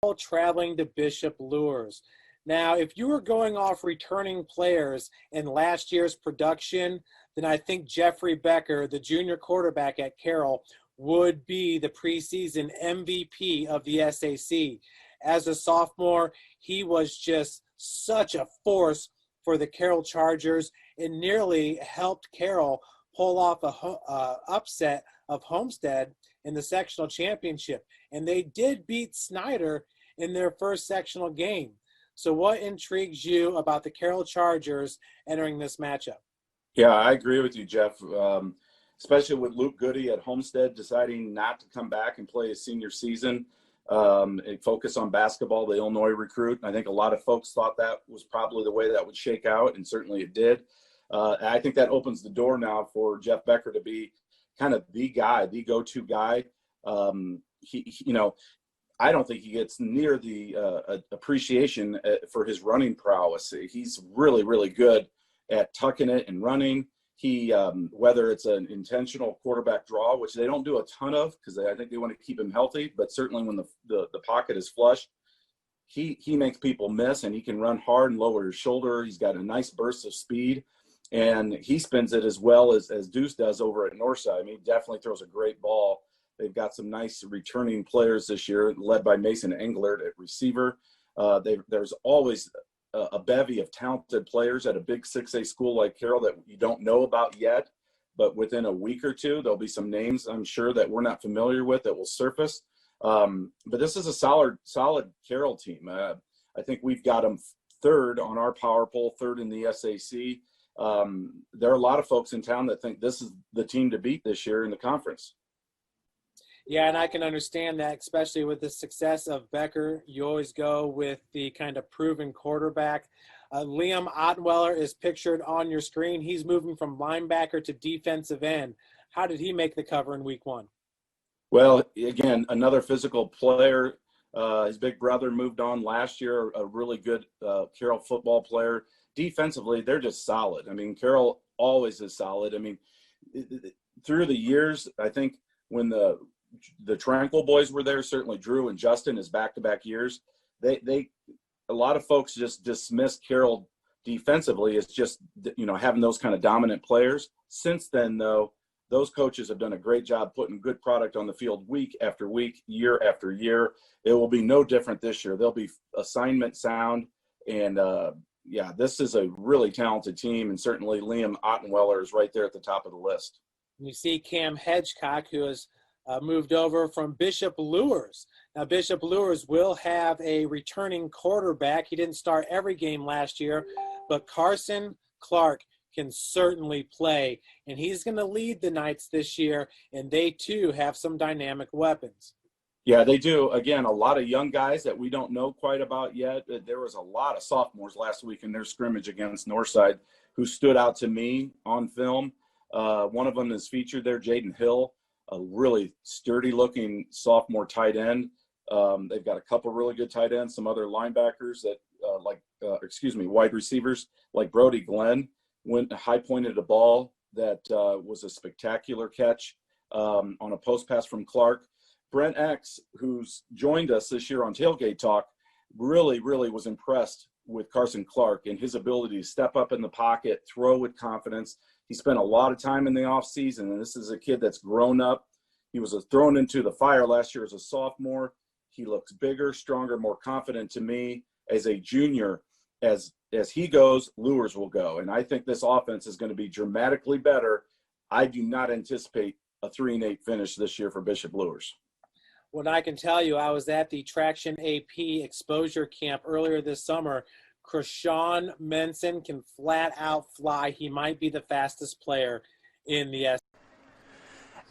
Carroll traveling to Bishop Luers. Now, if you were going off returning players in last year's production, then I think Jeffrey Becker, the junior quarterback at Carroll, would be the preseason MVP of the SAC. As a sophomore, he was just such a force for the Carroll Chargers and nearly helped Carroll pull off a upset of Homestead in the sectional championship. And they did beat Snyder in their first sectional game. So what intrigues you about the Carroll Chargers entering this matchup? Yeah, I agree with you, Jeff, especially with Luke Goody at Homestead deciding not to come back and play his senior season and focus on basketball, the Illinois recruit. I think a lot of folks thought that was probably the way that would shake out, and certainly it did. I think that opens the door now for Jeff Becker to be kind of the guy, the go-to guy. I don't think he gets near the appreciation for his running prowess. He's really, really good at tucking it and running. He, whether it's an intentional quarterback draw, which they don't do a ton of because I think they want to keep him healthy, but certainly when the pocket is flush, he makes people miss, and he can run hard and lower his shoulder. He's got a nice burst of speed, and he spins it as well as Deuce does over at Northside. I mean, he definitely throws a great ball. They've got some nice returning players this year, led by Mason Englert at receiver. There's always a bevy of talented players at a big 6A school like Carroll that you don't know about yet, but within a week or two, there'll be some names, I'm sure, that we're not familiar with that will surface. But this is a solid Carroll team. I think we've got them third on our power poll, third in the SAC. There are a lot of folks in town that think this is the team to beat this year in the conference. Yeah, and I can understand that, especially with the success of Becker. You always go with the kind of proven quarterback. Liam Ottenweller is pictured on your screen. He's moving from linebacker to defensive end. How did he make the cover in week one? Well, again, another physical player. His big brother moved on last year, a really good Carroll football player. Defensively, they're just solid. I mean, Carroll always is solid. I mean, through the years, I think when the Tranquil boys were there, certainly Drew and Justin, his back-to-back years, a lot of folks just dismissed Carroll defensively as just, having those kind of dominant players. Since then, though, those coaches have done a great job putting good product on the field week after week, year after year. It will be no different this year. They'll be assignment sound, and this is a really talented team, and certainly Liam Ottenweller is right there at the top of the list. You see Cam Hedgecock, who has moved over from Bishop Luers. Now, Bishop Luers will have a returning quarterback. He didn't start every game last year, but Carson Clark can certainly play, and he's going to lead the Knights this year, and they, too, have some dynamic weapons. Yeah, they do. Again, a lot of young guys that we don't know quite about yet. There was a lot of sophomores last week in their scrimmage against Northside who stood out to me on film. One of them is featured there, Jaden Hill, a really sturdy-looking sophomore tight end. They've got a couple really good tight ends, some other linebackers that, wide receivers like Brody Glenn went high-pointed a ball that was a spectacular catch on a post pass from Clark. Brent X, who's joined us this year on Tailgate Talk, really, really was impressed with Carson Clark and his ability to step up in the pocket, throw with confidence. He spent a lot of time in the offseason, and this is a kid that's grown up. He was thrown into the fire last year as a sophomore. He looks bigger, stronger, more confident to me as a junior. As he goes, Luers will go. And I think this offense is going to be dramatically better. I do not anticipate a 3-8 finish this year for Bishop Luers. Well, I can tell you, I was at the Traction AP exposure camp earlier this summer. Krishawn Menson can flat out fly. He might be the fastest player in the S.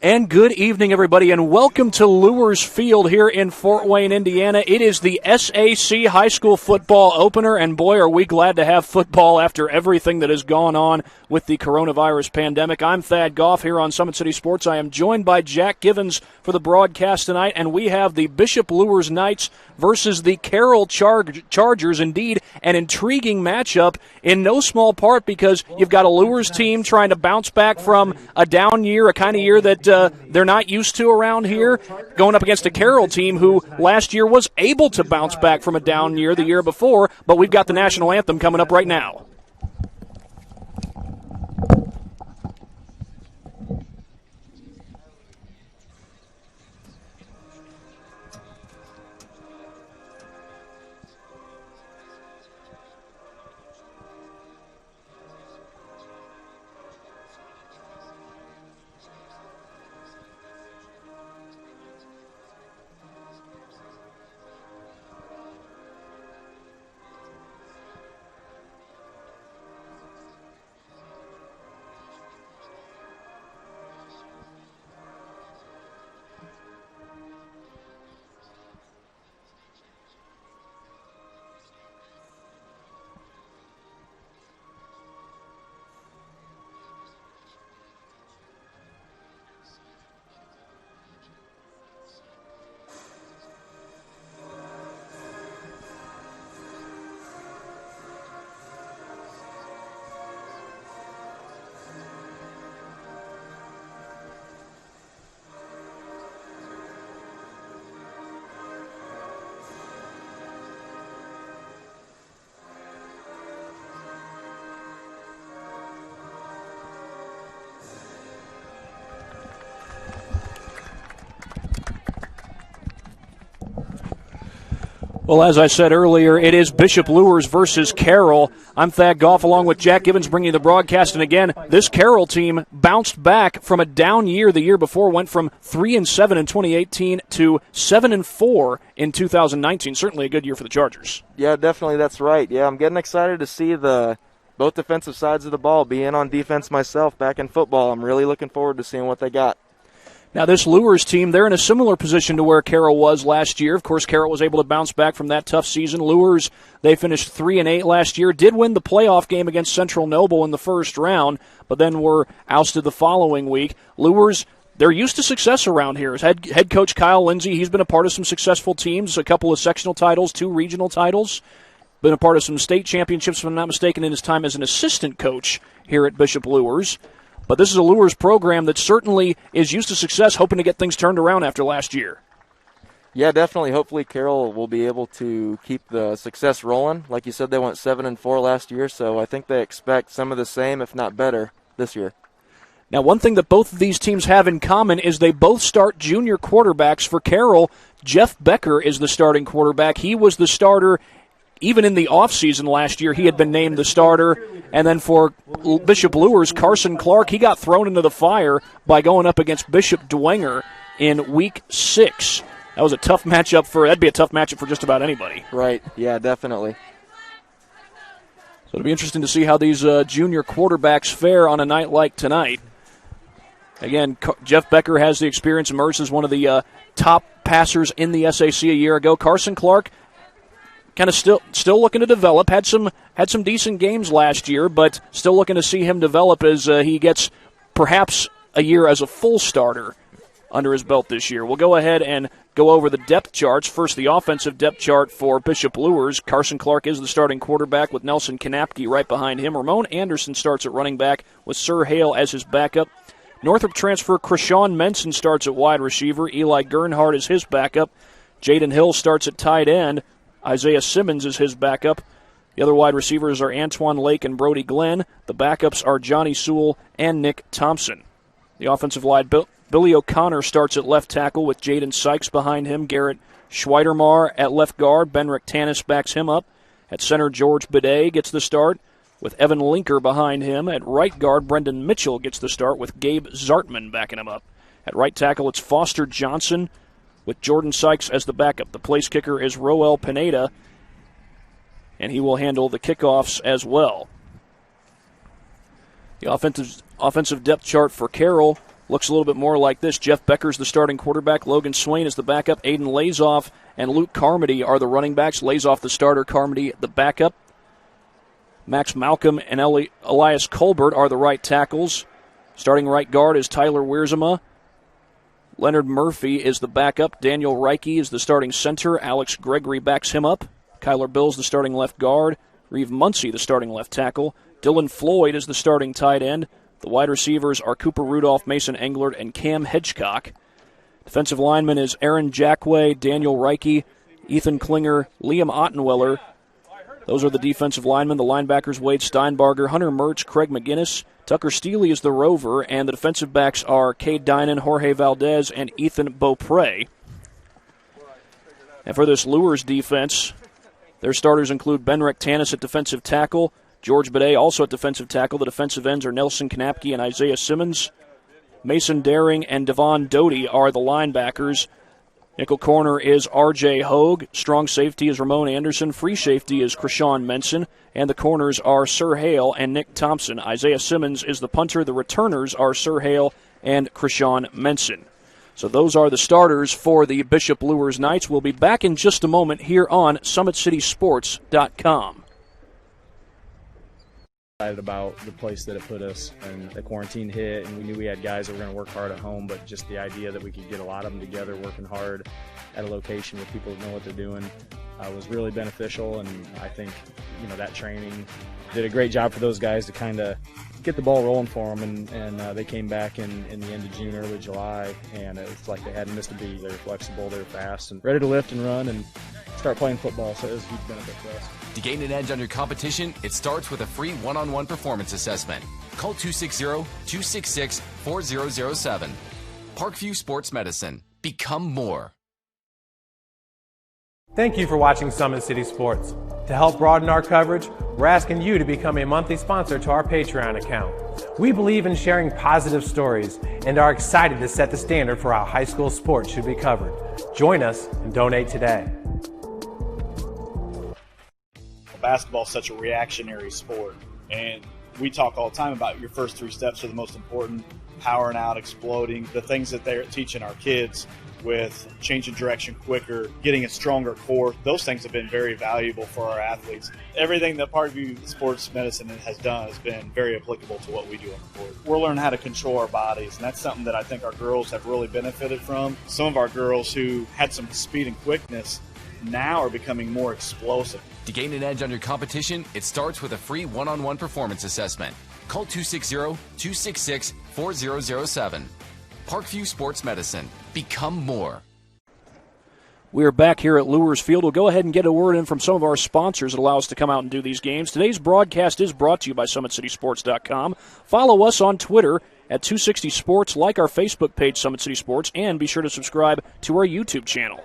And good evening, everybody, and welcome to Luers Field here in Fort Wayne, Indiana. It is the SAC High School Football Opener, and boy, are we glad to have football after everything that has gone on with the coronavirus pandemic. I'm Thad Goff here on Summit City Sports. I am joined by Jack Givens for the broadcast tonight, and we have the Bishop Luers Knights versus the Carroll Chargers. Indeed, an intriguing matchup in no small part because you've got a Luers team trying to bounce back from a down year, a kind of year that they're not used to around here, going up against a Carroll team who last year was able to bounce back from a down year the year before, but we've got the national anthem coming up right now. Well, as I said earlier, it is Bishop Luers versus Carroll. I'm Thad Goff along with Jack Gibbons bringing you the broadcast. And again, this Carroll team bounced back from a down year the year before, went from 3-7 in 2018 to 7-4 in 2019. Certainly a good year for the Chargers. Yeah, definitely, that's right. Yeah, I'm getting excited to see both defensive sides of the ball. Being on defense myself back in football, I'm really looking forward to seeing what they got. Now, this Luers team, they're in a similar position to where Carroll was last year. Of course, Carroll was able to bounce back from that tough season. Luers, they finished 3-8 last year, did win the playoff game against Central Noble in the first round, but then were ousted the following week. Luers, they're used to success around here. As head coach Kyle Lindsey, he's been a part of some successful teams, a couple of sectional titles, 2 regional titles, been a part of some state championships, if I'm not mistaken, in his time as an assistant coach here at Bishop Luers. But this is a Luers program that certainly is used to success, hoping to get things turned around after last year. Yeah, definitely. Hopefully Carroll will be able to keep the success rolling. Like you said, they went 7-4 last year, so I think they expect some of the same, if not better, this year. Now, one thing that both of these teams have in common is they both start junior quarterbacks. For Carroll, Jeff Becker is the starting quarterback. He was the starter even in the offseason last year. He had been named the starter. And then for Bishop Luers, Carson Clark, he got thrown into the fire by going up against Bishop Dwenger in Week 6. That was a tough matchup that'd be a tough matchup for just about anybody. Right, yeah, definitely. So it'll be interesting to see how these junior quarterbacks fare on a night like tonight. Again, Jeff Becker has the experience, emerged as one of the top passers in the SAC a year ago. Carson Clark, kind of still looking to develop. Had some decent games last year, but still looking to see him develop as he gets perhaps a year as a full starter under his belt this year. We'll go ahead and go over the depth charts. First, the offensive depth chart for Bishop Luers. Carson Clark is the starting quarterback with Nelson Kanapke right behind him. Ramon Anderson starts at running back with Sir Hale as his backup. Northrop transfer Krishawn Menson starts at wide receiver. Eli Gernhardt is his backup. Jaden Hill starts at tight end. Isaiah Simmons is his backup. The other wide receivers are Antoine Lake and Brody Glenn. The backups are Johnny Sewell and Nick Thompson. The offensive line, Billy O'Connor starts at left tackle with Jaden Sykes behind him. Garrett Schweidermar at left guard. Benrick Tanis backs him up. At center, George Bidet gets the start with Evan Linker behind him. At right guard, Brendan Mitchell gets the start with Gabe Zartman backing him up. At right tackle, it's Foster Johnson with Jordan Sykes as the backup. The place kicker is Roel Pineda, and he will handle the kickoffs as well. The offensive depth chart for Carroll looks a little bit more like this. Jeff Becker's the starting quarterback. Logan Swain is the backup. Aiden Lazoff and Luke Carmody are the running backs. Lazoff the starter, Carmody the backup. Max Malcolm and Elias Colbert are the right tackles. Starting right guard is Tyler Wiersema. Leonard Murphy is the backup. Daniel Reike is the starting center. Alex Gregory backs him up. Kyler Bills the starting left guard. Reeve Muncie the starting left tackle. Dylan Floyd is the starting tight end. The wide receivers are Cooper Rudolph, Mason Englert, and Cam Hedgecock. Defensive lineman is Aaron Jackway, Daniel Reike, Ethan Klinger, Liam Ottenweller. Those are the defensive linemen. The linebackers, Wade Steinbarger, Hunter Mertz, Craig McGinnis. Tucker Steele is the rover, and the defensive backs are Cade Dinan, Jorge Valdez, and Ethan Beaupre. And for this Luers defense, their starters include Benrek Tanis at defensive tackle, George Bidet also at defensive tackle. The defensive ends are Nelson Knapke and Isaiah Simmons. Mason Daring and Devon Doty are the linebackers. Nickel corner is R.J. Hogue. Strong safety is Ramon Anderson. Free safety is Krishawn Menson. And the corners are Sir Hale and Nick Thompson. Isaiah Simmons is the punter. The returners are Sir Hale and Krishawn Menson. So those are the starters for the Bishop Luers Knights. We'll be back in just a moment here on SummitCitySports.com. Excited about the place that it put us, and the quarantine hit, and we knew we had guys that were going to work hard at home, but just the idea that we could get a lot of them together working hard at a location with people that know what they're doing was really beneficial. And I think that training did a great job for those guys to kind of get the ball rolling for them, and they came back in the end of June, early July, and it's like they hadn't missed a beat. They were flexible, they were fast, and ready to lift and run and start playing football, so it was a huge benefit for us. To gain an edge on your competition, it starts with a free one-on-one performance assessment. Call 260-266-4007. Parkview Sports Medicine. Become more. Thank you for watching Summit City Sports. To help broaden our coverage, we're asking you to become a monthly sponsor to our Patreon account. We believe in sharing positive stories and are excited to set the standard for how high school sports should be covered. Join us and donate today. Basketball is such a reactionary sport, and we talk all the time about your first 3 steps are the most important: powering out, exploding, the things that they're teaching our kids with changing direction quicker, getting a stronger core. Those things have been very valuable for our athletes. Everything that Parkview Sports Medicine has done has been very applicable to what we do on the court. We're learning how to control our bodies, and that's something that I think our girls have really benefited from. Some of our girls who had some speed and quickness now are becoming more explosive. To gain an edge on your competition, it starts with a free one-on-one performance assessment. Call 260-266-4007. Parkview Sports Medicine. Become more. We are back here at Luers Field. We'll go ahead and get a word in from some of our sponsors that allow us to come out and do these games. Today's broadcast is brought to you by SummitCitySports.com. Follow us on Twitter at 260 Sports, like our Facebook page, Summit City Sports, and be sure to subscribe to our YouTube channel.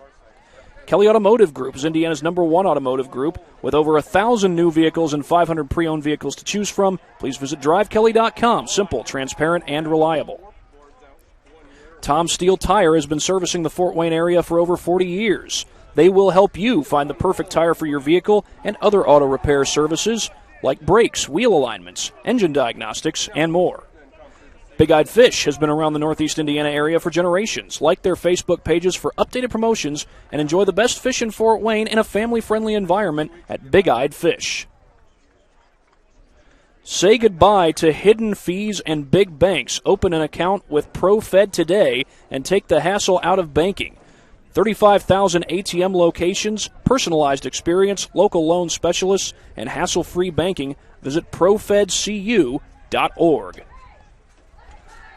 Kelly Automotive Group is Indiana's #1 automotive group. With over 1,000 new vehicles and 500 pre-owned vehicles to choose from, please visit drivekelly.com. Simple, transparent, and reliable. Tom Steel Tire has been servicing the Fort Wayne area for over 40 years. They will help you find the perfect tire for your vehicle and other auto repair services like brakes, wheel alignments, engine diagnostics, and more. Big Eyed Fish has been around the Northeast Indiana area for generations. Like their Facebook pages for updated promotions and enjoy the best fish in Fort Wayne in a family-friendly environment at Big Eyed Fish. Say goodbye to hidden fees and big banks. Open an account with ProFed today and take the hassle out of banking. 35,000 ATM locations, personalized experience, local loan specialists, and hassle-free banking. Visit profedcu.org.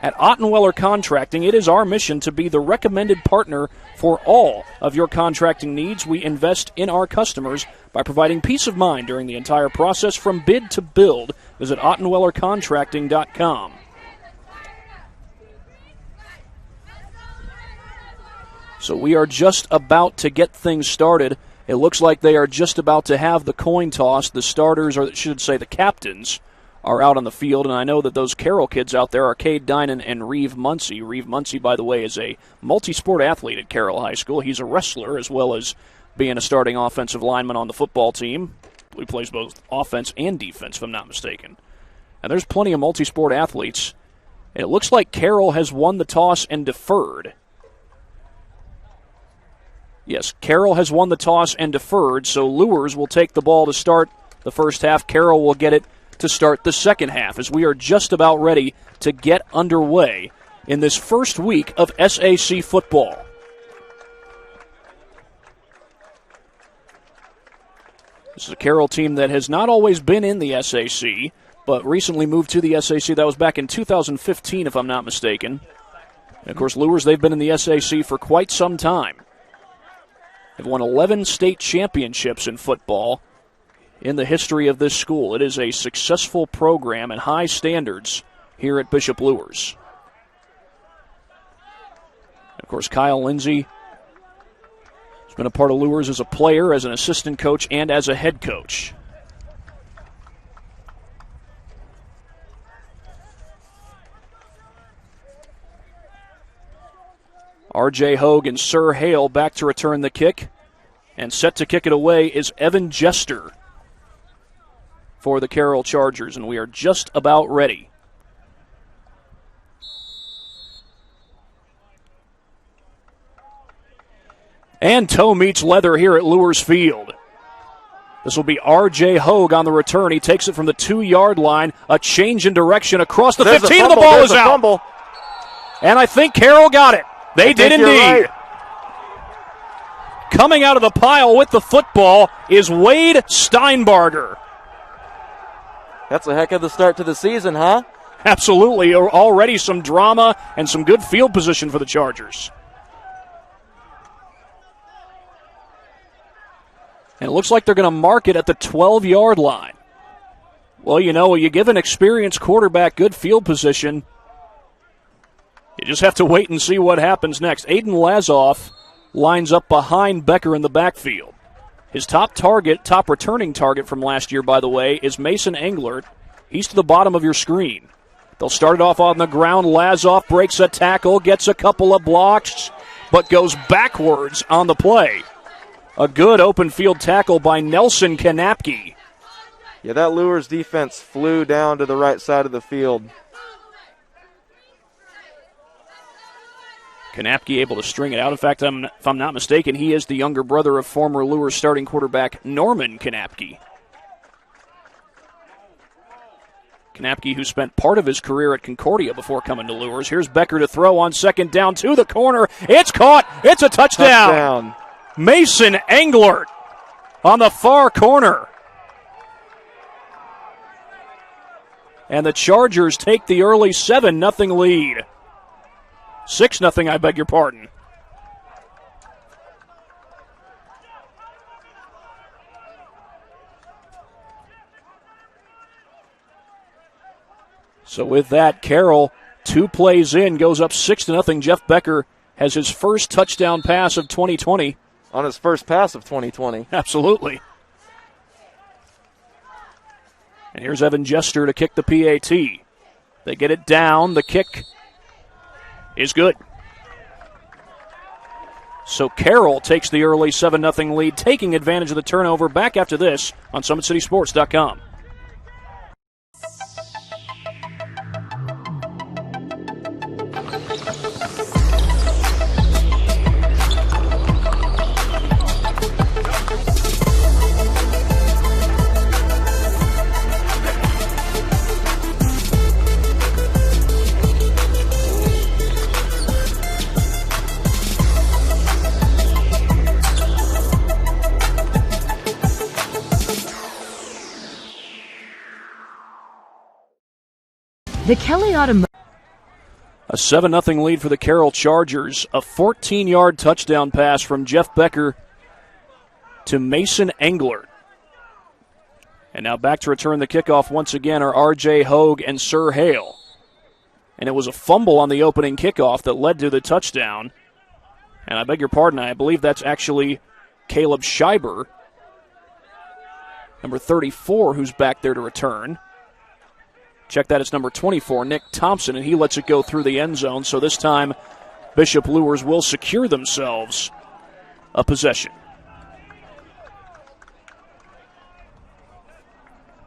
At Ottenweller Contracting, it is our mission to be the recommended partner for all of your contracting needs. We invest in our customers by providing peace of mind during the entire process from bid to build. Visit OttenwellerContracting.com. So we are just about to get things started. It looks like they are just about to have the coin toss. The starters, or I should say the captains, are out on the field, and I know that those Carroll kids out there are Cade Dinan and Reeve Muncie. Reeve Muncie, by the way, is a multi-sport athlete at Carroll High School. He's a wrestler as well as being a starting offensive lineman on the football team. He plays both offense and defense, if I'm not mistaken. And there's plenty of multi-sport athletes. And it looks like Carroll has won the toss and deferred. Yes, Carroll has won the toss and deferred, so Luers will take the ball to start the first half. Carroll will get it to start the second half, as we are just about ready to get underway in this first week of SAC football. This is a Carroll team that has not always been in the SAC. but recently moved to the SAC. That was back in 2015, if I'm not mistaken. And of course, Luers, they've been in the SAC for quite some time. They've won 11 state championships in football in the history of this school. It is a successful program and high standards here at Bishop Luers. Of course, Kyle Lindsay has been a part of Luers as a player, as an assistant coach, and as a head coach. R.J. Hogue and Sir Hale back to return the kick. And set to kick it away is Evan Jester for the Carroll Chargers. And we are just about ready. And toe meets leather here at Luers Field. This will be R.J. Hogue on the return. He takes it from the 2-yard line. A change in direction across the 15, and the ball is out. Fumble. And I think Carroll got it. They did indeed. Right. Coming out of the pile with the football is Wade Steinbarger. That's a heck of the start to the season, huh? Absolutely. Already some drama and some good field position for the Chargers. And it looks like they're going to mark it at the 12-yard line. Well, you know, you give an experienced quarterback good field position, you just have to wait and see what happens next. Aiden Lazoff lines up behind Becker in the backfield. His top returning target from last year, by the way, is Mason Englert. He's to the bottom of your screen. They'll start it off on the ground. Lazoff breaks a tackle, gets a couple of blocks, but goes backwards on the play. A good open field tackle by Nelson Kanapke. Yeah, that Luers defense flew down to the right side of the field. Kanapke able to string it out. In fact, if I'm not mistaken, he is the younger brother of former Luers starting quarterback Norman Kanapke. Kanapke, who spent part of his career at Concordia before coming to Luers. Here's Becker to throw on second down to the corner. It's caught. It's a touchdown. Mason Englert on the far corner. And the Chargers take the early 7-0 lead. 6-0, I beg your pardon. So with that, Carroll, 2 plays in, goes up 6-0. Jeff Becker has his first touchdown pass of 2020. On his first pass of 2020. Absolutely. And here's Evan Jester to kick the PAT. They get it down. The kick is good. So Carroll takes the early 7-0 lead, taking advantage of the turnover. Back after this on SummitCitySports.com. The Kelly Automotive. A 7-0 lead for the Carroll Chargers. A 14-yard touchdown pass from Jeff Becker to Mason Englert. And now back to return the kickoff once again are R.J. Hogue and Sir Hale. And it was a fumble on the opening kickoff that led to the touchdown. And I beg your pardon, I believe that's actually Caleb Scheiber, number 34, who's back there to return. Check that, it's number 24, Nick Thompson, and he lets it go through the end zone. So this time, Bishop Luers will secure themselves a possession.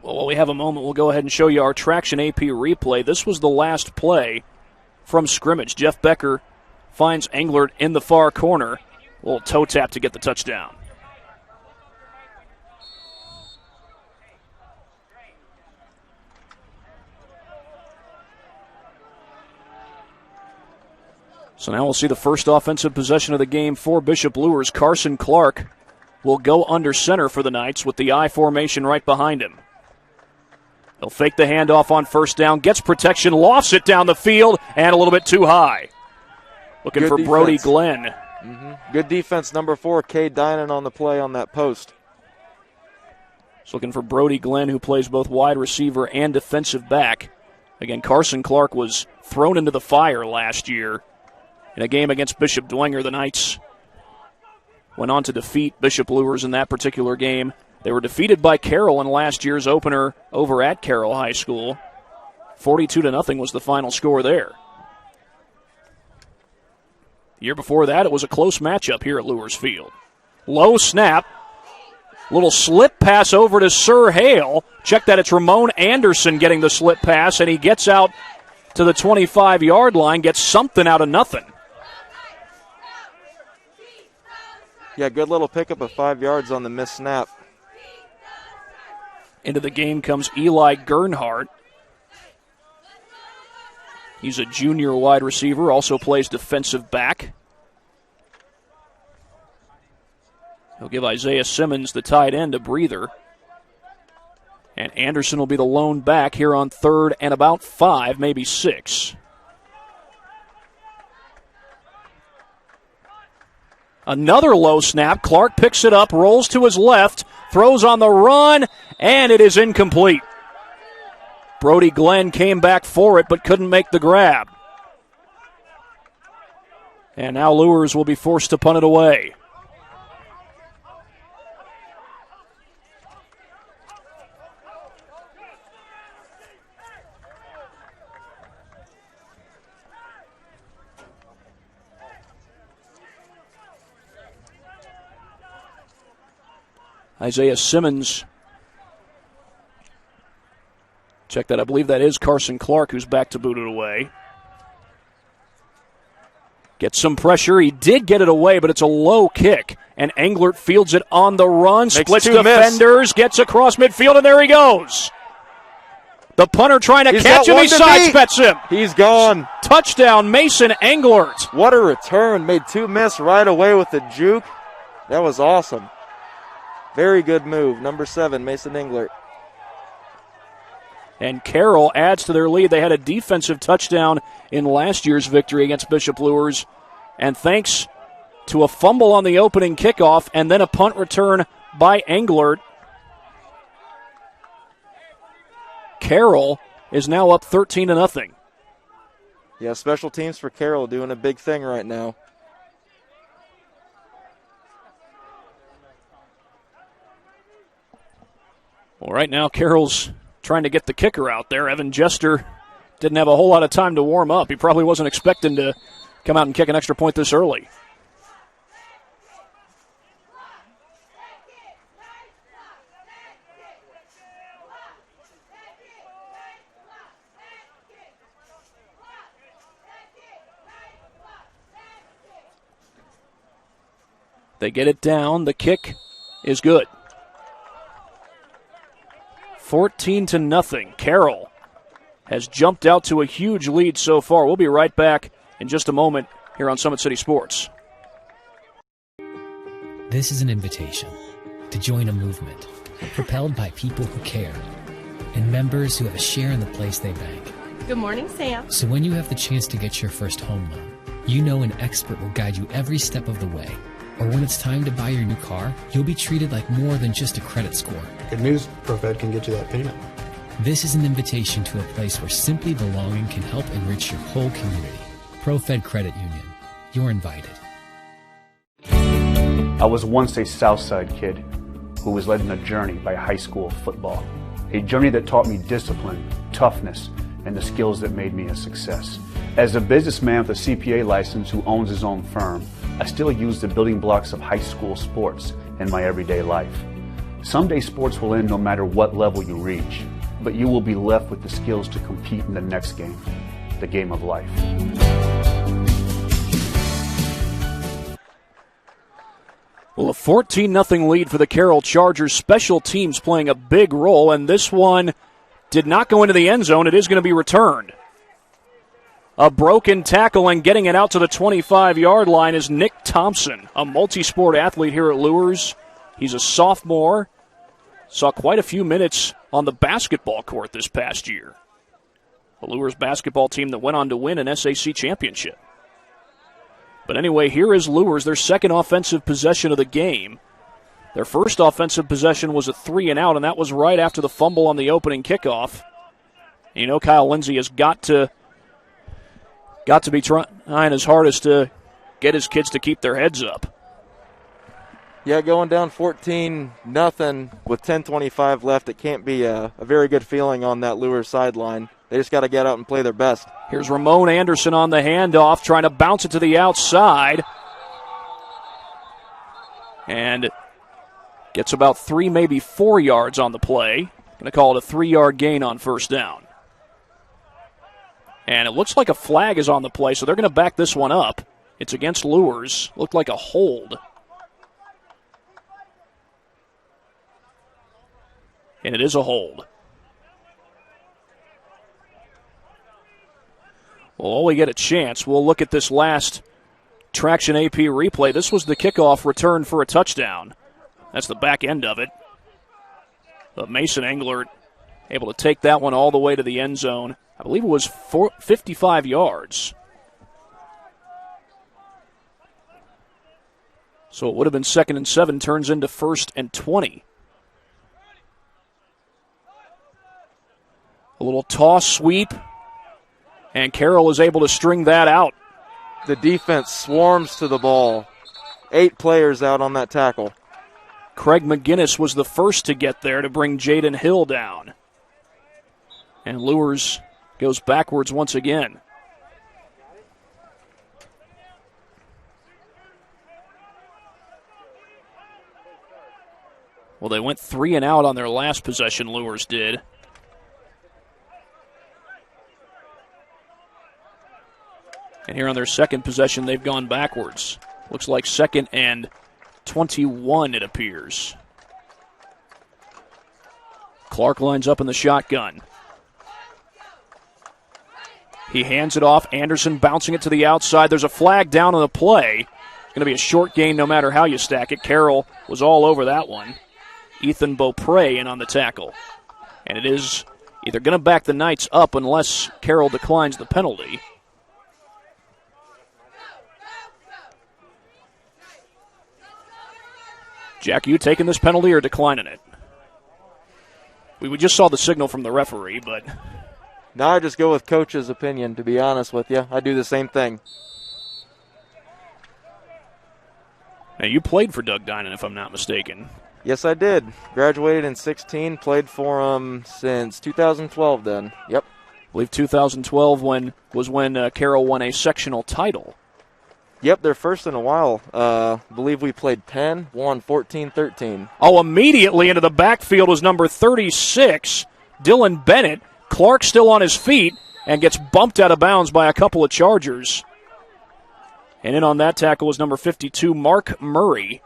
Well, while we have a moment, we'll go ahead and show you our Traction AP replay. This was the last play from scrimmage. Jeff Becker finds Englert in the far corner. A little toe tap to get the touchdown. So now we'll see the first offensive possession of the game for Bishop Luers. Carson Clark will go under center for the Knights with the I formation right behind him. He'll fake the handoff on first down, gets protection, lofts it down the field, and a little bit too high. Looking for Brody Glenn. Good defense, number 4, Cade Dinan on the play on that post. He's looking for Brody Glenn, who plays both wide receiver and defensive back. Again, Carson Clark was thrown into the fire last year in a game against Bishop Dwenger. The Knights went on to defeat Bishop Luers in that particular game. They were defeated by Carroll in last year's opener over at Carroll High School. 42-0 was the final score there. The year before that, it was a close matchup here at Luers Field. Low snap. Little slip pass over to Sir Hale. Check that, it's Ramon Anderson getting the slip pass, and he gets out to the 25-yard line, gets something out of nothing. Yeah, good little pickup of 5 yards on the missed snap. Into the game comes Eli Gernhardt. He's a junior wide receiver, also plays defensive back. He'll give Isaiah Simmons, the tight end, a breather. And Anderson will be the lone back here on 3rd and about 5, maybe 6. Another low snap. Clark picks it up, rolls to his left, throws on the run, and it is incomplete. Brody Glenn came back for it but couldn't make the grab. And now Luers will be forced to punt it away. Isaiah Simmons. Check that. I believe that is Carson Clark who's back to boot it away. Gets some pressure. He did get it away, but it's a low kick. And Englert fields it on the run. Splits defenders. Gets across midfield, and there he goes. The punter trying to catch him. He sidesteps him. He's gone. Touchdown, Mason Englert. What a return. Made 2 miss right away with the juke. That was awesome. Very good move. Number 7, Mason Englert. And Carroll adds to their lead. They had a defensive touchdown in last year's victory against Bishop Luers. And thanks to a fumble on the opening kickoff and then a punt return by Englert, Carroll is now up 13-0. Yeah, special teams for Carroll doing a big thing right now. Well, right now, Carroll's trying to get the kicker out there. Evan Jester didn't have a whole lot of time to warm up. He probably wasn't expecting to come out and kick an extra point this early. They get it down. The kick is good. 14-0. Carroll has jumped out to a huge lead so far. We'll be right back in just a moment here on Summit City Sports. This is an invitation to join a movement propelled by people who care and members who have a share in the place they bank. Good morning, Sam. So when you have the chance to get your first home loan, you know an expert will guide you every step of the way. Or when it's time to buy your new car, you'll be treated like more than just a credit score. Good news, ProFed can get you that payment. This is an invitation to a place where simply belonging can help enrich your whole community. ProFed Credit Union. You're invited. I was once a Southside kid who was led on a journey by high school football. A journey that taught me discipline, toughness, and the skills that made me a success. As a businessman with a CPA license who owns his own firm, I still use the building blocks of high school sports in my everyday life. Someday sports will end no matter what level you reach, but you will be left with the skills to compete in the next game, the game of life. Well, a 14-0 lead for the Carroll Chargers. Special teams playing a big role, and this one did not go into the end zone. It is going to be returned. A broken tackle and getting it out to the 25-yard line is Nick Thompson, a multi-sport athlete here at Luers. He's a sophomore. Saw quite a few minutes on the basketball court this past year. The Luers basketball team that went on to win an SAC championship. But anyway, here is Luers, their second offensive possession of the game. Their first offensive possession was a 3-and-out, and that was right after the fumble on the opening kickoff. And you know Kyle Lindsey has got to be trying his hardest to get his kids to keep their heads up. Yeah, going down 14-0 with 10:25 left, it can't be a very good feeling on that Luers sideline. They just got to get out and play their best. Here's Ramon Anderson on the handoff, trying to bounce it to the outside. And gets about 3, maybe 4 yards on the play. Going to call it a 3-yard gain on first down. And it looks like a flag is on the play, so they're going to back this one up. It's against Luers. Looked like a hold. And it is a hold. Well, while we get a chance, we'll look at this last Traction AP replay. This was the kickoff return for a touchdown. That's the back end of it. But Mason Englert able to take that one all the way to the end zone. I believe it was 55 yards. So it would have been 2nd and 7, turns into 1st and 20. A little toss sweep, and Carroll is able to string that out. The defense swarms to the ball. 8 players out on that tackle. Craig McGinnis was the first to get there to bring Jaden Hill down. And Luers goes backwards once again. Well, they went 3-and-out on their last possession, Luers did. And here on their second possession, they've gone backwards. Looks like 2nd and 21, it appears. Clark lines up in the shotgun. He hands it off. Anderson bouncing it to the outside. There's a flag down on the play. It's going to be a short gain no matter how you stack it. Carroll was all over that one. Ethan Beaupre in on the tackle. And it is either going to back the Knights up unless Carroll declines the penalty. Jack, you taking this penalty or declining it? We just saw the signal from the referee, but... Now I just go with coach's opinion, to be honest with you. I do the same thing. Now, you played for Doug Dinan, if I'm not mistaken. Yes, I did. Graduated in 16, played for him since 2012 then. Yep. I believe 2012 was when Carroll won a sectional title. Yep, they're first in a while. Believe we played 10, won 14-13. Oh, immediately into the backfield was number 36, Dylan Bennett. Clark still on his feet and gets bumped out of bounds by a couple of Chargers. And in on that tackle was number 52, Mark Murray.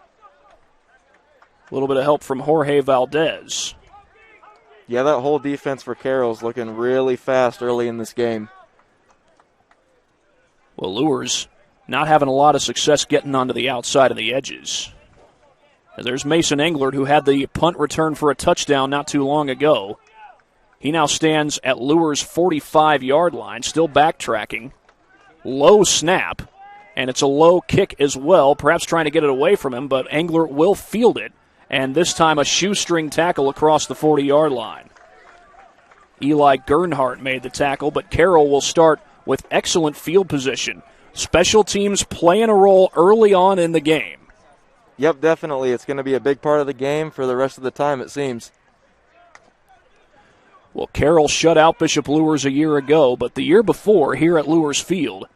A little bit of help from Jorge Valdez. Yeah, that whole defense for Carroll's looking really fast early in this game. Well, Luers not having a lot of success getting onto the outside of the edges. And there's Mason Englert, who had the punt return for a touchdown not too long ago. He now stands at Luers' 45-yard line, still backtracking. Low snap, and it's a low kick as well, perhaps trying to get it away from him, but Englert will field it, and this time a shoestring tackle across the 40-yard line. Eli Gernhardt made the tackle, but Carroll will start with excellent field position. Special teams playing a role early on in the game. Yep, definitely. It's going to be a big part of the game for the rest of the time, it seems. Well, Carroll shut out Bishop Luers a year ago, but the year before, here at Luers Field,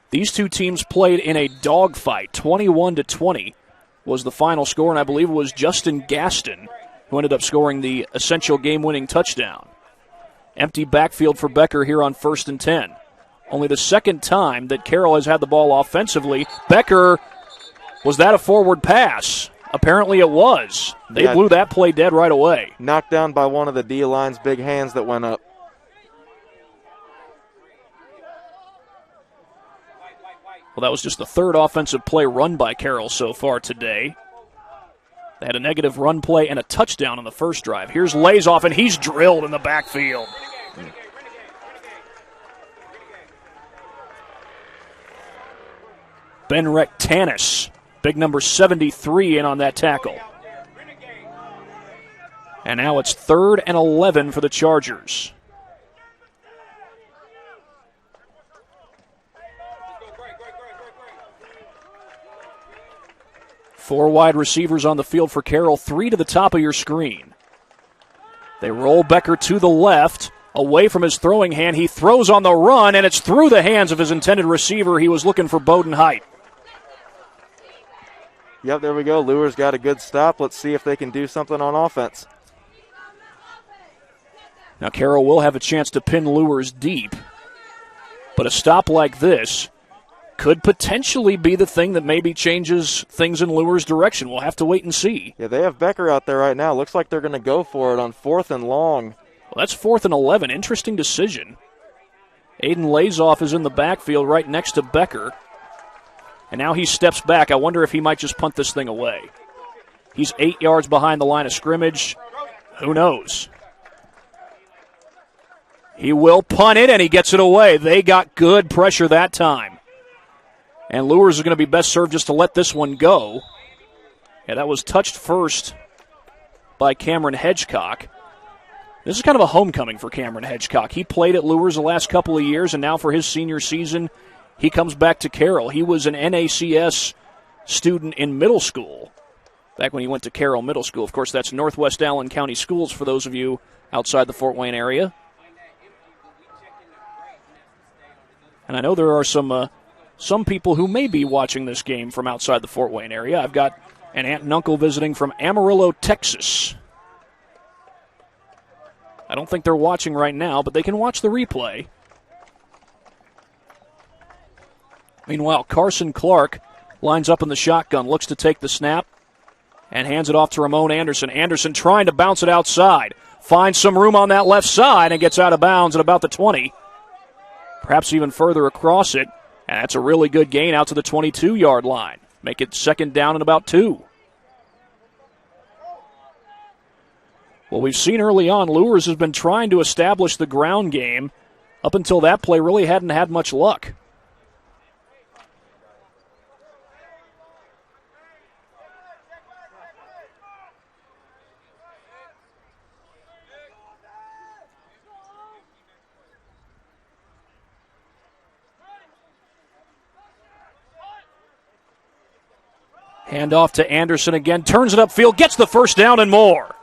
these two teams played in a dogfight. 21-20 was the final score, and I believe it was Justin Gaston who ended up scoring the essential game-winning touchdown. Empty backfield for Becker here on 1st and 10. Only the second time that Carroll has had the ball offensively. Becker, was that a forward pass? Apparently it was. They blew that play dead right away. Knocked down by one of the D-line's big hands that went up. Well, that was just the third offensive play run by Carroll so far today. They had a negative run play and a touchdown on the first drive. Here's Lazoff, and he's drilled in the backfield. Ben Rectanis, big number 73, in on that tackle. And now it's 3rd and 11 for the Chargers. Four wide receivers on the field for Carroll, 3 to the top of your screen. They roll Becker to the left, away from his throwing hand. He throws on the run, and it's through the hands of his intended receiver. He was looking for Bowden Height. Yep, there we go. Luers got a good stop. Let's see if they can do something on offense. Now Carroll will have a chance to pin Luers deep, but a stop like this could potentially be the thing that maybe changes things in Luers' direction. We'll have to wait and see. Yeah, they have Becker out there right now. Looks like they're going to go for it on 4th and long. Well, that's 4th and 11. Interesting decision. Aiden Lazoff is in the backfield right next to Becker. And now he steps back. I wonder if he might just punt this thing away. He's 8 yards behind the line of scrimmage. Who knows? He will punt it, and he gets it away. They got good pressure that time. And Luers is going to be best served just to let this one go. Yeah, that was touched first by Cameron Hedgecock. This is kind of a homecoming for Cameron Hedgecock. He played at Luers the last couple of years, and now for his senior season, he comes back to Carroll. He was an NACS student in middle school, back when he went to Carroll Middle School. Of course, that's Northwest Allen County Schools for those of you outside the Fort Wayne area. And I know there are some people who may be watching this game from outside the Fort Wayne area. I've got an aunt and uncle visiting from Amarillo, Texas. I don't think they're watching right now, but they can watch the replay. Meanwhile, Carson Clark lines up in the shotgun, looks to take the snap, and hands it off to Ramon Anderson. Anderson trying to bounce it outside. Finds some room on that left side and gets out of bounds at about the 20. Perhaps even further across it. And that's a really good gain out to the 22-yard line. Make it 2nd down and about 2. Well, we've seen early on, Luers has been trying to establish the ground game. Up until that play, really hadn't had much luck. Hand off to Anderson again, turns it upfield, gets the first down and more.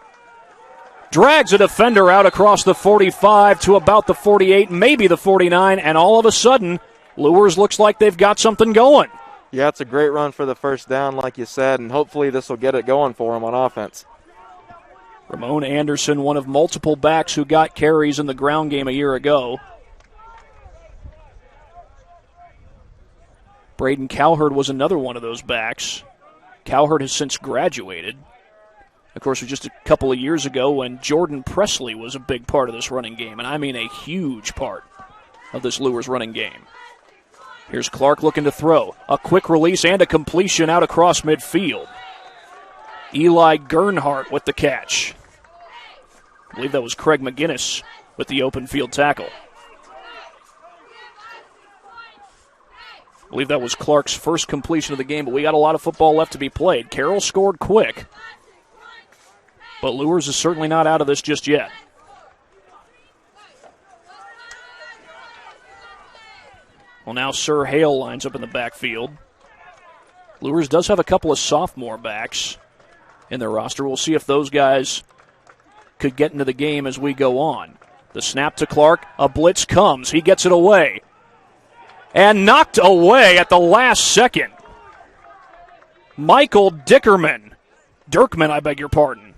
Drags a defender out across the 45 to about the 48, maybe the 49, and all of a sudden, Luers looks like they've got something going. Yeah, it's a great run for the first down, like you said, and hopefully this will get it going for them on offense. Ramon Anderson, one of multiple backs who got carries in the ground game a year ago. Braden Cowherd was another one of those backs. Cowherd has since graduated. Of course, it was just a couple of years ago when Jordan Presley was a big part of this running game, and I mean a huge part of this Luers running game. Here's Clark looking to throw. A quick release and a completion out across midfield. Eli Gernhardt with the catch. I believe that was Craig McGinnis with the open field tackle. I believe that was Clark's first completion of the game, but we got a lot of football left to be played. Carroll scored quick, but Luers is certainly not out of this just yet. Well, now Sir Hale lines up in the backfield. Luers does have a couple of sophomore backs in their roster. We'll see if those guys could get into the game as we go on. The snap to Clark, a blitz comes. He gets it away. And knocked away at the last second. Michael Dirkman, I beg your pardon.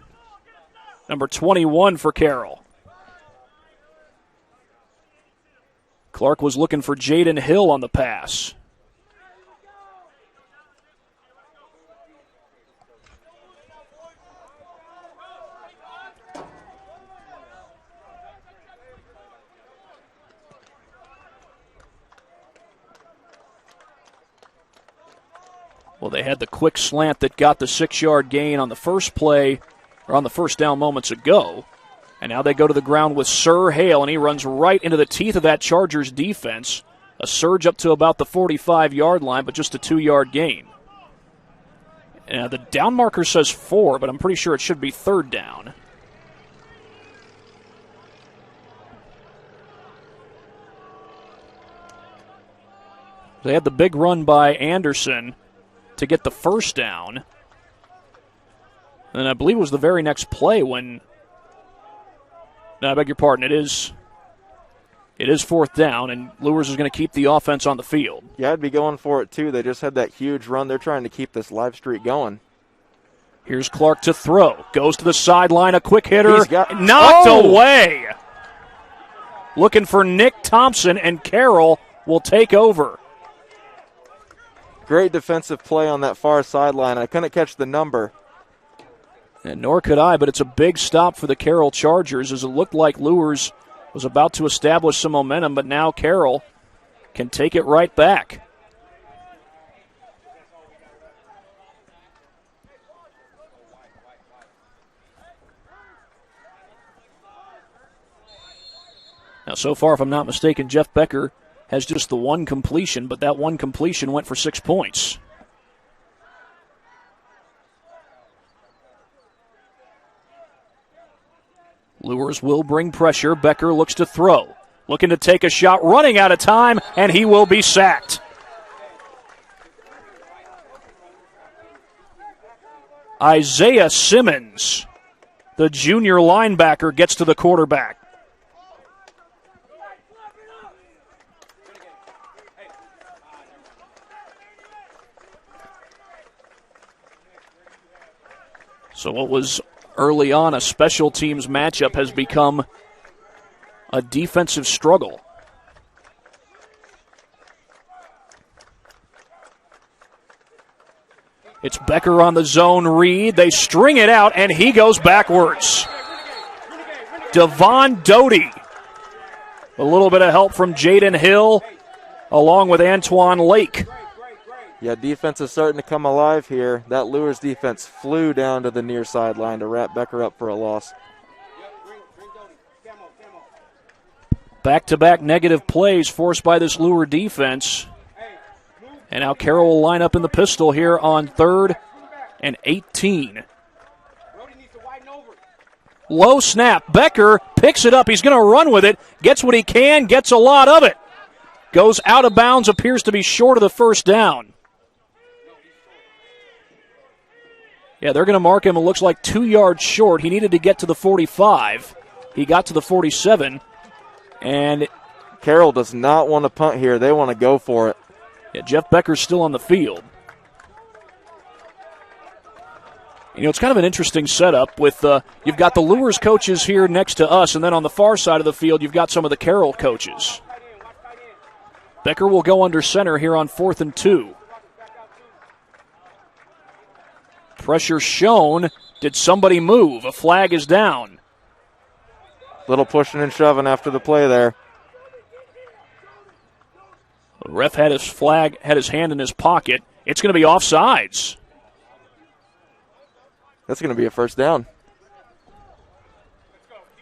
Number 21 for Carroll. Clark was looking for Jaden Hill on the pass. Well, they had the quick slant that got the 6-yard gain on the first play, or on the first down moments ago. And now they go to the ground with Sir Hale, and he runs right into the teeth of that Chargers defense. A surge up to about the 45-yard line, but just a 2-yard gain. Now, the down marker says 4, but I'm pretty sure it should be 3rd down. They had the big run by Anderson to get the first down. And I believe it was the very next play when... No, I beg your pardon. It is 4th down, and Luers is going to keep the offense on the field. Yeah, I'd be going for it, too. They just had that huge run. They're trying to keep this live streak going. Here's Clark to throw. Goes to the sideline, a quick hitter. Knocked away. Looking for Nick Thompson, and Carroll will take over. Great defensive play on that far sideline. I couldn't catch the number. And nor could I, but it's a big stop for the Carroll Chargers, as it looked like Luers was about to establish some momentum, but now Carroll can take it right back. Now, so far, if I'm not mistaken, Jeff Becker has just the one completion, but that one completion went for 6 points. Luers will bring pressure. Becker looks to throw. Looking to take a shot, running out of time, and he will be sacked. Isaiah Simmons, the junior linebacker, gets to the quarterback. So what was early on a special teams matchup has become a defensive struggle. It's Becker on the zone read. They string it out, and he goes backwards. Devon Doty. A little bit of help from Jaden Hill, along with Antoine Lake. Yeah, defense is starting to come alive here. That Luers defense flew down to the near sideline to wrap Becker up for a loss. Back-to-back negative plays forced by this Luer defense. And now Carroll will line up in the pistol here on 3rd and 18. Low snap. Becker picks it up. He's going to run with it. Gets what he can. Gets a lot of it. Goes out of bounds. Appears to be short of the first down. Yeah, they're going to mark him, it looks like 2 yards short. He needed to get to the 45. He got to the 47. And Carroll does not want to punt here. They want to go for it. Yeah, Jeff Becker's still on the field. You know, it's kind of an interesting setup with you've got the Luers coaches here next to us, and then on the far side of the field, you've got some of the Carroll coaches. Becker will go under center here on 4th and 2. Pressure shown. Did somebody move? A flag is down. Little pushing and shoving after the play there. The ref had his hand in his pocket. It's going to be offsides. That's going to be a first down.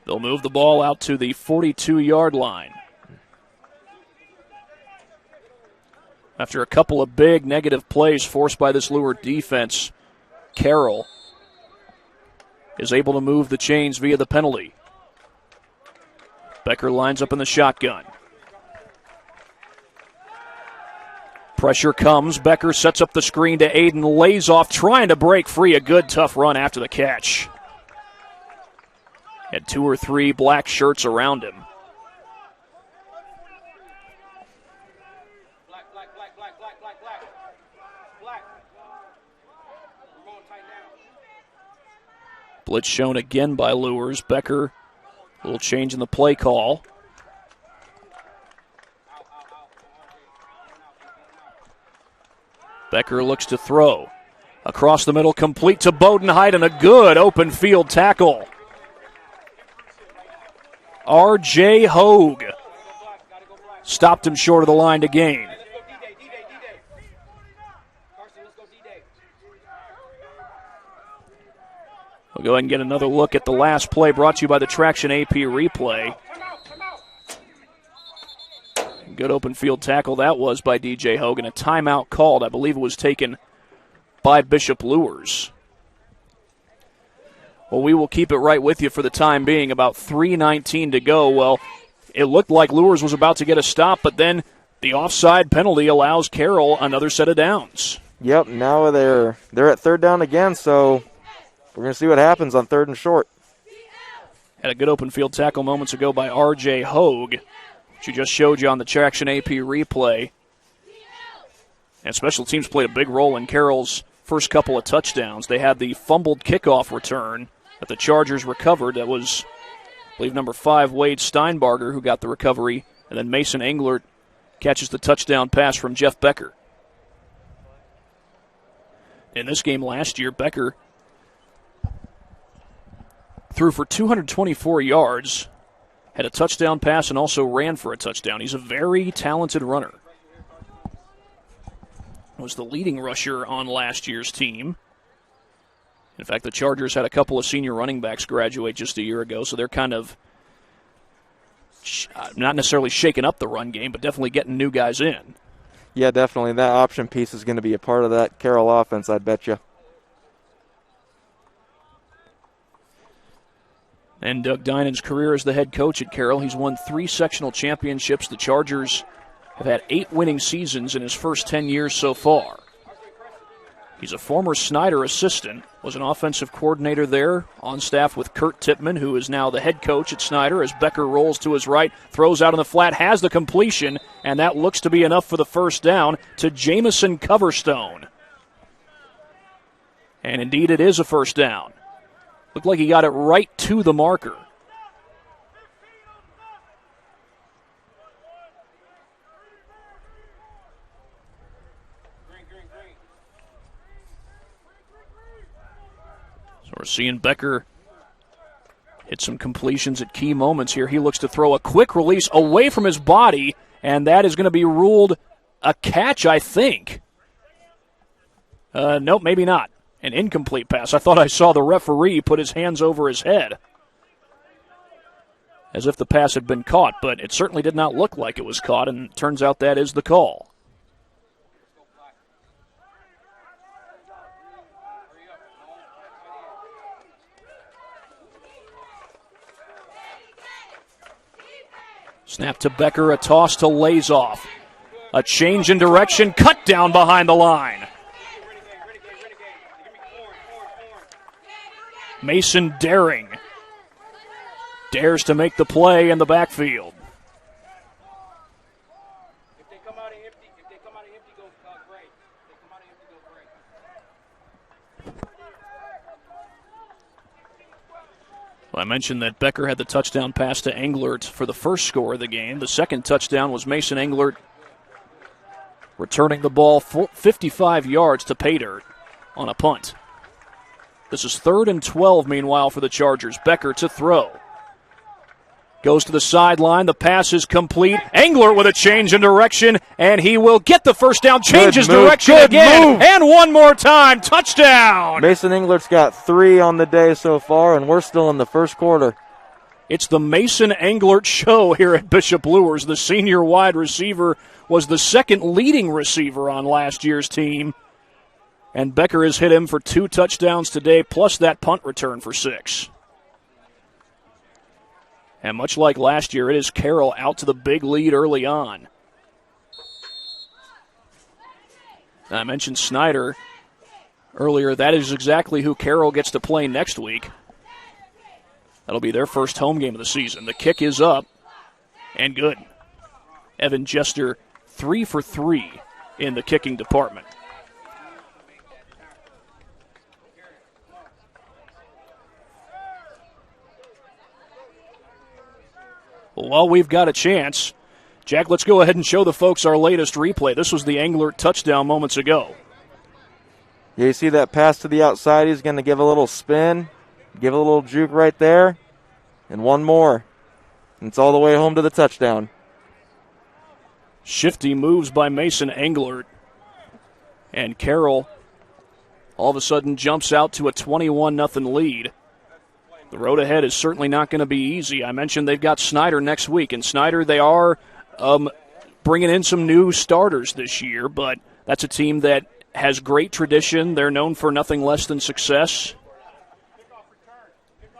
They'll move the ball out to the 42-yard line. After a couple of big negative plays forced by this Luer defense, Carroll is able to move the chains via the penalty. Becker lines up in the shotgun. Pressure comes. Becker sets up the screen to Aiden. Lays off, trying to break free. A good, tough run after the catch. Had 2 or 3 black shirts around him. Blitz shown again by Luers. Becker, a little change in the play call. Becker looks to throw. Across the middle, complete to Bodenheit, and a good open field tackle. R.J. Hogue stopped him short of the line to gain. We'll go ahead and get another look at the last play brought to you by the Traction AP Replay. Good open field tackle that was by DJ Hogan. A timeout called. I believe it was taken by Bishop Luers. Well, we will keep it right with you for the time being. About 3:19 to go. Well, it looked like Luers was about to get a stop, but then the offside penalty allows Carroll another set of downs. Yep, now they're at third down again, so we're going to see what happens on 3rd and short. Had a good open field tackle moments ago by R.J. Hogue, which you just showed you on the Traction AP replay. And special teams played a big role in Carroll's first couple of touchdowns. They had the fumbled kickoff return that the Chargers recovered. That was, I believe, number 5, Wade Steinbarger, who got the recovery. And then Mason Englert catches the touchdown pass from Jeff Becker. In this game last year, Becker threw for 224 yards, had a touchdown pass, and also ran for a touchdown. He's a very talented runner. Was the leading rusher on last year's team. In fact, the Chargers had a couple of senior running backs graduate just a year ago, so they're kind of not necessarily shaking up the run game, but definitely getting new guys in. Yeah, definitely. That option piece is going to be a part of that Carroll offense, I'd bet you. And Doug Dinan's career as the head coach at Carroll, he's won 3 sectional championships. The Chargers have had 8 winning seasons in his first 10 years so far. He's a former Snyder assistant, was an offensive coordinator there, on staff with Kurt Tippmann, who is now the head coach at Snyder, as Becker rolls to his right, throws out on the flat, has the completion, and that looks to be enough for the first down to Jamison Coverstone. And indeed it is a first down. Looked like he got it right to the marker. So we're seeing Becker hit some completions at key moments here. He looks to throw a quick release away from his body, and that is going to be ruled a catch, I think. Nope, maybe not. An incomplete pass. I thought I saw the referee put his hands over his head as if the pass had been caught, but it certainly did not look like it was caught, and it turns out that is the call. Snap to Becker, a toss to Lazoff. A change in direction, cut down behind the line. Mason Daring dares to make the play in the backfield. If they come out empty, go great. If they come out empty, go great. Well, I mentioned that Becker had the touchdown pass to Englert for the first score of the game. The second touchdown was Mason Englert returning the ball 55 yards to pay dirt on a punt. This is 3rd and 12, meanwhile, for the Chargers. Becker to throw. Goes to the sideline. The pass is complete. Englert with a change in direction, and he will get the first down. Changes direction again. And one more time. Touchdown. Mason Englert's got 3 on the day so far, and we're still in the first quarter. It's the Mason Englert show here at Bishop Luers. The senior wide receiver was the second leading receiver on last year's team. And Becker has hit him for 2 touchdowns today, plus that punt return for 6. And much like last year, it is Carroll out to the big lead early on. I mentioned Snyder earlier. That is exactly who Carroll gets to play next week. That'll be their first home game of the season. The kick is up and good. Evan Jester 3 for 3 in the kicking department. Well, we've got a chance. Jack, let's go ahead and show the folks our latest replay. This was the Englert touchdown moments ago. Yeah, you see that pass to the outside? He's going to give a little spin, give a little juke right there, and one more. And it's all the way home to the touchdown. Shifty moves by Mason Englert. And Carroll all of a sudden jumps out to a 21-0 lead. The road ahead is certainly not going to be easy. I mentioned they've got Snyder next week, and Snyder, they are bringing in some new starters this year, but that's a team that has great tradition. They're known for nothing less than success.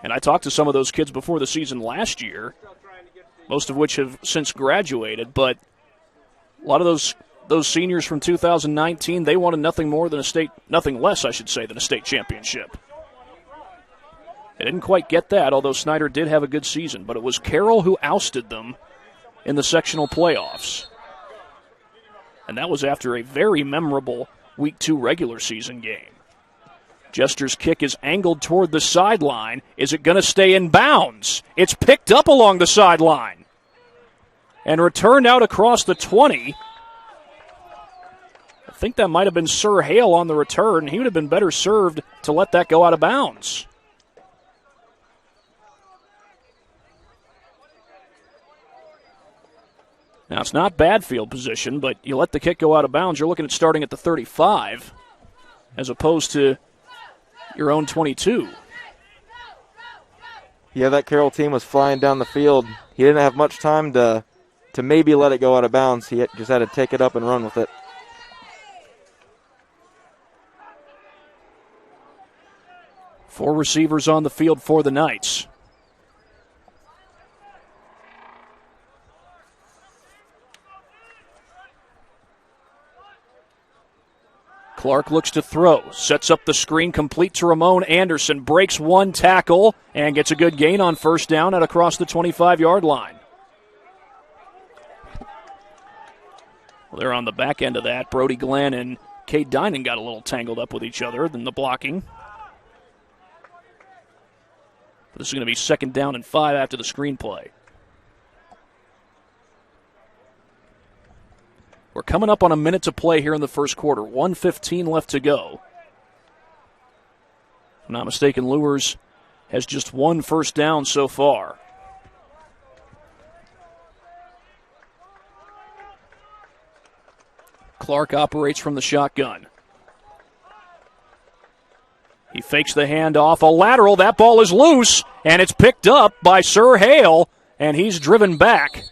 And I talked to some of those kids before the season last year, most of which have since graduated, but a lot of those seniors from 2019, they wanted nothing less, I should say, than a state championship. They didn't quite get that, although Snyder did have a good season, but it was Carroll who ousted them in the sectional playoffs. And that was after a very memorable Week 2 regular season game. Jester's kick is angled toward the sideline. Is it going to stay in bounds? It's picked up along the sideline and returned out across the 20. I think that might have been Sir Hale on the return. He would have been better served to let that go out of bounds. Now, it's not bad field position, but you let the kick go out of bounds, you're looking at starting at the 35 as opposed to your own 22. Yeah, that Carroll team was flying down the field. He didn't have much time to maybe let it go out of bounds. He just had to take it up and run with it. Four receivers on the field for the Knights. Clark looks to throw, sets up the screen complete to Ramon Anderson, breaks one tackle, and gets a good gain on first down at across the 25-yard line. Well, they're on the back end of that. Brody Glenn and Cade Dinan got a little tangled up with each other in the blocking. This is going to be 2nd down and 5 after the screen play. We're coming up on a minute to play here in the first quarter. 1:15 left to go. If I'm not mistaken, Luers has just one first down so far. Clark operates from the shotgun. He fakes the handoff, a lateral. That ball is loose, and it's picked up by Sir Hale, and he's driven back.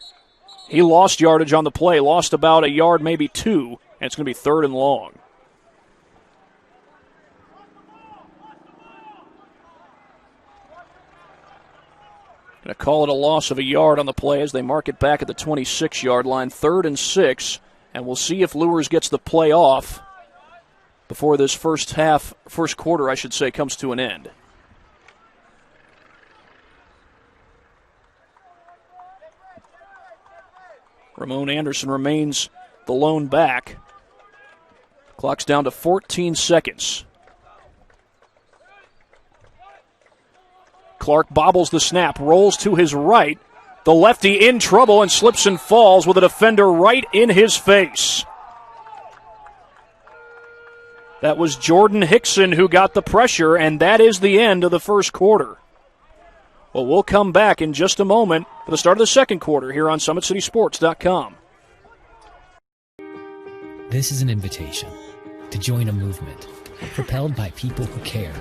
He lost yardage on the play, lost about a yard, maybe 2, and it's going to be 3rd and long. Going to call it a loss of a yard on the play as they mark it back at the 26-yard line, 3rd and 6, and we'll see if Luers gets the play off before this first quarter, comes to an end. Ramon Anderson remains the lone back. Clock's down to 14 seconds. Clark bobbles the snap, rolls to his right. The lefty in trouble and slips and falls with a defender right in his face. That was Jordan Hickson who got the pressure, and that is the end of the first quarter. Well, we'll come back in just a moment for the start of the second quarter here on SummitCitySports.com. This is an invitation to join a movement propelled by people who care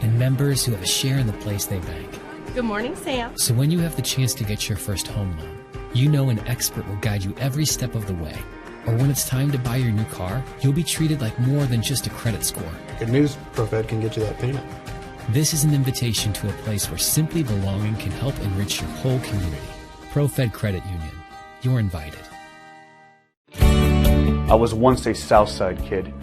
and members who have a share in the place they bank. Good morning, Sam. So when you have the chance to get your first home loan, you know an expert will guide you every step of the way. Or when it's time to buy your new car, you'll be treated like more than just a credit score. Good news, ProFed can get you that payment. This is an invitation to a place where simply belonging can help enrich your whole community. ProFed Credit Union. You're invited. I was once a Southside kid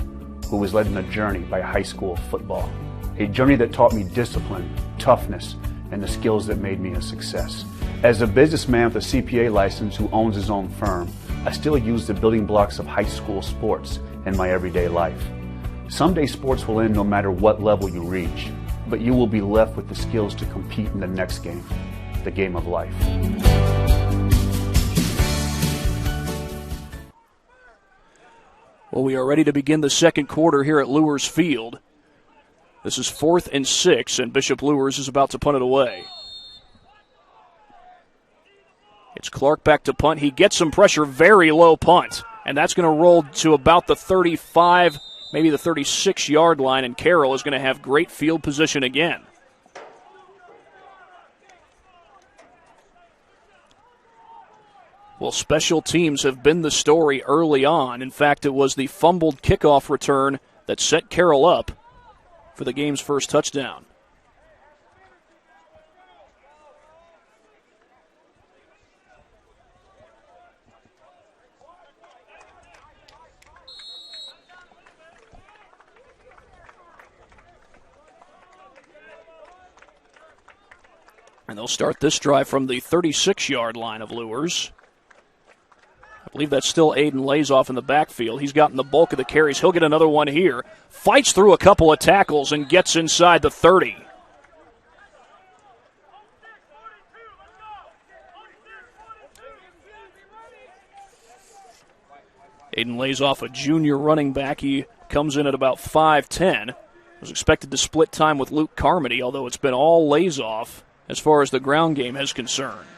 who was led on a journey by high school football. A journey that taught me discipline, toughness, and the skills that made me a success. As a businessman with a CPA license who owns his own firm, I still use the building blocks of high school sports in my everyday life. Someday sports will end no matter what level you reach, but you will be left with the skills to compete in the next game, the game of life. Well, we are ready to begin the second quarter here at Luers Field. This is 4th and 6, and Bishop Luers is about to punt it away. It's Clark back to punt. He gets some pressure, very low punt, and that's going to roll to about the 35, maybe the 36-yard line, and Carroll is going to have great field position again. Well, special teams have been the story early on. In fact, it was the fumbled kickoff return that set Carroll up for the game's first touchdown. And they'll start this drive from the 36-yard line of Luers. I believe that's still Aiden Lazoff in the backfield. He's gotten the bulk of the carries. He'll get another one here. Fights through a couple of tackles and gets inside the 30. Aiden Lazoff, a junior running back. He comes in at about 5'10". Was expected to split time with Luke Carmody, although it's been all Lazoff as far as the ground game is concerned.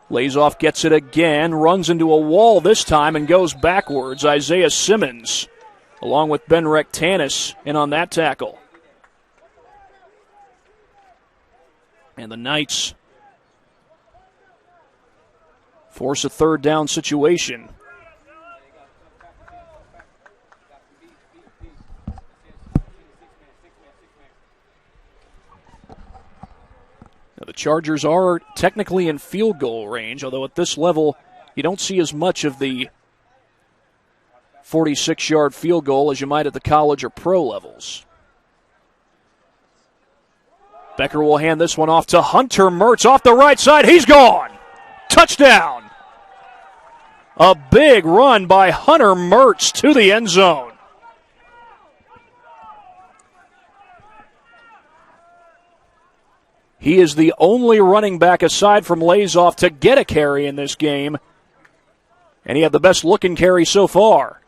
Lazoff gets it again, runs into a wall this time and goes backwards. Isaiah Simmons, along with Ben Rectanis, in on that tackle. And the Knights force a third down situation. Now, the Chargers are technically in field goal range, although at this level you don't see as much of the 46-yard field goal as you might at the college or pro levels. Becker will hand this one off to Hunter Mertz off the right side. He's gone. Touchdown. A big run by Hunter Mertz to the end zone. He is the only running back aside from Lazoff to get a carry in this game, and he had the best looking carry so far.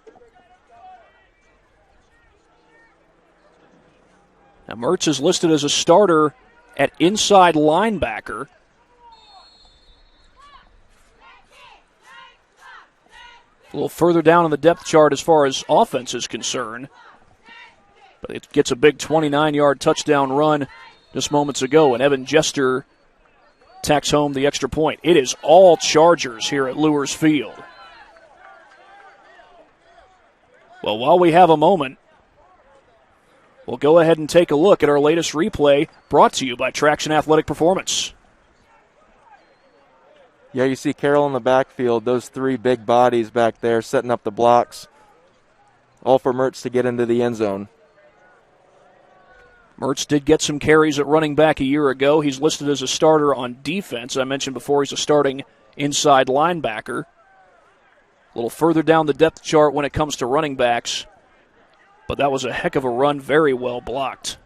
Now Mertz is listed as a starter at inside linebacker. A little further down on the depth chart as far as offense is concerned, but it gets a big 29-yard touchdown run just moments ago, and Evan Jester tacks home the extra point. It is all Chargers here at Luers Field. Well, while we have a moment, we'll go ahead and take a look at our latest replay brought to you by Traction Athletic Performance. Yeah, you see Carroll in the backfield, those three big bodies back there setting up the blocks, all for Mertz to get into the end zone. Mertz did get some carries at running back a year ago. He's listed as a starter on defense. I mentioned before he's a starting inside linebacker. A little further down the depth chart when it comes to running backs. But that was a heck of a run, very well blocked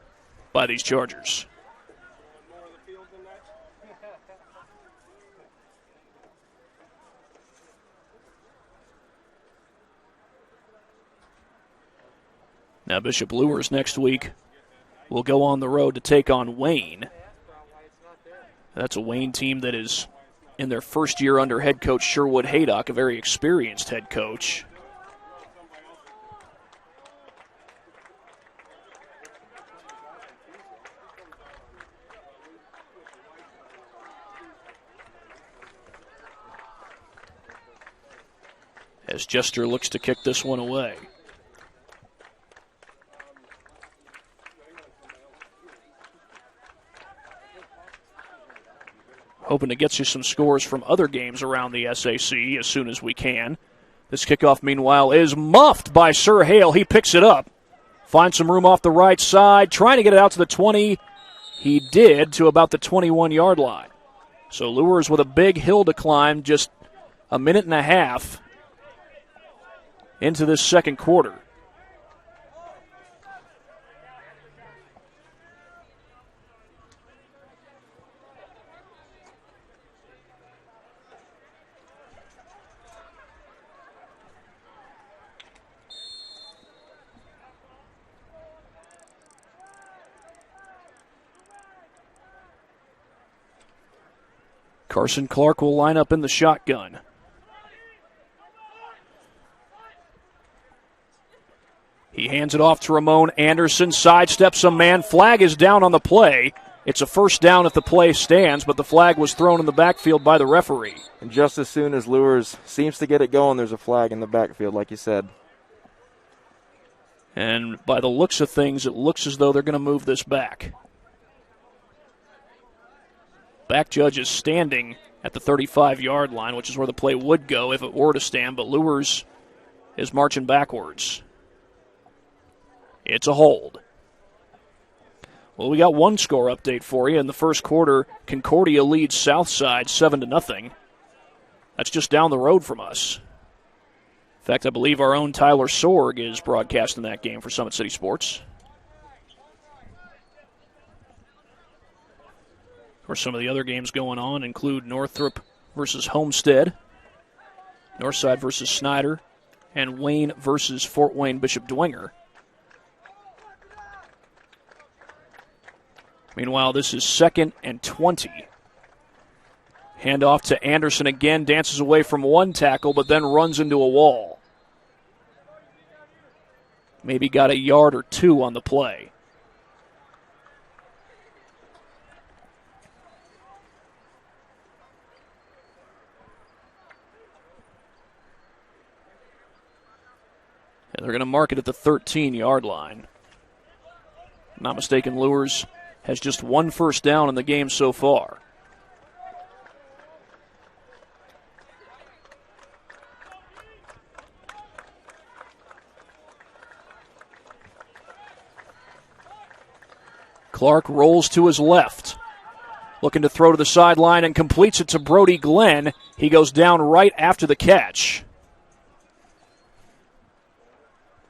by these Chargers. Now Bishop Luers next week will go on the road to take on Wayne. That's a Wayne team that is in their first year under head coach Sherwood Haydock, a very experienced head coach. As Jester looks to kick this one away. Hoping to get you some scores from other games around the SAC as soon as we can. This kickoff, meanwhile, is muffed by Sir Hale. He picks it up. Finds some room off the right side. Trying to get it out to the 20. He did, to about the 21-yard line. So Luers with a big hill to climb, just a minute and a half into this second quarter. Carson Clark will line up in the shotgun. He hands it off to Ramon Anderson, sidesteps a man. Flag is down on the play. It's a first down if the play stands, but the flag was thrown in the backfield by the referee. And just as soon as Luers seems to get it going, there's a flag in the backfield, like you said. And by the looks of things, it looks as though they're going to move this back. Back judge is standing at the 35-yard line, which is where the play would go if it were to stand, but Luers is marching backwards. It's a hold. Well, we got one score update for you. In the first quarter, Concordia leads Southside 7-0. That's just down the road from us. In fact, I believe our own Tyler Sorg is broadcasting that game for Summit City Sports. Of course, some of the other games going on include Northrop versus Homestead, Northside versus Snyder, and Wayne versus Fort Wayne Bishop Dwenger. Meanwhile, this is 2nd and 20. Handoff to Anderson again, dances away from one tackle, but then runs into a wall. Maybe got a yard or two on the play. And they're going to mark it at the 13-yard line. Not mistaken, Luers has just one first down in the game so far. Clark rolls to his left, looking to throw to the sideline and completes it to Brody Glenn. He goes down right after the catch.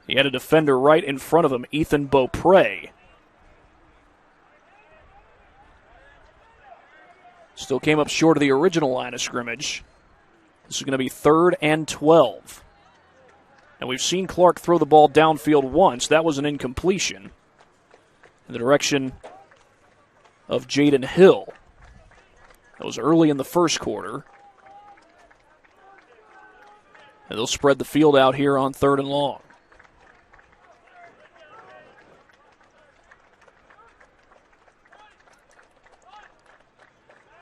He had a defender right in front of him, Ethan Beaupre. Still came up short of the original line of scrimmage. This is going to be 3rd and 12. And we've seen Clark throw the ball downfield once. That was an incompletion in the direction of Jaden Hill. That was early in the first quarter. And they'll spread the field out here on 3rd and long.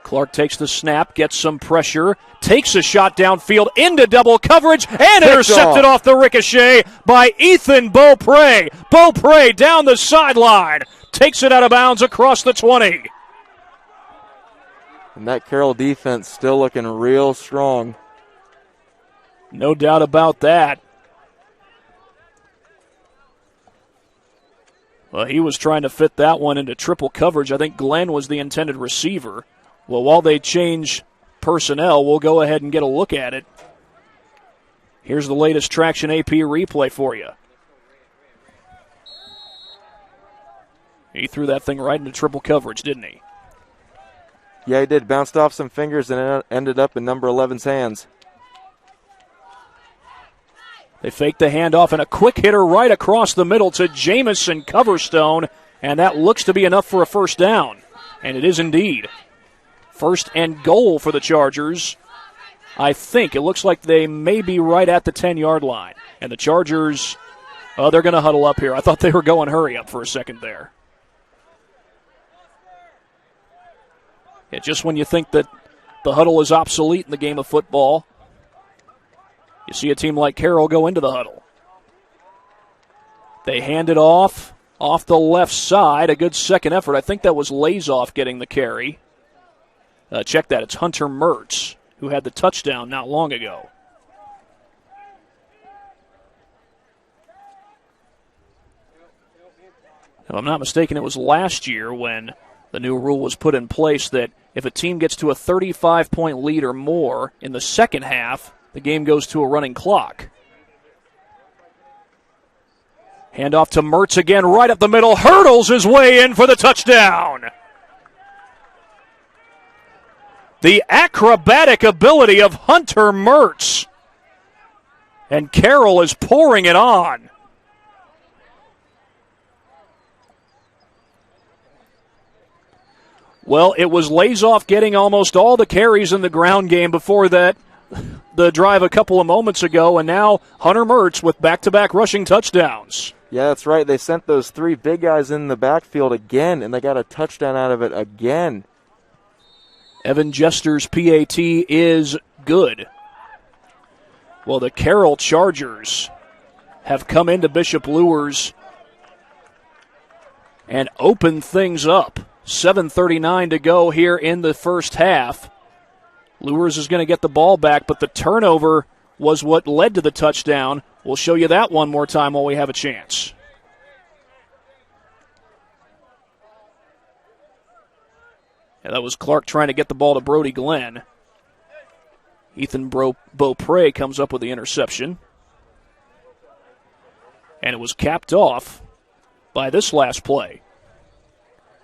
Clark takes the snap, gets some pressure, takes a shot downfield into double coverage, and intercepted off the ricochet by Ethan Beaupre. Beaupre down the sideline, takes it out of bounds across the 20. And that Carroll defense still looking real strong. No doubt about that. Well, he was trying to fit that one into triple coverage. I think Glenn was the intended receiver. Well, while they change personnel, we'll go ahead and get a look at it. Here's the latest Traction AP replay for you. He threw that thing right into triple coverage, didn't he? Yeah, he did. Bounced off some fingers and ended up in number 11's hands. They faked the handoff and a quick hitter right across the middle to Jamison Coverstone, and that looks to be enough for a first down. And it is indeed. 1st and goal for the Chargers. I think it looks like they may be right at the 10-yard line. And the Chargers, they're going to huddle up here. I thought they were going hurry up for a second there. Yeah, just when you think that the huddle is obsolete in the game of football, you see a team like Carroll go into the huddle. They hand it off the left side. A good second effort. I think that was Lazoff getting the carry. Check that. It's Hunter Mertz, who had the touchdown not long ago. If I'm not mistaken, it was last year when the new rule was put in place that if a team gets to a 35-point lead or more in the second half, the game goes to a running clock. Handoff to Mertz again, right up the middle, hurdles his way in for the touchdown. The acrobatic ability of Hunter Mertz. And Carroll is pouring it on. Well, it was Lazoff getting almost all the carries in the ground game before that, the drive a couple of moments ago, and now Hunter Mertz with back-to-back rushing touchdowns. Yeah, that's right. They sent those 3 big guys in the backfield again, and they got a touchdown out of it again. Evan Jester's PAT is good. Well, the Carroll Chargers have come into Bishop Luers and opened things up. 7:39 to go here in the first half. Luers is going to get the ball back, but the turnover was what led to the touchdown. We'll show you that one more time while we have a chance. Yeah, that was Clark trying to get the ball to Brody Glenn. Ethan Beaupre comes up with the interception. And it was capped off by this last play.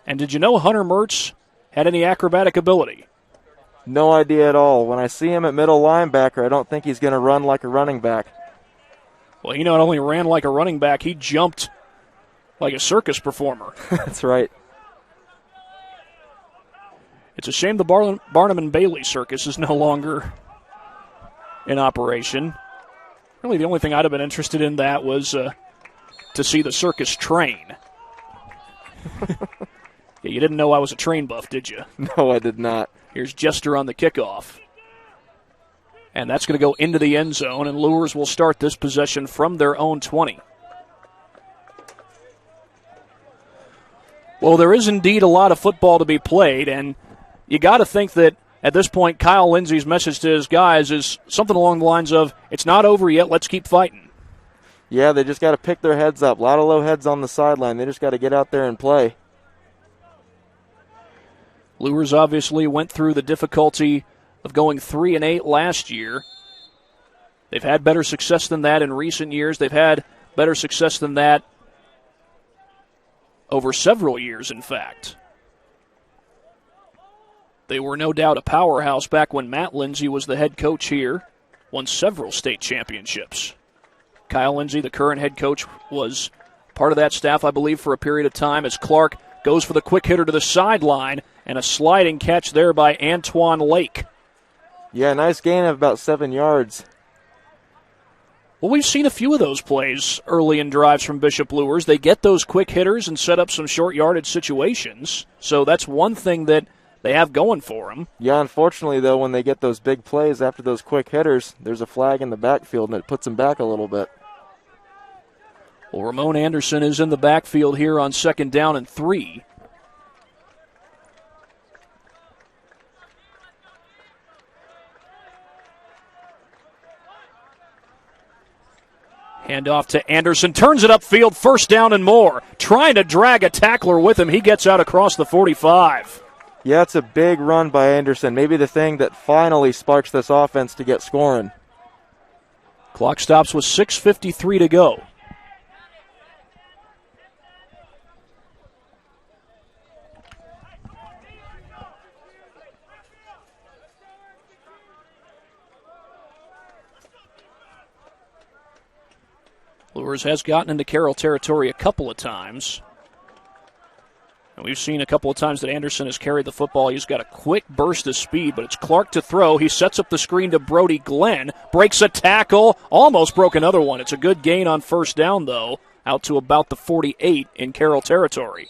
And did you know Hunter Mertz had any acrobatic ability? No idea at all. When I see him at middle linebacker, I don't think he's going to run like a running back. Well, he not only ran like a running back, he jumped like a circus performer. That's right. It's a shame the Barnum and Bailey circus is no longer in operation. Really, the only thing I'd have been interested in that was to see the circus train. Yeah, you didn't know I was a train buff, did you? No, I did not. Here's Jester on the kickoff. And that's going to go into the end zone, and Luers will start this possession from their own 20. Well, there is indeed a lot of football to be played, and you got to think that at this point, Kyle Lindsey's message to his guys is something along the lines of, it's not over yet, let's keep fighting. Yeah, they just got to pick their heads up. A lot of low heads on the sideline. They just got to get out there and play. Luers obviously went through the difficulty of going 3-8 last year. They've had better success than that in recent years. They've had better success than that over several years, in fact. They were no doubt a powerhouse back when Matt Lindsey was the head coach here, won several state championships. Kyle Lindsey, the current head coach, was part of that staff, I believe, for a period of time as Clark goes for the quick hitter to the sideline, and a sliding catch there by Antoine Lake. Yeah, nice gain of about 7 yards. Well, we've seen a few of those plays early in drives from Bishop Luers. They get those quick hitters and set up some short yardage situations. So that's one thing that they have going for them. Yeah, unfortunately, though, when they get those big plays after those quick hitters, there's a flag in the backfield, and it puts them back a little bit. Well, Ramon Anderson is in the backfield here on 2nd down and 3. Handoff to Anderson, turns it upfield, 1st down and more. Trying to drag a tackler with him. He gets out across the 45. Yeah, it's a big run by Anderson. Maybe the thing that finally sparks this offense to get scoring. Clock stops with 6:53 to go. Luers has gotten into Carroll territory a couple of times. And we've seen a couple of times that Anderson has carried the football. He's got a quick burst of speed, but it's Clark to throw. He sets up the screen to Brody Glenn. Breaks a tackle. Almost broke another one. It's a good gain on 1st down, though, out to about the 48 in Carroll territory.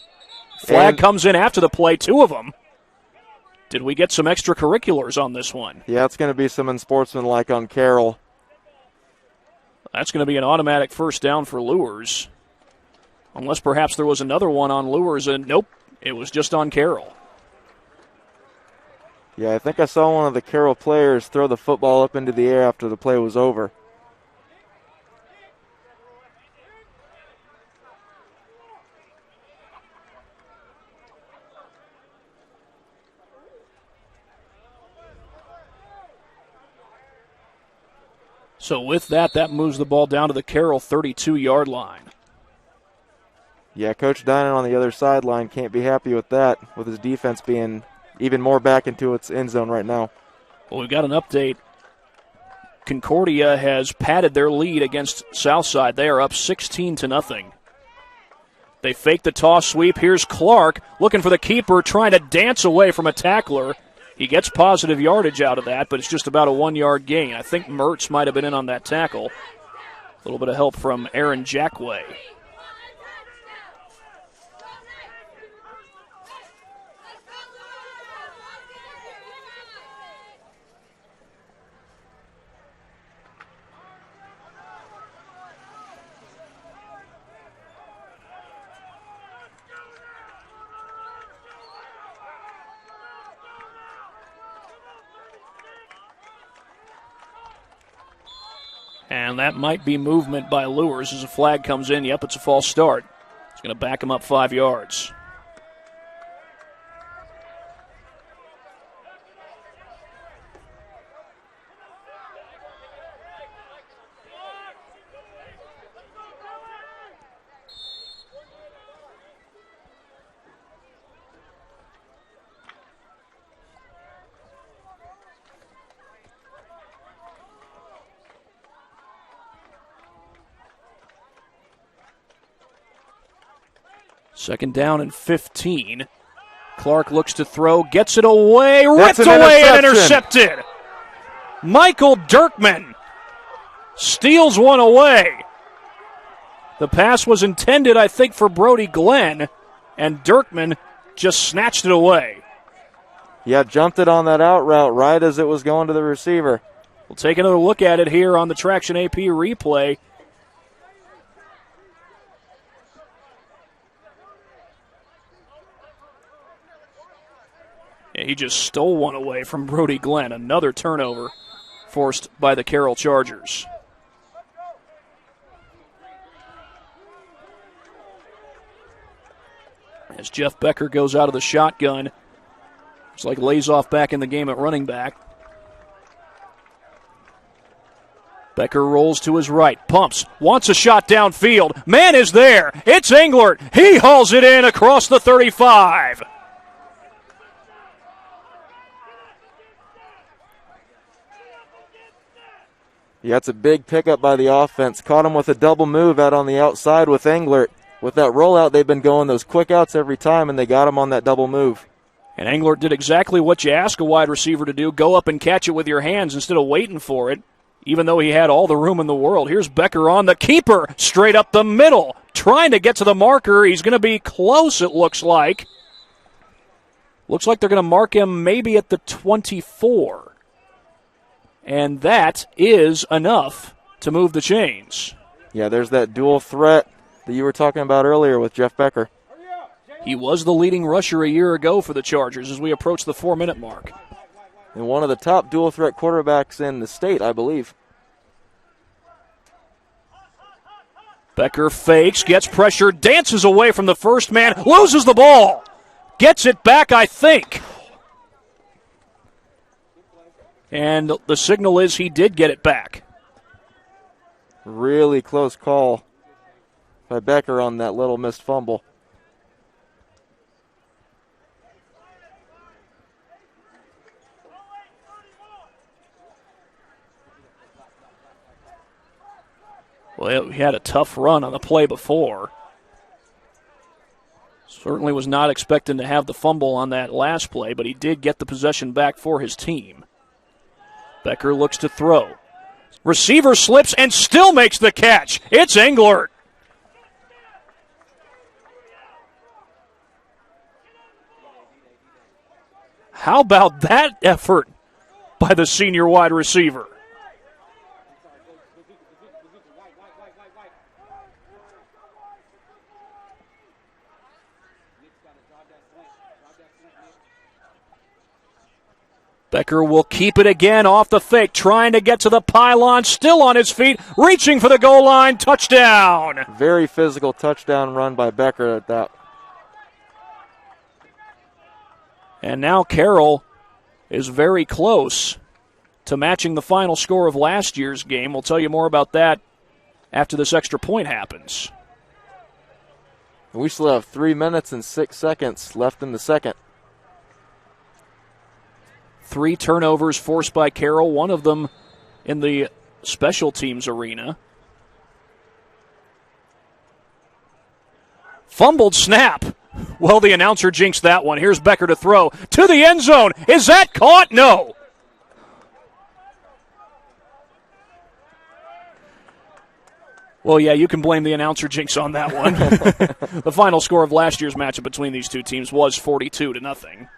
Flag comes in after the play, 2 of them. Did we get some extracurriculars on this one? Yeah, it's going to be some unsportsmanlike on Carroll. That's going to be an automatic 1st down for Luers. Unless perhaps there was another one on Luers, and nope, it was just on Carroll. Yeah, I think I saw one of the Carroll players throw the football up into the air after the play was over. So with that moves the ball down to the Carroll 32-yard line. Yeah, Coach Dinan on the other sideline can't be happy with that, with his defense being even more back into its end zone right now. Well, we've got an update. Concordia has padded their lead against Southside. They are up 16-0. They fake the toss sweep. Here's Clark looking for the keeper, trying to dance away from a tackler. He gets positive yardage out of that, but it's just about a 1-yard gain. I think Mertz might have been in on that tackle. A little bit of help from Aaron Jackway. And that might be movement by Luers as a flag comes in. Yep, it's a false start. It's going to back him up 5 yards. Second down and 15. Clark looks to throw, gets it away, ripped away and intercepted. Michael Dirkman steals one away. The pass was intended, I think, for Brody Glenn, and Dirkman just snatched it away. Yeah, jumped it on that out route right as it was going to the receiver. We'll take another look at it here on the Traction AP replay. He just stole one away from Brody Glenn. Another turnover forced by the Carroll Chargers. As Jeff Becker goes out of the shotgun, it's like lays off back in the game at running back. Becker rolls to his right, pumps, wants a shot downfield. Man is there. It's Englert. He hauls it in across the 35. Yeah, it's a big pickup by the offense. Caught him with a double move out on the outside with Englert. With that rollout, they've been going those quick outs every time, and they got him on that double move. And Englert did exactly what you ask a wide receiver to do, go up and catch it with your hands instead of waiting for it, even though he had all the room in the world. Here's Becker on the keeper, straight up the middle, trying to get to the marker. He's going to be close, it looks like. Looks like they're going to mark him maybe at the 24. And that is enough to move the chains. Yeah, there's that dual threat that you were talking about earlier with Jeff Becker. He was the leading rusher a year ago for the Chargers as we approach the 4-minute mark. And one of the top dual threat quarterbacks in the state, I believe. Becker fakes, gets pressure, dances away from the first man, loses the ball. Gets it back, I think. And the signal is he did get it back. Really close call by Becker on that little missed fumble. Well, he had a tough run on the play before. Certainly was not expecting to have the fumble on that last play, but he did get the possession back for his team. Becker looks to throw. Receiver slips and still makes the catch. It's Englert. How about that effort by the senior wide receiver? Becker will keep it again off the fake, trying to get to the pylon, still on his feet, reaching for the goal line, touchdown. Very physical touchdown run by Becker at that. And now Carroll is very close to matching the final score of last year's game. We'll tell you more about that after this extra point happens. We still have 3 minutes and 6 seconds left in the second. 3 turnovers forced by Carroll, one of them in the special teams arena. Fumbled snap. Well, the announcer jinxed that one. Here's Becker to throw to the end zone. Is that caught? No. Well, yeah, you can blame the announcer jinx on that one. The final score of last year's matchup between these two teams was 42-0.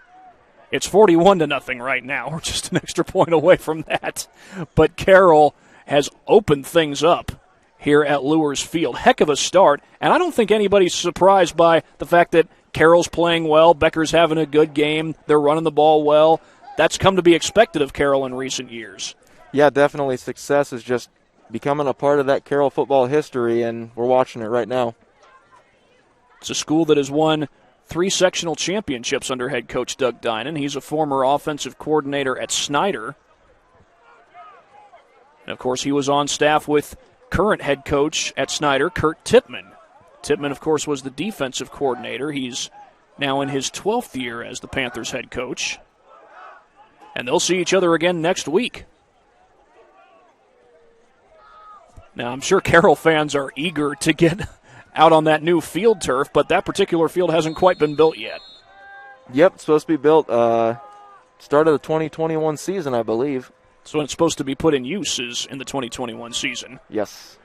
It's 41-0 right now. We're just an extra point away from that. But Carroll has opened things up here at Luers Field. Heck of a start, and I don't think anybody's surprised by the fact that Carroll's playing well, Becker's having a good game, they're running the ball well. That's come to be expected of Carroll in recent years. Yeah, definitely. Success is just becoming a part of that Carroll football history, and we're watching it right now. It's a school that has won 3 sectional championships under head coach Doug Dinan. He's a former offensive coordinator at Snyder. And, of course, he was on staff with current head coach at Snyder, Kurt Tippmann. Tippmann, of course, was the defensive coordinator. He's now in his 12th year as the Panthers head coach. And they'll see each other again next week. Now, I'm sure Carroll fans are eager to get out on that new field turf, but that particular field hasn't quite been built yet. Yep, it's supposed to be built start of the 2021 season, I believe. So when it's supposed to be put in use is in the 2021 season. Yes.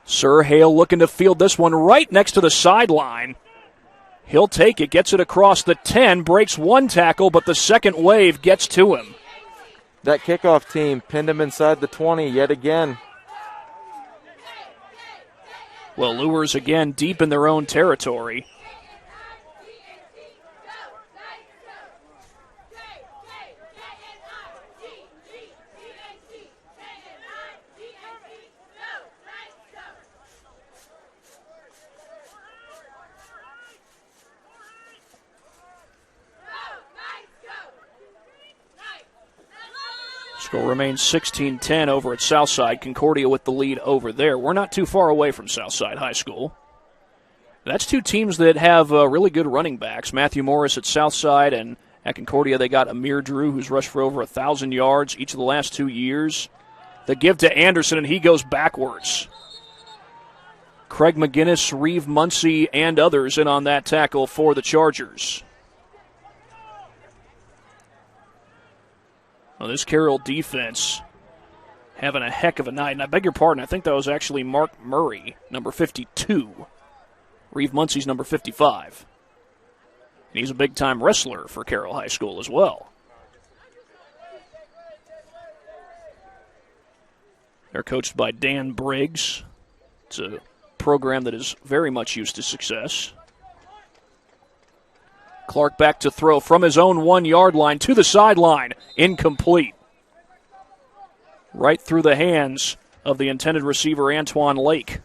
Sir Hale looking to field this one right next to the sideline. He'll take it, gets it across the 10, breaks one tackle, but the second wave gets to him. That kickoff team pinned him inside the 20 yet again. Well, Luers again deep in their own territory. Score remains 16-10 over at Southside. Concordia with the lead over there. We're not too far away from Southside High School. That's two teams that have really good running backs. Matthew Morris at Southside, and at Concordia they got Amir Drew, who's rushed for over 1,000 yards each of the last 2 years. The give to Anderson, and he goes backwards. Craig McGinnis, Reeve Muncie, and others in on that tackle for the Chargers. Well, this Carroll defense having a heck of a night. And I beg your pardon, I think that was actually Mark Murray, number 52. Reeve Muncie's number 55. And he's a big-time wrestler for Carroll High School as well. They're coached by Dan Briggs. It's a program that is very much used to success. Clark back to throw from his own 1-yard line to the sideline. Incomplete. Right through the hands of the intended receiver, Antoine Lake.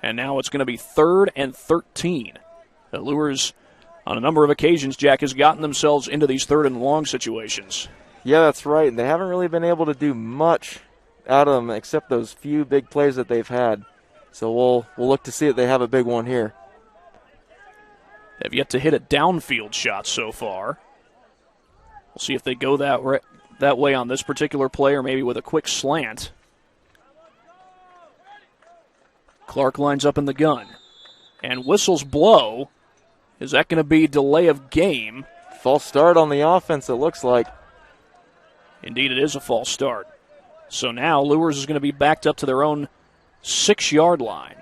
And now it's going to be 3rd and 13. The Luers, on a number of occasions, Jack, has gotten themselves into these 3rd and long situations. Yeah, that's right. And they haven't really been able to do much out of them except those few big plays that they've had. So we'll look to see if they have a big one here. They've yet to hit a downfield shot so far. We'll see if they go that way on this particular play or maybe with a quick slant. Clark lines up in the gun. And whistles blow. Is that going to be delay of game? False start on the offense, it looks like. Indeed, it is a false start. So now Luers is going to be backed up to their own 6-yard line.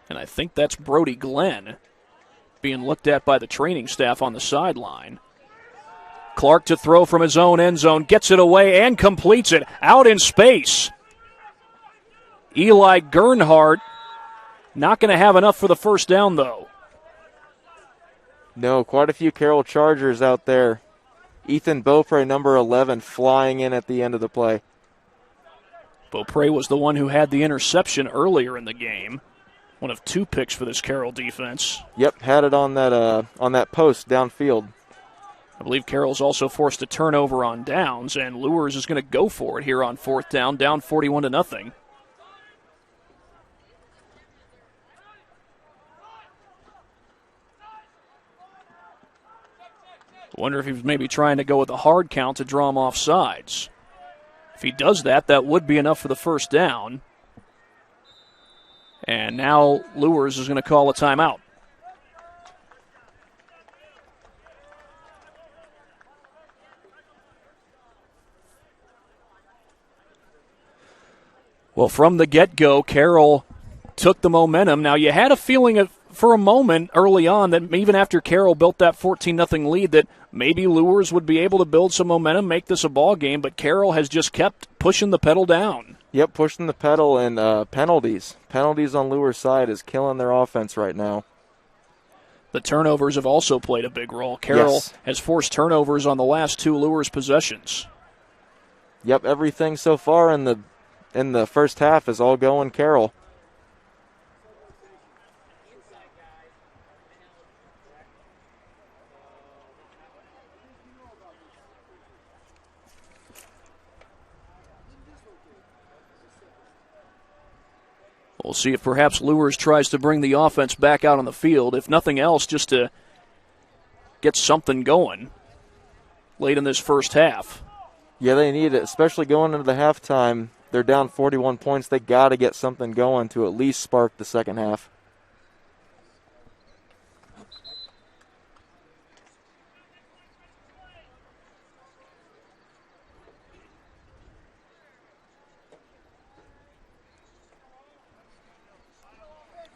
And I think that's Brody Glenn being looked at by the training staff on the sideline. Clark to throw from his own end zone, gets it away and completes it out in space. Eli Gernhardt not going to have enough for the first down, though. No, quite a few Carroll Chargers out there. Ethan Beaupre, number 11, flying in at the end of the play. Beaupre was the one who had the interception earlier in the game. One of 2 picks for this Carroll defense. Yep, had it on that post downfield. I believe Carroll's also forced a turnover on downs, and Luers is going to go for it here on 4th down 41-0. I wonder if he was maybe trying to go with a hard count to draw him off sides. If he does that, that would be enough for the first down. And now Luers is going to call a timeout. Well, from the get-go, Carroll took the momentum. Now, you had a feeling for a moment early on that even after Carroll built that 14-0 lead that maybe Luers would be able to build some momentum, make this a ball game, but Carroll has just kept pushing the pedal down. Yep, pushing the pedal, and penalties. Penalties on Luers' side is killing their offense right now. The turnovers have also played a big role. Carroll has forced turnovers on the last 2 Luers possessions. Yep, everything so far in the first half is all going Carroll. We'll see if perhaps Luers tries to bring the offense back out on the field, if nothing else, just to get something going late in this first half. Yeah, they need it, especially going into the halftime. They're down 41 points. They got to get something going to at least spark the second half.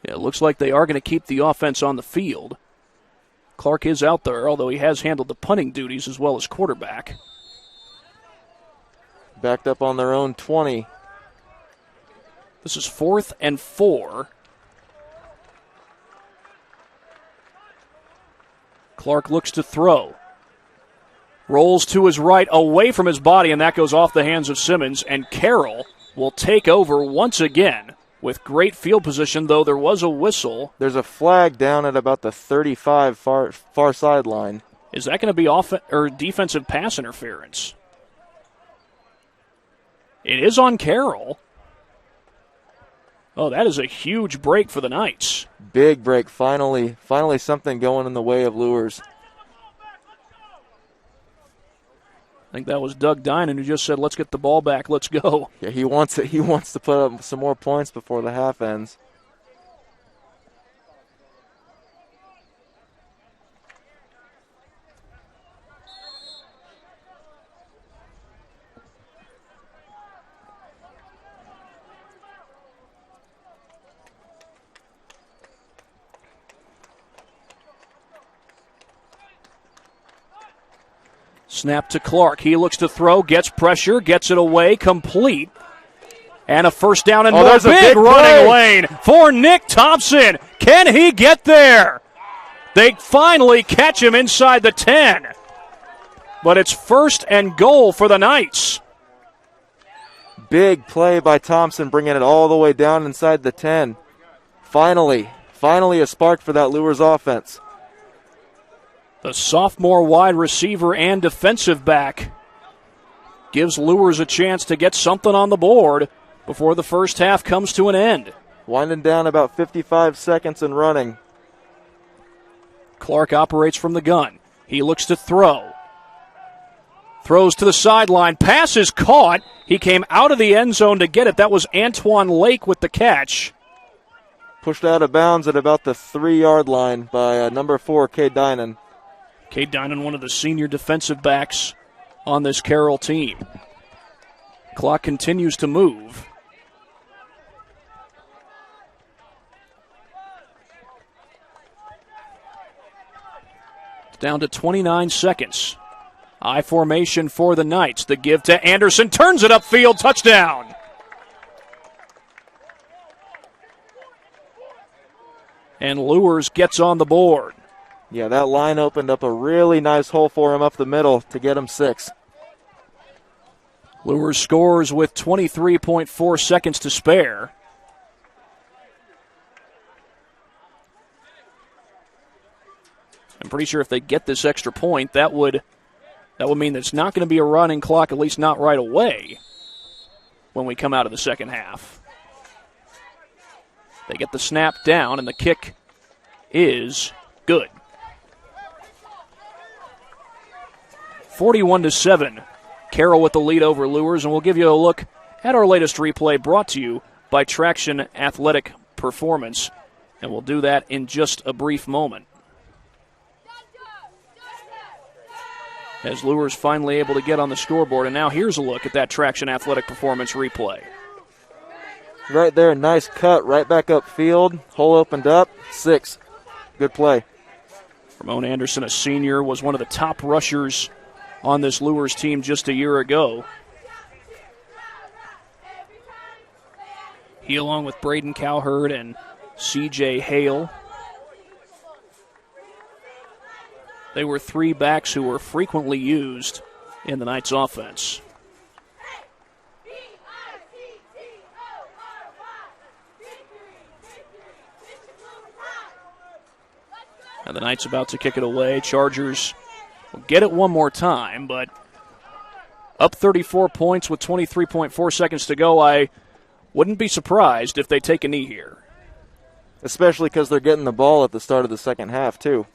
Yeah, it looks like they are going to keep the offense on the field. Clark is out there, although he has handled the punting duties as well as quarterback. Backed up on their own 20. This is 4th and 4. Clark looks to throw. Rolls to his right, away from his body, and that goes off the hands of Simmons. And Carroll will take over once again with great field position, though there was a whistle. There's a flag down at about the 35 far sideline. Is that going to be defensive pass interference? It is on Carroll. Oh, that is a huge break for the Knights. Big break. Finally something going in the way of Luers. I think that was Doug Dinan who just said, let's get the ball back, let's go. Yeah, he wants it. He wants to put up some more points before the half ends. Snap to Clark. He looks to throw, gets pressure, gets it away, complete. And a first down and more. There's a big running lane for Nick Thompson. Can he get there? They finally catch him inside the 10. But it's 1st and goal for the Knights. Big play by Thompson, bringing it all the way down inside the 10. Finally a spark for that Luers offense. The sophomore wide receiver and defensive back gives Luers a chance to get something on the board before the first half comes to an end. Winding down about 55 seconds and running. Clark operates from the gun. He looks to throw. Throws to the sideline. Pass is caught. He came out of the end zone to get it. That was Antoine Lake with the catch. Pushed out of bounds at about the 3-yard line by number 4, Cade Dinan. Cade Dinan, one of the senior defensive backs on this Carroll team. Clock continues to move. It's down to 29 seconds. I formation for the Knights. The give to Anderson. Turns it upfield. Touchdown. And Luers gets on the board. Yeah, that line opened up a really nice hole for him up the middle to get him 6. Luers scores with 23.4 seconds to spare. I'm pretty sure if they get this extra point, that would mean that it's not going to be a running clock, at least not right away, when we come out of the second half. They get the snap down, and the kick is good. 41-7. Carroll with the lead over Luers, and we'll give you a look at our latest replay brought to you by Traction Athletic Performance, and we'll do that in just a brief moment. As Luers finally able to get on the scoreboard, and now here's a look at that Traction Athletic Performance replay. Right there, nice cut, right back upfield. Hole opened up, 6. Good play. Ramon Anderson, a senior, was one of the top rushers on this Luers team just a year ago. He, along with Braden Cowherd and C.J. Hale, they were three backs who were frequently used in the Knights' offense. Now the Knights about to kick it away. Chargers will get it one more time, but up 34 points with 23.4 seconds to go. I wouldn't be surprised if they take a knee here. Especially because they're getting the ball at the start of the second half, too.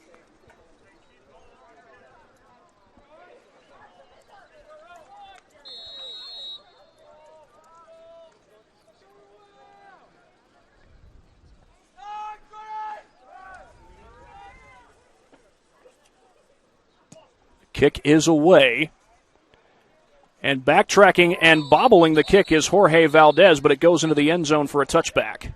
Kick is away. And backtracking and bobbling the kick is Jorge Valdez, but it goes into the end zone for a touchback.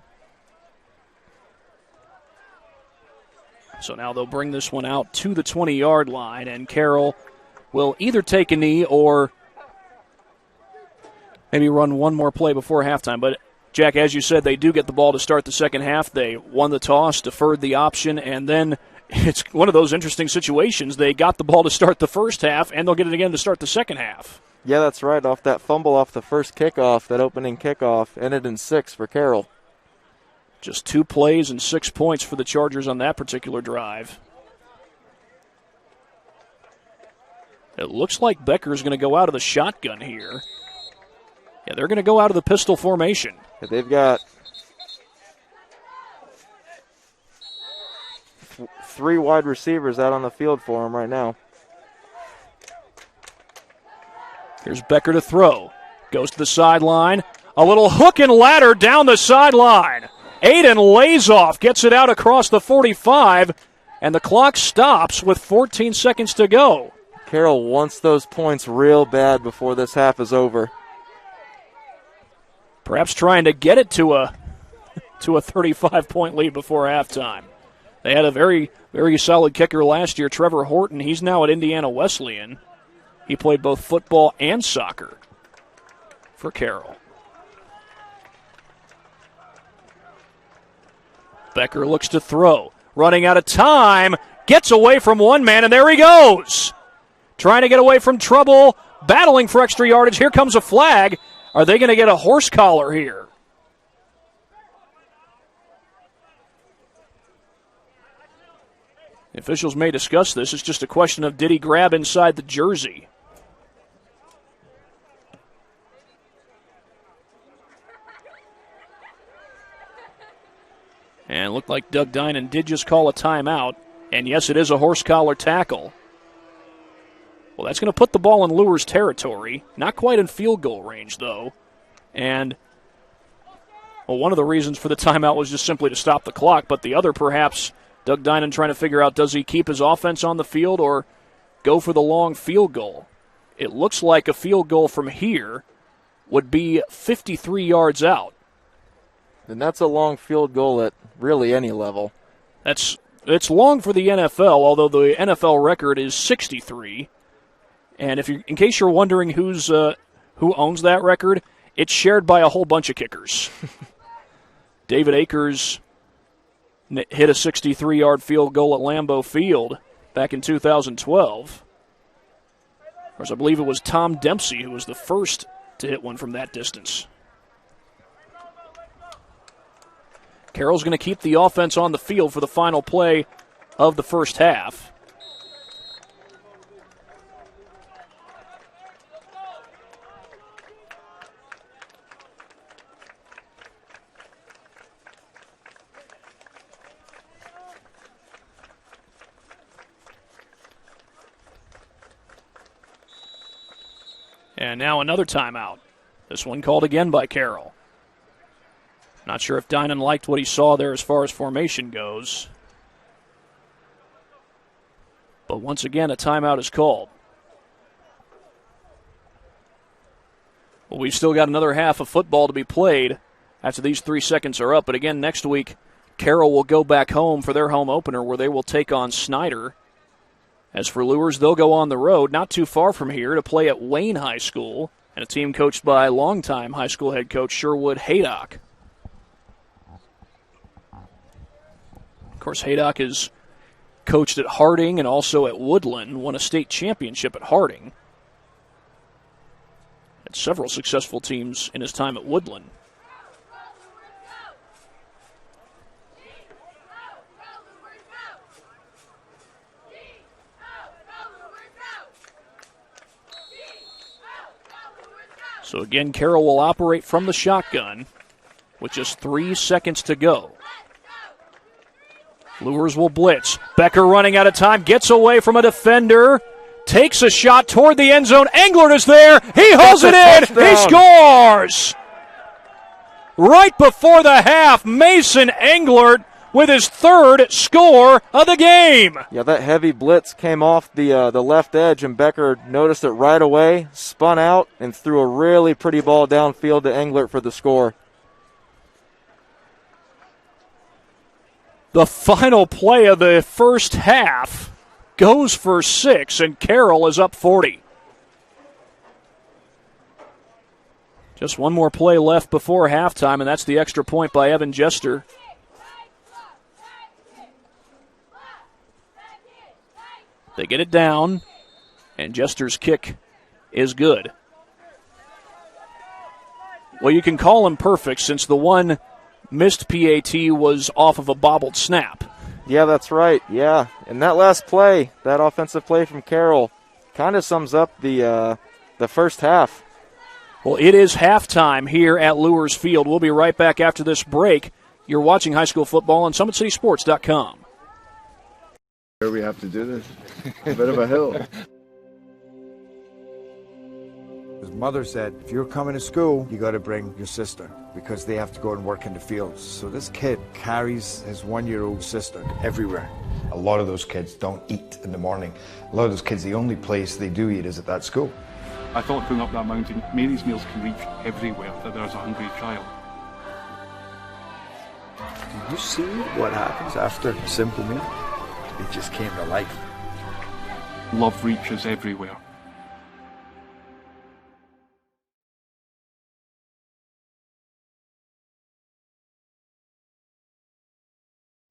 So now they'll bring this one out to the 20-yard line, and Carroll will either take a knee or maybe run one more play before halftime. But, Jack, as you said, they do get the ball to start the second half. They won the toss, deferred the option, and then it's one of those interesting situations. They got the ball to start the first half, and they'll get it again to start the second half. Yeah, that's right. Off that fumble off the first kickoff, that opening kickoff, ended in 6 for Carroll. Just 2 plays and 6 points for the Chargers on that particular drive. It looks like Becker's going to go out of the shotgun here. Yeah, they're going to go out of the pistol formation. They've got 3 wide receivers out on the field for him right now. Here's Becker to throw. Goes to the sideline. A little hook and ladder down the sideline. Aiden Lazoff gets it out across the 45, and the clock stops with 14 seconds to go. Carroll wants those points real bad before this half is over. Perhaps trying to get it to a 35-point lead before halftime. They had a very, very solid kicker last year, Trevor Horton. He's now at Indiana Wesleyan. He played both football and soccer for Carroll. Becker looks to throw. Running out of time. Gets away from one man, and there he goes. Trying to get away from trouble. Battling for extra yardage. Here comes a flag. Are they going to get a horse collar here? The officials may discuss this. It's just a question of did he grab inside the jersey? And it looked like Doug Dinan did just call a timeout. And yes, it is a horse collar tackle. Well, that's going to put the ball in Luers territory. Not quite in field goal range, though. And, well, one of the reasons for the timeout was just simply to stop the clock. But the other, perhaps, Doug Dinan trying to figure out, does he keep his offense on the field or go for the long field goal? It looks like a field goal from here would be 53 yards out. And that's a long field goal at really any level. It's long for the NFL, although the NFL record is 63. And in case you're wondering who owns that record, it's shared by a whole bunch of kickers. David Akers hit a 63-yard field goal at Lambeau Field back in 2012. Of course, I believe it was Tom Dempsey who was the first to hit one from that distance. Carroll's going to keep the offense on the field for the final play of the first half. And now another timeout. This one called again by Carroll. Not sure if Dinan liked what he saw there as far as formation goes. But once again, a timeout is called. Well, we've still got another half of football to be played after these 3 seconds are up. But again, next week, Carroll will go back home for their home opener where they will take on Snyder. As for Luers, they'll go on the road, not too far from here, to play at Wayne High School, and a team coached by longtime high school head coach Sherwood Haydock. Of course, Haydock is coached at Harding and also at Woodland, won a state championship at Harding. Had several successful teams in his time at Woodland. So again, Carroll will operate from the shotgun with just 3 seconds to go. Luers will blitz. Becker running out of time, gets away from a defender, takes a shot toward the end zone. Englert is there. He holds it in. Touchdown. He scores. Right before the half, Mason Englert with his third score of the game. Yeah, that heavy blitz came off the left edge, and Becker noticed it right away, spun out, and threw a really pretty ball downfield to Englert for the score. The final play of the first half goes for 6, and Carroll is up 40. Just one more play left before halftime, and that's the extra point by Evan Jester. They get it down, and Jester's kick is good. Well, you can call him perfect since the one missed PAT was off of a bobbled snap. Yeah, that's right. Yeah, and that last play, that offensive play from Carroll, kind of sums up the first half. Well, it is halftime here at Luers Field. We'll be right back after this break. You're watching high school football on SummitCitySports.com. We have to do this. A bit of a hill. His mother said, if you're coming to school, you got to bring your sister because they have to go and work in the fields. So this kid carries his 1-year-old sister everywhere. A lot of those kids don't eat in the morning. A lot of those kids, the only place they do eat is at that school. I thought going up that mountain, Mary's meals can reach everywhere, that there's a hungry child. Do you see what happens after a simple meal? It just came to life. Love reaches everywhere.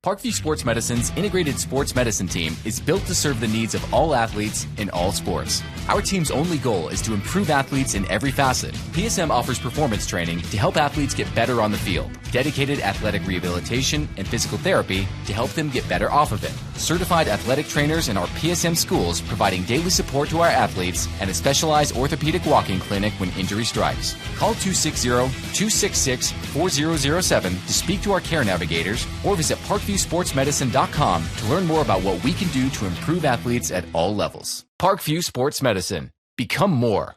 Parkview Sports Medicine's integrated sports medicine team is built to serve the needs of all athletes in all sports. Our team's only goal is to improve athletes in every facet. PSM offers performance training to help athletes get better on the field, dedicated athletic rehabilitation and physical therapy to help them get better off of it, certified athletic trainers in our PSM schools providing daily support to our athletes, and a specialized orthopedic walking clinic when injury strikes. Call 260-266-4007 to speak to our care navigators or visit ParkviewSportsMedicine.com to learn more about what we can do to improve athletes at all levels. Parkview Sports Medicine. Become more.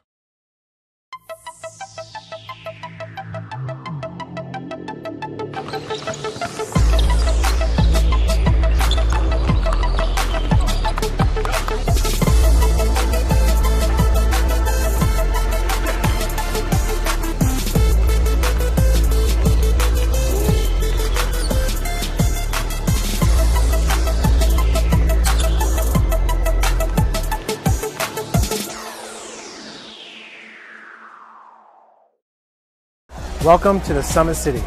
Welcome to the Summit City,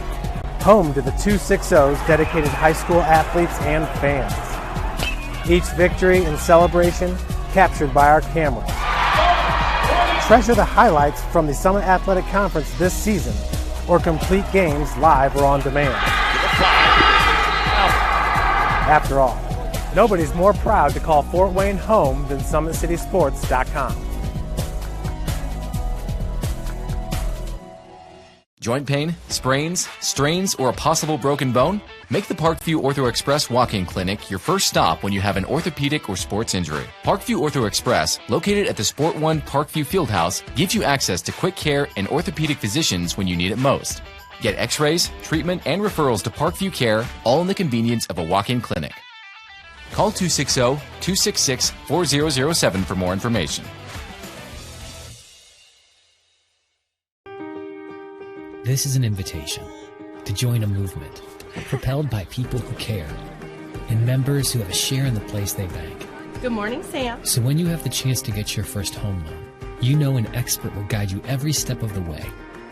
home to the 260's dedicated high school athletes and fans. Each victory and celebration captured by our camera. Treasure the highlights from the Summit Athletic Conference this season or complete games live or on demand. After all, nobody's more proud to call Fort Wayne home than SummitCitySports.com. Joint pain, sprains, strains, or a possible broken bone? Make the Parkview Ortho Express walk-in clinic your first stop when you have an orthopedic or sports injury. Parkview Ortho Express, located at the Sport One Parkview Fieldhouse, gives you access to quick care and orthopedic physicians when you need it most. Get x-rays, treatment, and referrals to Parkview Care, all in the convenience of a walk-in clinic. Call 260-266-4007 for more information. This is an invitation to join a movement propelled by people who care, and members who have a share in the place they bank. Good morning, Sam. So when you have the chance to get your first home loan, you know an expert will guide you every step of the way.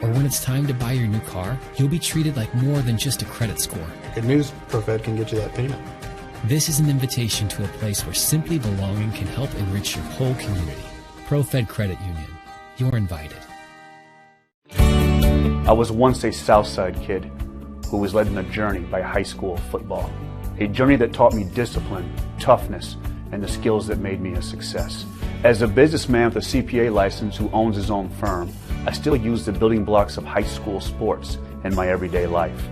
Or when it's time to buy your new car, you'll be treated like more than just a credit score. Good news, ProFed can get you that payment. This is an invitation to a place where simply belonging can help enrich your whole community. ProFed Credit Union. You're invited. I was once a Southside kid who was led on a journey by high school football. A journey that taught me discipline, toughness, and the skills that made me a success. As a businessman with a CPA license who owns his own firm, I still use the building blocks of high school sports in my everyday life.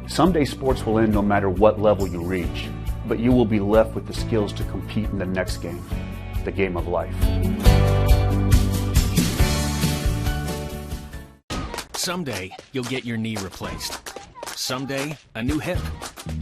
Someday sports will end no matter what level you reach, but you will be left with the skills to compete in the next game, the game of life. Someday, you'll get your knee replaced. Someday, a new hip.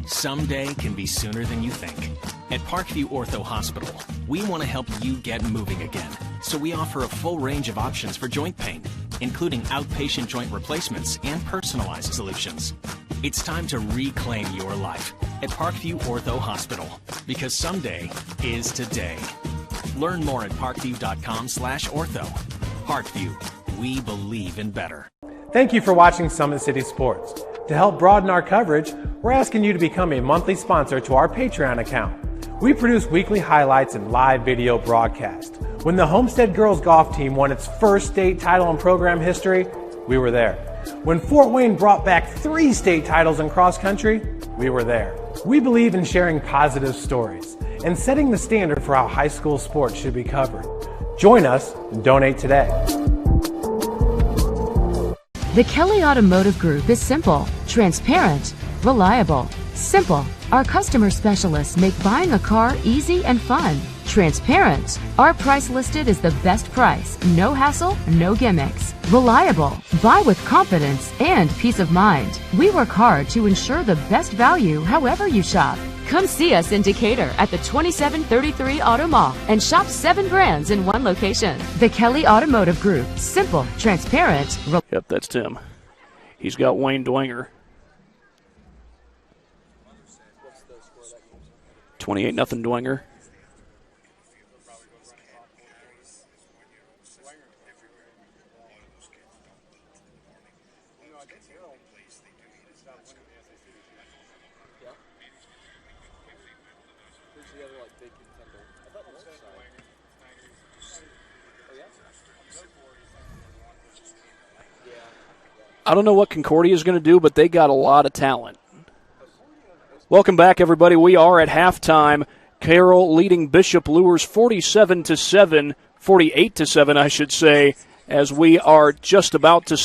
Someday can be sooner than you think. At Parkview Ortho Hospital, we want to help you get moving again. So we offer a full range of options for joint pain, including outpatient joint replacements and personalized solutions. It's time to reclaim your life at Parkview Ortho Hospital, because someday is today. Learn more at parkview.com/ortho. Parkview, we believe in better. Thank you for watching Summit City Sports. To help broaden our coverage, we're asking you to become a monthly sponsor to our Patreon account. We produce weekly highlights and live video broadcasts. When the Homestead Girls Golf Team won its first state title in program history, we were there. When Fort Wayne brought back 3 state titles in cross country, we were there. We believe in sharing positive stories and setting the standard for how high school sports should be covered. Join us and donate today. The Kelly Automotive Group is simple, transparent, reliable. Simple. Our customer specialists make buying a car easy and fun. Transparent. Our price listed is the best price. No hassle, no gimmicks. Reliable. Buy with confidence and peace of mind. We work hard to ensure the best value however you shop. Come see us in Decatur at the 2733 Auto Mall and shop 7 brands in one location. The Kelly Automotive Group. Simple, transparent. Yep, that's Tim. He's got Wayne Dwenger. 28-0 Dwenger. I don't know what Concordia is going to do, but they got a lot of talent. Welcome back, everybody. We are at halftime. Carroll leading Bishop Luers 47-7, 48-7, I should say, as we are just about to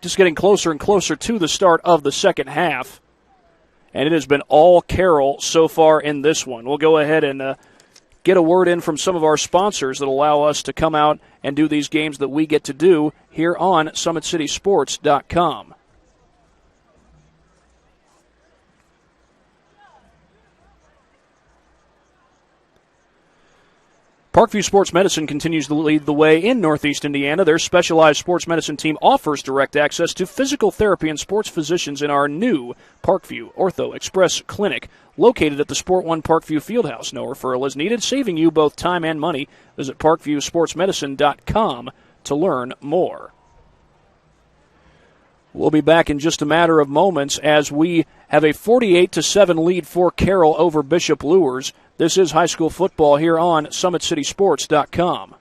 just getting closer and closer to the start of the second half. And it has been all Carroll so far in this one. We'll go ahead and get a word in from some of our sponsors that allow us to come out and do these games that we get to do here on SummitCitySports.com. Parkview Sports Medicine continues to lead the way in Northeast Indiana. Their specialized sports medicine team offers direct access to physical therapy and sports physicians in our new Parkview Ortho Express Clinic, located at the Sport One Parkview Fieldhouse. No referral is needed, saving you both time and money. Visit parkviewsportsmedicine.com to learn more. We'll be back in just a matter of moments as we have a 48-7 lead for Carroll over Bishop Luers. This is high school football here on SummitCitySports.com.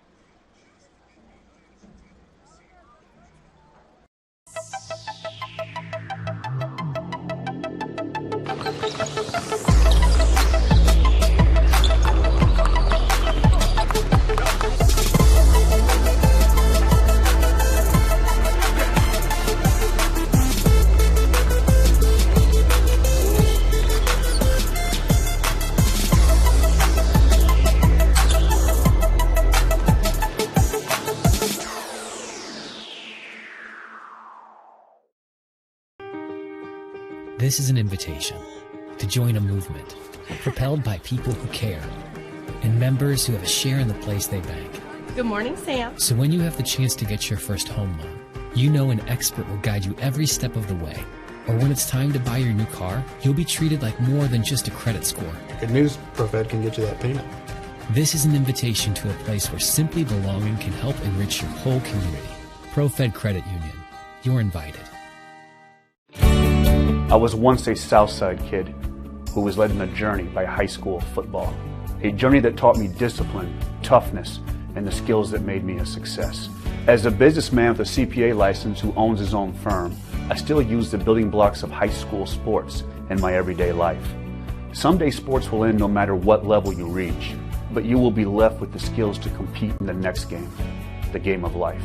This is an invitation to join a movement propelled by people who care and members who have a share in the place they bank. Good morning, Sam. So when you have the chance to get your first home loan, you know an expert will guide you every step of the way. or when it's time to buy your new car, you'll be treated like more than just a credit score. Good news, ProFed can get you that payment. This is an invitation to a place where simply belonging can help enrich your whole community. ProFed Credit Union. You're invited. I was once a Southside kid who was led on a journey by high school football. A journey that taught me discipline, toughness, and the skills that made me a success. As a businessman with a CPA license who owns his own firm, I still use the building blocks of high school sports in my everyday life. Someday sports will end no matter what level you reach, but you will be left with the skills to compete in the next game, the game of life.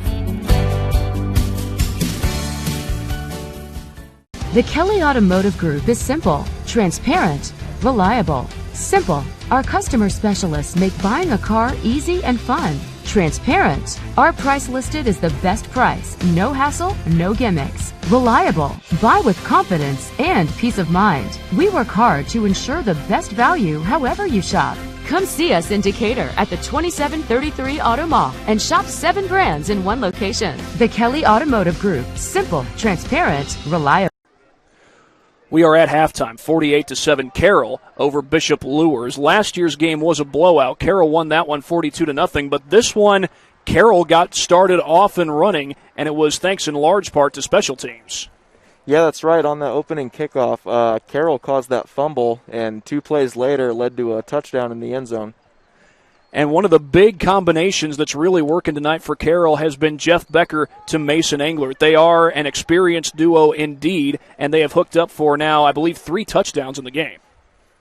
The Kelly Automotive Group is simple, transparent, reliable. Simple. Our customer specialists make buying a car easy and fun. Transparent. Our price listed is the best price. No hassle, no gimmicks. Reliable. Buy with confidence and peace of mind. We work hard to ensure the best value however you shop. Come see us in Decatur at the 2733 Auto Mall and shop 7 brands in one location. The Kelly Automotive Group. Simple, transparent, reliable. We are at halftime, 48-7 Carroll over Bishop Luers. Last year's game was a blowout. Carroll won that one 42-0, but this one, Carroll got started off and running, and it was thanks in large part to special teams. Yeah, that's right. On the opening kickoff, Carroll caused that fumble, and 2 plays later led to a touchdown in the end zone. And one of the big combinations that's really working tonight for Carroll has been Jeff Becker to Mason Englert. They are an experienced duo indeed, and they have hooked up for now, I believe, 3 touchdowns in the game.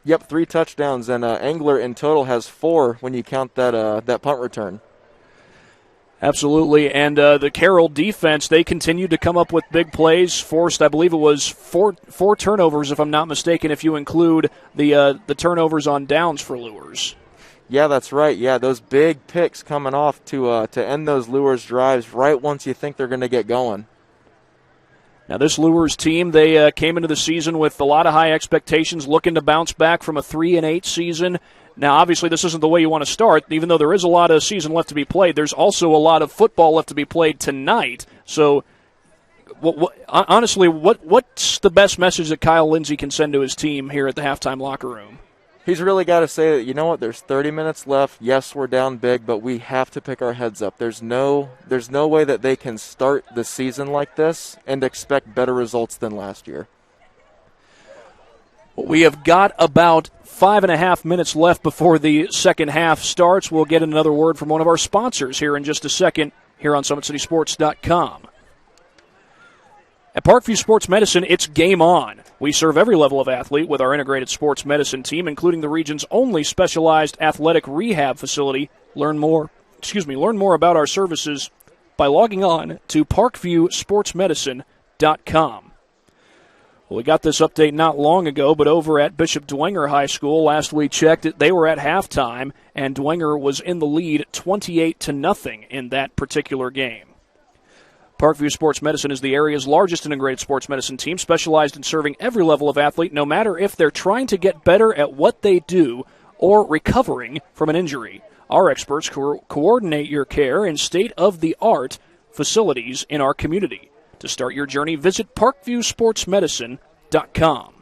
Yep, 3 touchdowns, and Englert in total has 4 when you count that punt return. Absolutely, and the Carroll defense, they continued to come up with big plays, forced, I believe it was four turnovers, if I'm not mistaken, if you include the turnovers on downs for Luers. Yeah, that's right. Yeah, those big picks coming off to end those Luers drives right once you think they're going to get going. Now, this Luers team, they came into the season with a lot of high expectations, looking to bounce back from a 3-8 season. Now, obviously, this isn't the way you want to start. Even though there is a lot of season left to be played, there's also a lot of football left to be played tonight. So, honestly, what's the best message that Kyle Lindsey can send to his team here at the halftime locker room? He's really got to say that, you know what, there's 30 minutes left. Yes, we're down big, but we have to pick our heads up. There's no way that they can start the season like this and expect better results than last year. We have got about 5.5 minutes left before the second half starts. We'll get another word from one of our sponsors here in just a second here on SummitCitySports.com. At Parkview Sports Medicine, it's game on. We serve every level of athlete with our integrated sports medicine team, including the region's only specialized athletic rehab facility. Learn more about our services by logging on to parkviewsportsmedicine.com. Well, we got this update not long ago, but over at Bishop Dwenger High School, last we checked, they were at halftime, and Dwenger was in the lead 28-0 in that particular game. Parkview Sports Medicine is the area's largest integrated sports medicine team, specialized in serving every level of athlete, no matter if they're trying to get better at what they do or recovering from an injury. Our experts coordinate your care in state-of-the-art facilities in our community. To start your journey, visit parkviewsportsmedicine.com.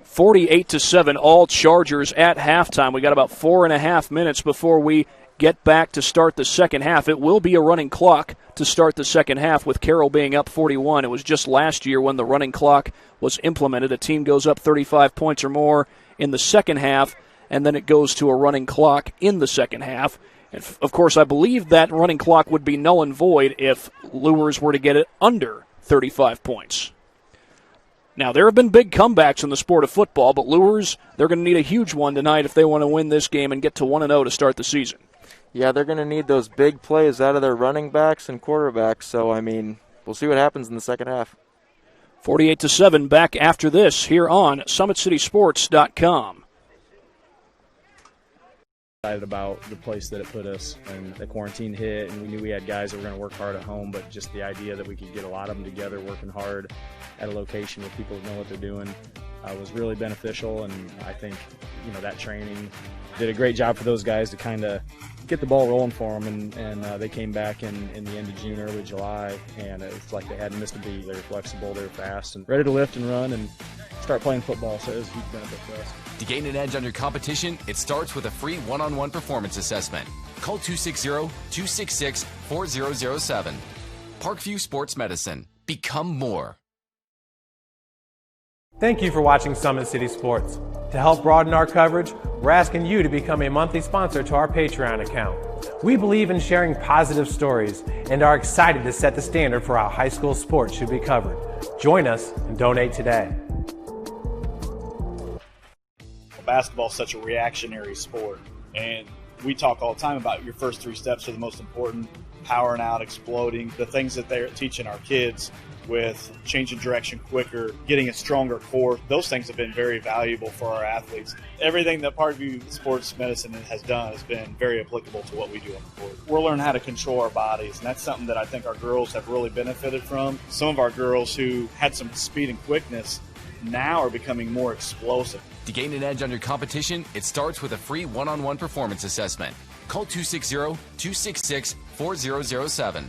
48-7, all Chargers at halftime. We got about 4.5 minutes before we get back to start the second half. It will be a running clock to start the second half with Carroll being up 41. It was just last year when the running clock was implemented. A team goes up 35 points or more in the second half, and then it goes to a running clock in the second half. And of course, I believe that running clock would be null and void if Luers were to get it under 35 points. Now, there have been big comebacks in the sport of football, but Luers, they're going to need a huge one tonight if they want to win this game and get to 1-0 to start the season. Yeah, they're going to need those big plays out of their running backs and quarterbacks. So, I mean, we'll see what happens in the second half. 48-7, back after this here on SummitCitySports.com. Excited about the place that it put us, and the quarantine hit, and we knew we had guys that were going to work hard at home, but just the idea that we could get a lot of them together working hard at a location where people know what they're doing was really beneficial, and I think that training did a great job for those guys to kind of get the ball rolling for them, and they came back in the end of June, early July, and it's like they hadn't missed a beat. They were flexible, they were fast, and ready to lift and run and start playing football, so it was a huge benefit for us. To gain an edge on your competition, it starts with a free one-on-one performance assessment. Call 260-266-4007. Parkview Sports Medicine. Become more. Thank you for watching Summit City Sports. To help broaden our coverage, we're asking you to become a monthly sponsor to our Patreon account. We believe in sharing positive stories and are excited to set the standard for how high school sports should be covered. Join us and donate today. Basketball is such a reactionary sport, and we talk all the time about your first 3 steps are the most important: powering out, exploding, the things that they're teaching our kids with changing direction quicker, getting a stronger core. Those things have been very valuable for our athletes. Everything that Parkview Sports Medicine has done has been very applicable to what we do on the court. We're learning how to control our bodies, and that's something that I think our girls have really benefited from. Some of our girls who had some speed and quickness now are becoming more explosive. To gain an edge on your competition, it starts with a free one-on-one performance assessment. Call 260-266-4007.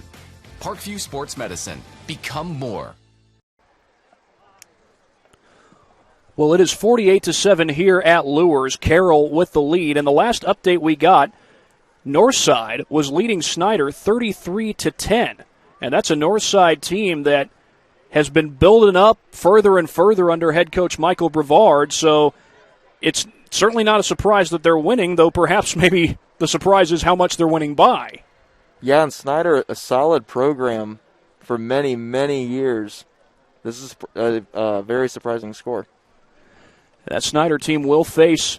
Parkview Sports Medicine. Become more. Well, it is 48-7 here at Luers. Carroll with the lead. And the last update we got, Northside was leading Snyder 33-10. And that's a Northside team that has been building up further and further under head coach Michael Brevard. So it's certainly not a surprise that they're winning, though perhaps maybe the surprise is how much they're winning by. Yeah, and Snyder, a solid program for many, many years. This is a very surprising score. That Snyder team will face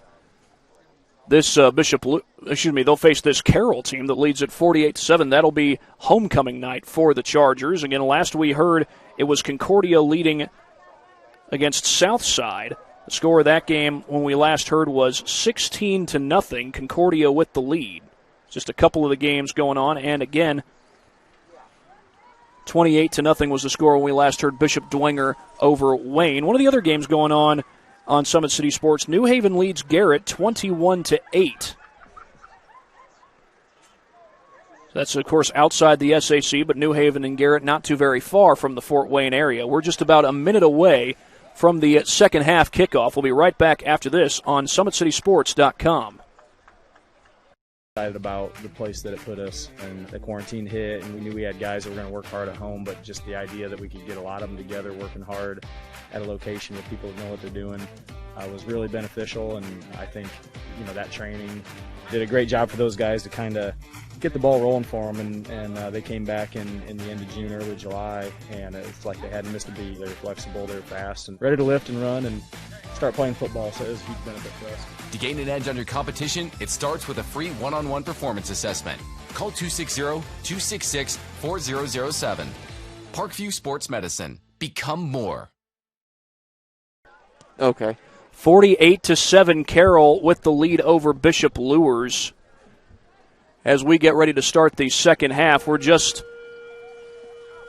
this they'll face this Carroll team that leads at 48-7. That'll be homecoming night for the Chargers. Again, last we heard, it was Concordia leading against Southside. The score of that game when we last heard was 16-0. Concordia with the lead. Just a couple of the games going on, and again, 28-0 was the score when we last heard Bishop Dwenger over Wayne. One of the other games going on Summit City Sports, New Haven leads Garrett 21-8. That's, of course, outside the SAC, but New Haven and Garrett not too very far from the Fort Wayne area. We're just about a minute away from the second half kickoff. We'll be right back after this on SummitCitySports.com. Excited about the place that it put us, and the quarantine hit, and we knew we had guys that were going to work hard at home, but just the idea that we could get a lot of them together working hard at a location with people that know what they're doing was really beneficial, and I think that training did a great job for those guys to kind of get the ball rolling for them, and they came back in the end of June, early July, and it's like they hadn't missed a beat. They were flexible, they were fast, and ready to lift and run and start playing football, so it was a huge benefit for us. To gain an edge on your competition, it starts with a free one-on-one performance assessment. Call 260-266-4007. Parkview Sports Medicine. Become more. Okay. 48-7, Carroll with the lead over Bishop Luers. As we get ready to start the second half, looks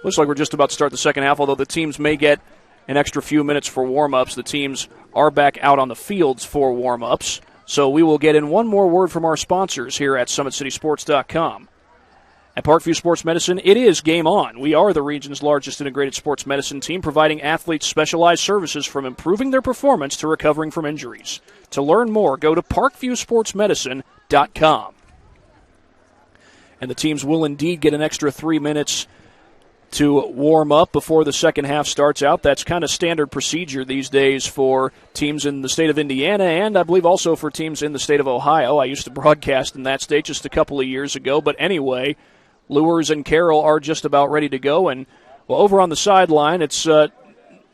like we're just about to start the second half, although the teams may get an extra few minutes for warm-ups. The teams are back out on the fields for warm-ups. So we will get in one more word from our sponsors here at SummitCitySports.com. At Parkview Sports Medicine, it is game on. We are the region's largest integrated sports medicine team, providing athletes specialized services from improving their performance to recovering from injuries. To learn more, go to ParkviewSportsMedicine.com. And the teams will indeed get an extra 3 minutes to warm up before the second half starts out. That's kind of standard procedure these days for teams in the state of Indiana, and I believe also for teams in the state of Ohio. I used to broadcast in that state just a couple of years ago. But anyway, Luers and Carroll are just about ready to go. And well, over on the sideline, it's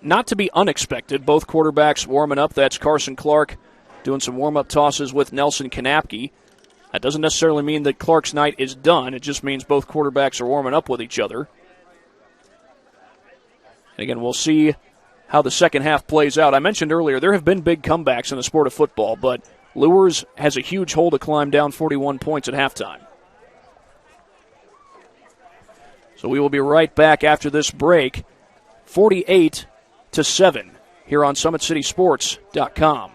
not to be unexpected. Both quarterbacks warming up. That's Carson Clark doing some warm-up tosses with Nelson Kanapke. That doesn't necessarily mean that Clark's night is done. It just means both quarterbacks are warming up with each other. And again, we'll see how the second half plays out. I mentioned earlier there have been big comebacks in the sport of football, but Luers has a huge hole to climb down 41 points at halftime. So we will be right back after this break. 48-7 here on SummitCitySports.com.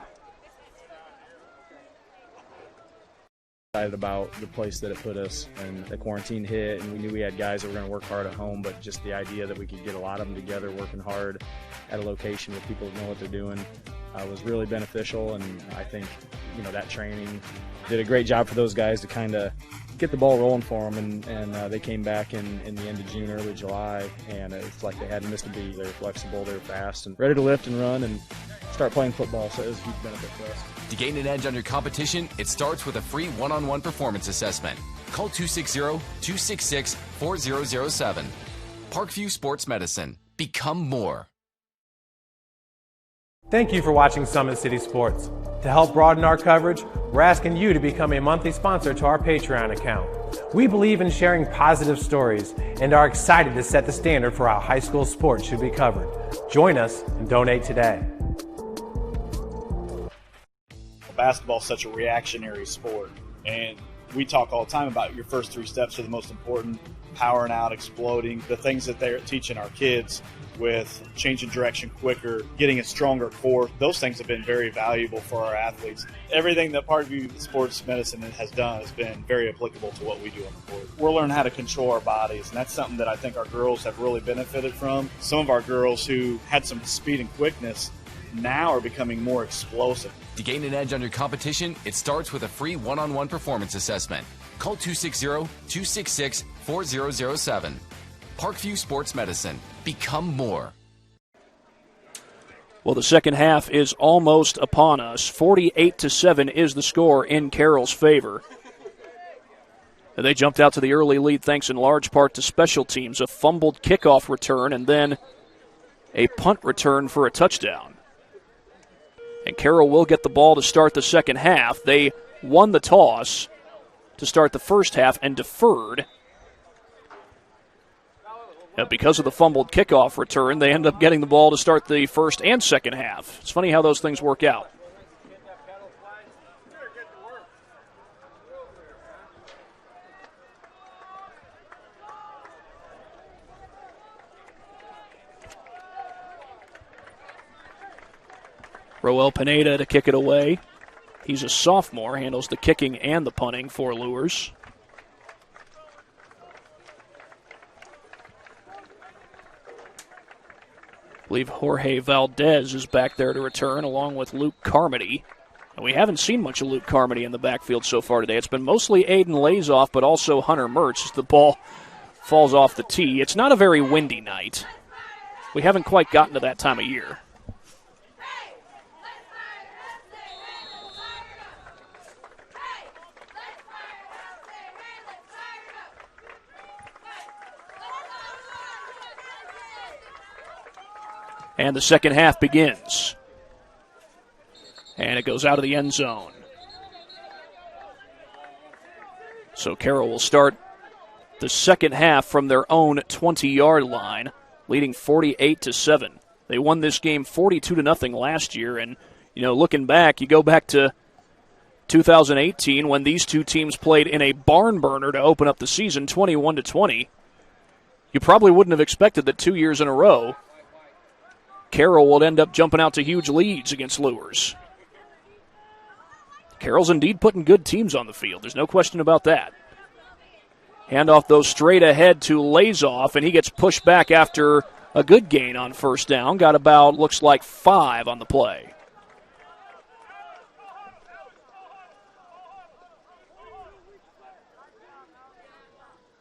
Excited about the place that it put us, and the quarantine hit, and we knew we had guys that were going to work hard at home, but just the idea that we could get a lot of them together working hard at a location with people that know what they're doing was really beneficial. And I think that training did a great job for those guys to kind of get the ball rolling for them, and they came back in the end of June, early July, and it's like they hadn't missed a beat. They were flexible, they were fast, and ready to lift and run and start playing football, so it was a huge benefit for us. To gain an edge on your competition, it starts with a free one-on-one performance assessment. Call 260-266-4007. Parkview Sports Medicine. Become more. Thank you for watching Summit City Sports. To help broaden our coverage, we're asking you to become a monthly sponsor to our Patreon account. We believe in sharing positive stories and are excited to set the standard for how high school sports should be covered. Join us and donate today. Basketball is such a reactionary sport, and we talk all the time about your first three steps are the most important: powering out, exploding, the things that they're teaching our kids with changing direction quicker, getting a stronger core. Those things have been very valuable for our athletes. Everything that Parkview Sports Medicine has done has been very applicable to what we do on the court. We're learning how to control our bodies, and that's something that I think our girls have really benefited from. Some of our girls who had some speed and quickness now are becoming more explosive. To gain an edge on your competition, it starts with a free one-on-one performance assessment. Call 260-266-4007. Parkview Sports Medicine. Become more. Well, the second half is almost upon us. 48-7 is the score in Carroll's favor. And they jumped out to the early lead thanks in large part to special teams, a fumbled kickoff return, and then a punt return for a touchdown. And Carroll will get the ball to start the second half. They won the toss to start the first half and deferred. And because of the fumbled kickoff return, they end up getting the ball to start the first and second half. It's funny how those things work out. Roel Pineda to kick it away. He's a sophomore, handles the kicking and the punting for Luers. I believe Jorge Valdez is back there to return, along with Luke Carmody. And we haven't seen much of Luke Carmody in the backfield so far today. It's been mostly Aiden Lazoff, but also Hunter Mertz as the ball falls off the tee. It's not a very windy night. We haven't quite gotten to that time of year. And the second half begins. And it goes out of the end zone. So Carroll will start the second half from their own 20-yard line, leading 48-7. They won this game 42-0 last year. And, looking back, you go back to 2018 when these two teams played in a barn burner to open up the season, 21-20. You probably wouldn't have expected that 2 years in a row Carroll will end up jumping out to huge leads against Luers. Carroll's indeed putting good teams on the field. There's no question about that. Handoff though straight ahead to Lazoff, and he gets pushed back after a good gain on first down. Got about, looks like 5 on the play.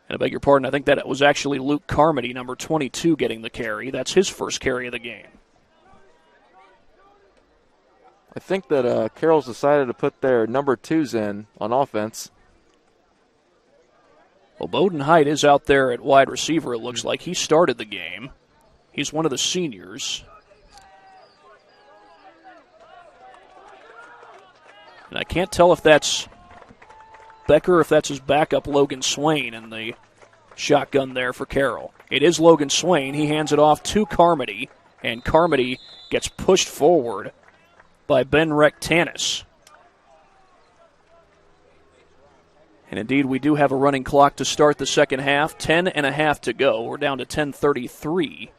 And I beg your pardon, I think that it was actually Luke Carmody, number 22, getting the carry. That's his first carry of the game. I think that Carroll's decided to put their number 2s in on offense. Well, Bowden Height is out there at wide receiver, it looks like. He started the game. He's one of the seniors. And I can't tell if that's Becker, if that's his backup, Logan Swain, in the shotgun there for Carroll. It is Logan Swain. He hands it off to Carmody, and Carmody gets pushed forward by Ben Rectanis. And indeed, we do have a running clock to start the second half. 10.5 to go. We're down to 10:33.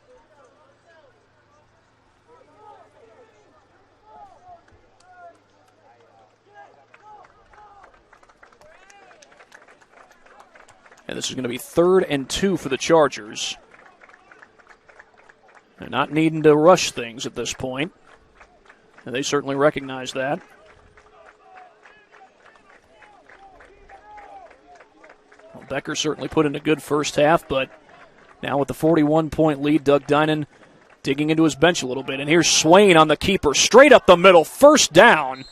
And this is going to be 3rd and 2 for the Chargers. They're not needing to rush things at this point, and they certainly recognize that. Well, Becker certainly put in a good first half, but now with the 41-point lead, Doug Dinan digging into his bench a little bit. And here's Swain on the keeper, straight up the middle, first down.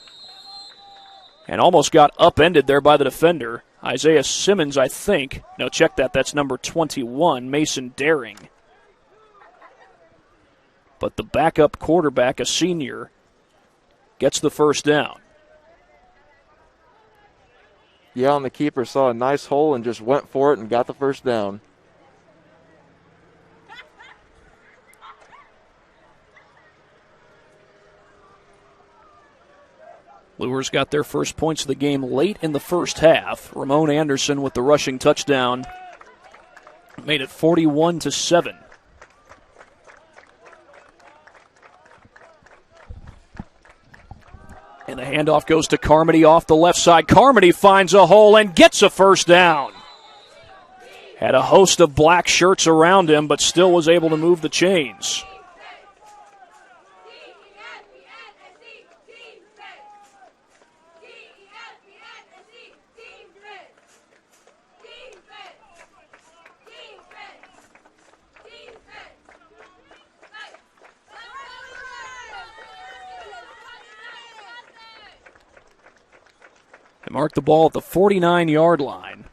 And almost got upended there by the defender. Isaiah Simmons, I think. No, check that. That's number 21, Mason Daring. But the backup quarterback, a senior, gets the first down. Yeah, and the keeper saw a nice hole and just went for it and got the first down. Luers got their first points of the game late in the first half. Ramon Anderson with the rushing touchdown made it 41-7. And the handoff goes to Carmody off the left side. Carmody finds a hole and gets a first down. Had a host of black shirts around him, but still was able to move the chains. They mark the ball at the 49-yard line.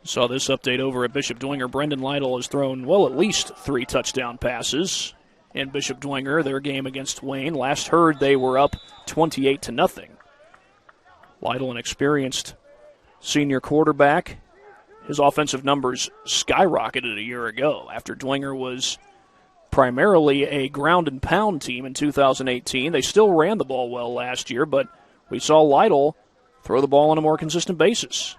Saw this update over at Bishop Dwenger. Brendan Lytle has thrown, at least 3 touchdown passes in Bishop Dwenger, their game against Wayne. Last heard they were up 28-0. Lytle, an experienced senior quarterback. His offensive numbers skyrocketed a year ago after Dwenger was primarily a ground and pound team in 2018. They still ran the ball well last year, but we saw Lytle throw the ball on a more consistent basis.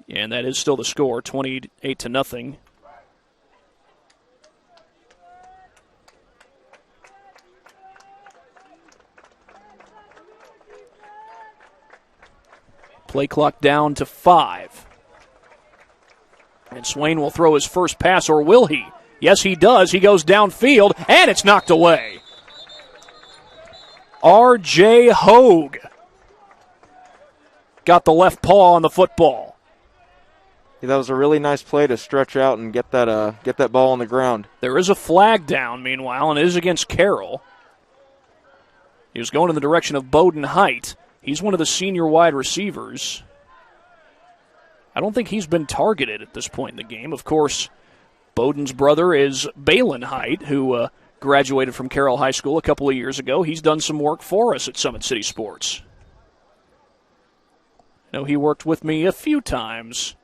And that is still the score, 28-0. Play clock down to 5. And Swain will throw his first pass, or will he? Yes, he does. He goes downfield, and it's knocked away. R.J. Hogue got the left paw on the football. Yeah, that was a really nice play to stretch out and get that ball on the ground. There is a flag down, meanwhile, and it is against Carroll. He was going in the direction of Bowden Height. He's one of the senior wide receivers. I don't think he's been targeted at this point in the game. Of course, Bowden's brother is Balin Height, who graduated from Carroll High School a couple of years ago. He's done some work for us at Summit City Sports. I know he worked with me a few times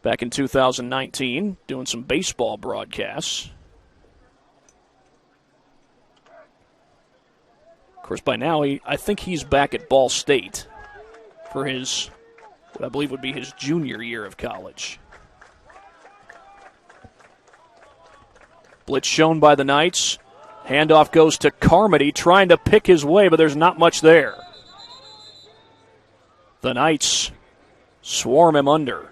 back in 2019, doing some baseball broadcasts. Of course, by now, I think he's back at Ball State for his, what I believe would be his junior year of college. Blitz shown by the Knights. Handoff goes to Carmody, trying to pick his way, but there's not much there. The Knights swarm him under.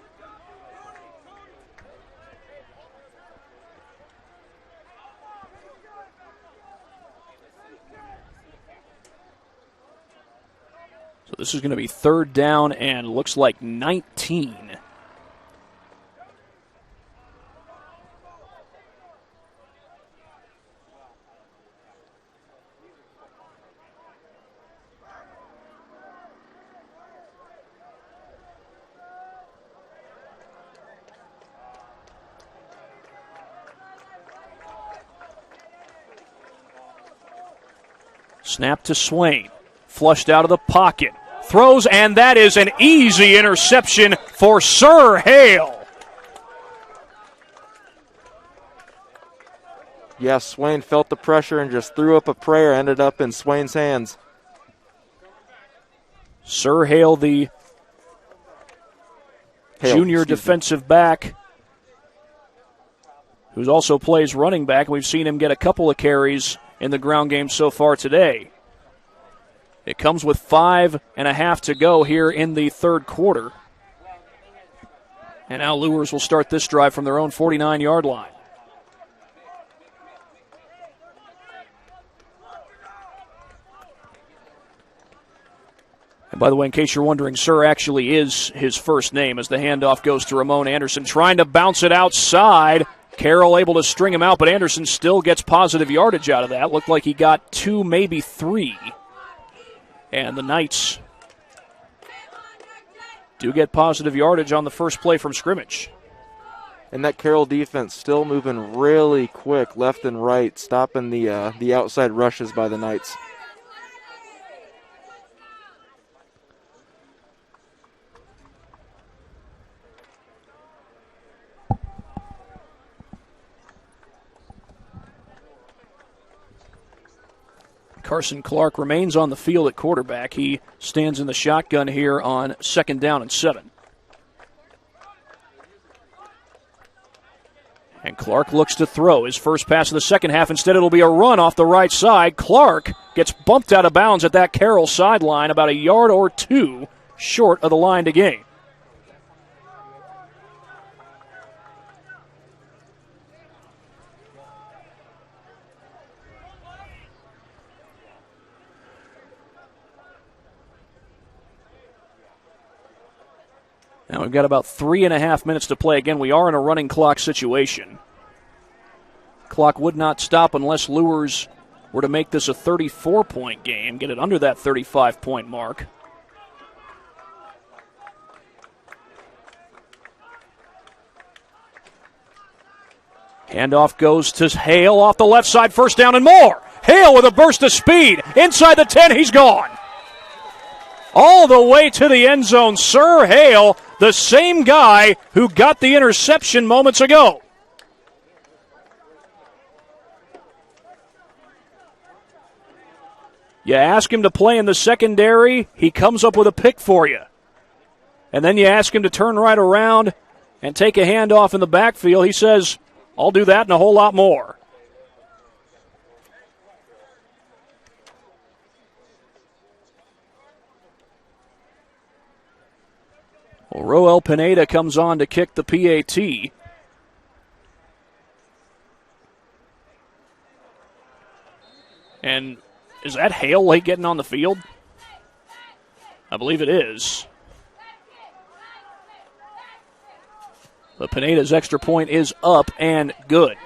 So this is going to be 3rd down and looks like 19. Snap to Swain. Flushed out of the pocket. Throws, and that is an easy interception for Sir Hale. Yeah, Swain felt the pressure and just threw up a prayer, ended up in Swain's hands. Sir Hale, junior defensive back, who also plays running back. We've seen him get a couple of carries in the ground game so far today. It comes with 5.5 to go here in the third quarter. And now Luers will start this drive from their own 49-yard line. And by the way, in case you're wondering, Sir actually is his first name as the handoff goes to Ramon Anderson, trying to bounce it outside. Carroll able to string him out, but Anderson still gets positive yardage out of that. Looked like he got 2, maybe 3. And the Knights do get positive yardage on the first play from scrimmage. And that Carroll defense still moving really quick left and right, stopping the outside rushes by the Knights. Carson Clark remains on the field at quarterback. He stands in the shotgun here on 2nd down and 7. And Clark looks to throw his first pass of the second half. Instead, it'll be a run off the right side. Clark gets bumped out of bounds at that Carroll sideline, about a yard or 2 short of the line to gain. Now we've got about 3.5 minutes to play. Again, we are in a running clock situation. Clock would not stop unless Luers were to make this a 34-point game, get it under that 35-point mark. Handoff goes to Hale off the left side, first down and more. Hale with a burst of speed. Inside the 10, he's gone. All the way to the end zone, Sir Hale, the same guy who got the interception moments ago. You ask him to play in the secondary, he comes up with a pick for you. And then you ask him to turn right around and take a handoff in the backfield. He says, I'll do that and a whole lot more. Well, Roel Pineda comes on to kick the PAT. And is that Hale late getting on the field? I believe it is. But Pineda's extra point is up and good.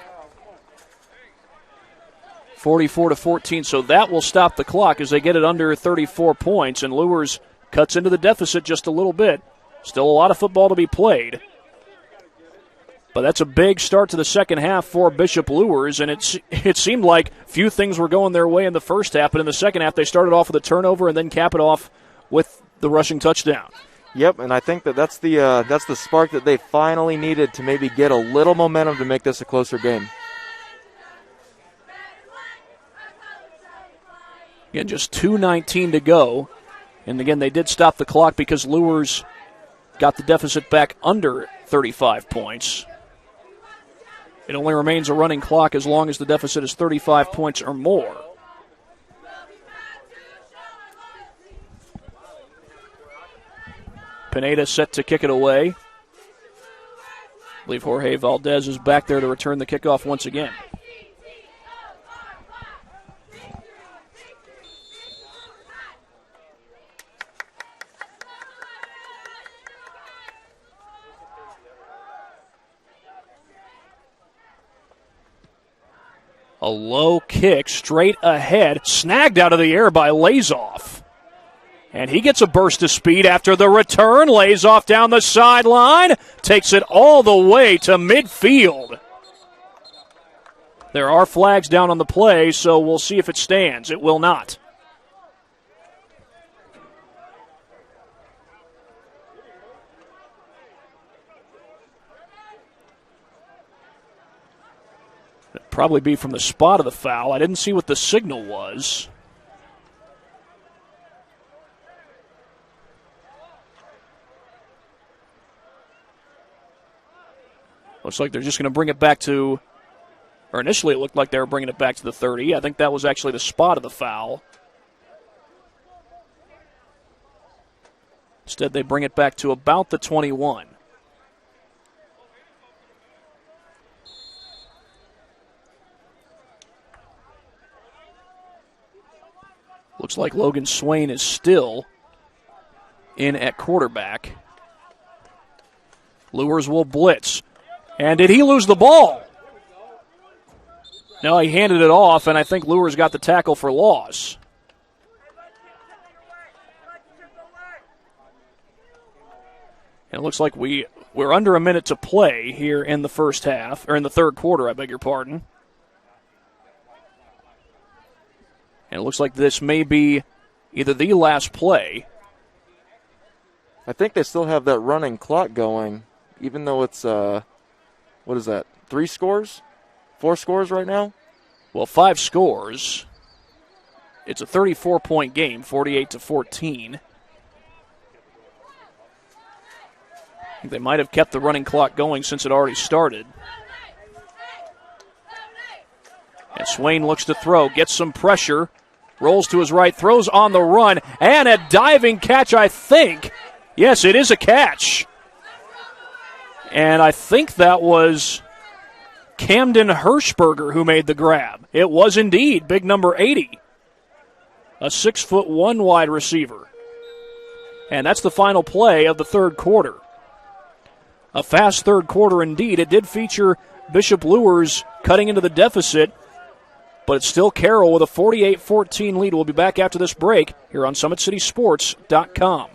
44-14, so that will stop the clock as they get it under 34 points, and Luers cuts into the deficit just a little bit. Still a lot of football to be played. But that's a big start to the second half for Bishop Luers, and it seemed like few things were going their way in the first half, but in the second half they started off with a turnover and then cap it off with the rushing touchdown. Yep, and I think that's the spark that they finally needed to maybe get a little momentum to make this a closer game. Again, just 2:19 to go. And again, they did stop the clock because Luers got the deficit back under 35 points. It only remains a running clock as long as the deficit is 35 points or more. Pineda set to kick it away. I believe Jorge Valdez is back there to return the kickoff once again. A low kick straight ahead, snagged out of the air by Lazoff. And he gets a burst of speed after the return. Lays off down the sideline, takes it all the way to midfield. There are flags down on the play, so we'll see if it stands. It will not. It'd probably be from the spot of the foul. I didn't see what the signal was. Looks like they're just going to bring it back to, or initially it looked like they were bringing it back to the 30. I think that was actually the spot of the foul. Instead, they bring it back to about the 21. Looks like Logan Swain is still in at quarterback. Luers will blitz. And did he lose the ball? No, he handed it off, and I think Luers got the tackle for loss. And it looks like we're under a minute to play here in the first half, or in the third quarter, I beg your pardon. And it looks like this may be either the last play. I think they still have that running clock going, even though it's, what is that, 3 scores? 4 scores right now? Well, 5 scores. It's a 34-point game, 48-14. I think they might have kept the running clock going since it already started. And Swain looks to throw, gets some pressure, rolls to his right, throws on the run, and a diving catch, I think. Yes, it is a catch. And I think that was Camden Hirschberger who made the grab. It was indeed big number 80, a 6'1" wide receiver. And that's the final play of the third quarter. A fast third quarter indeed. It did feature Bishop Luers cutting into the deficit, but it's still Carroll with a 48-14 lead. We'll be back after this break here on SummitCitySports.com.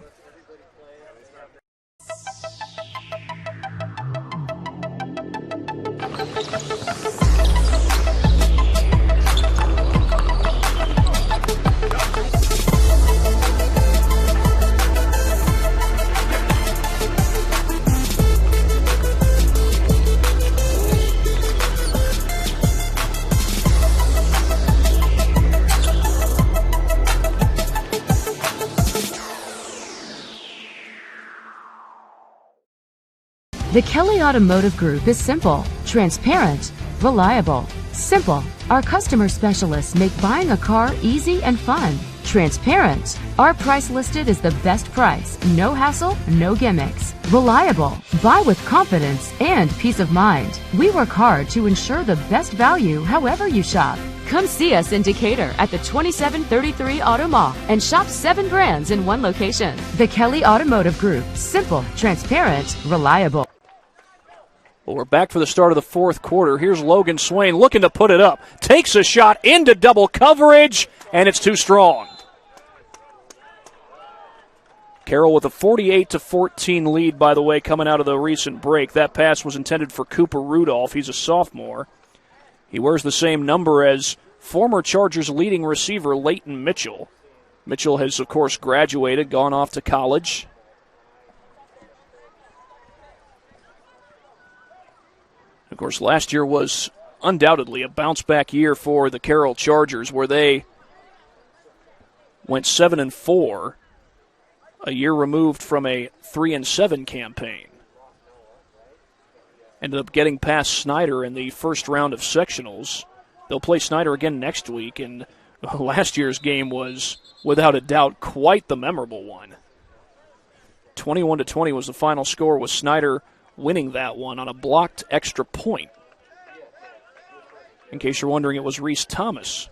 The Kelly Automotive Group is simple, transparent, reliable. Simple. Our customer specialists make buying a car easy and fun. Transparent. Our price listed is the best price. No hassle, no gimmicks. Reliable. Buy with confidence and peace of mind. We work hard to ensure the best value however you shop. Come see us in Decatur at the 2733 Auto Mall and shop 7 brands in one location. The Kelly Automotive Group. Simple, transparent, reliable. Well, we're back for the start of the fourth quarter. Here's Logan Swain looking to put it up. Takes a shot into double coverage, and it's too strong. Carroll with a 48-14 lead, by the way, coming out of the recent break. That pass was intended for Cooper Rudolph. He's a sophomore. He wears the same number as former Chargers leading receiver Leighton Mitchell. Mitchell has, of course, graduated, gone off to college. Of course, last year was undoubtedly a bounce-back year for the Carroll Chargers, where they went 7-4, a year removed from a 3-7 campaign. Ended up getting past Snyder in the first round of sectionals. They'll play Snyder again next week, and last year's game was, without a doubt, quite the memorable one. 21-20 was the final score, with Snyder winning that one on a blocked extra point. In case you're wondering, it was Reese Thomas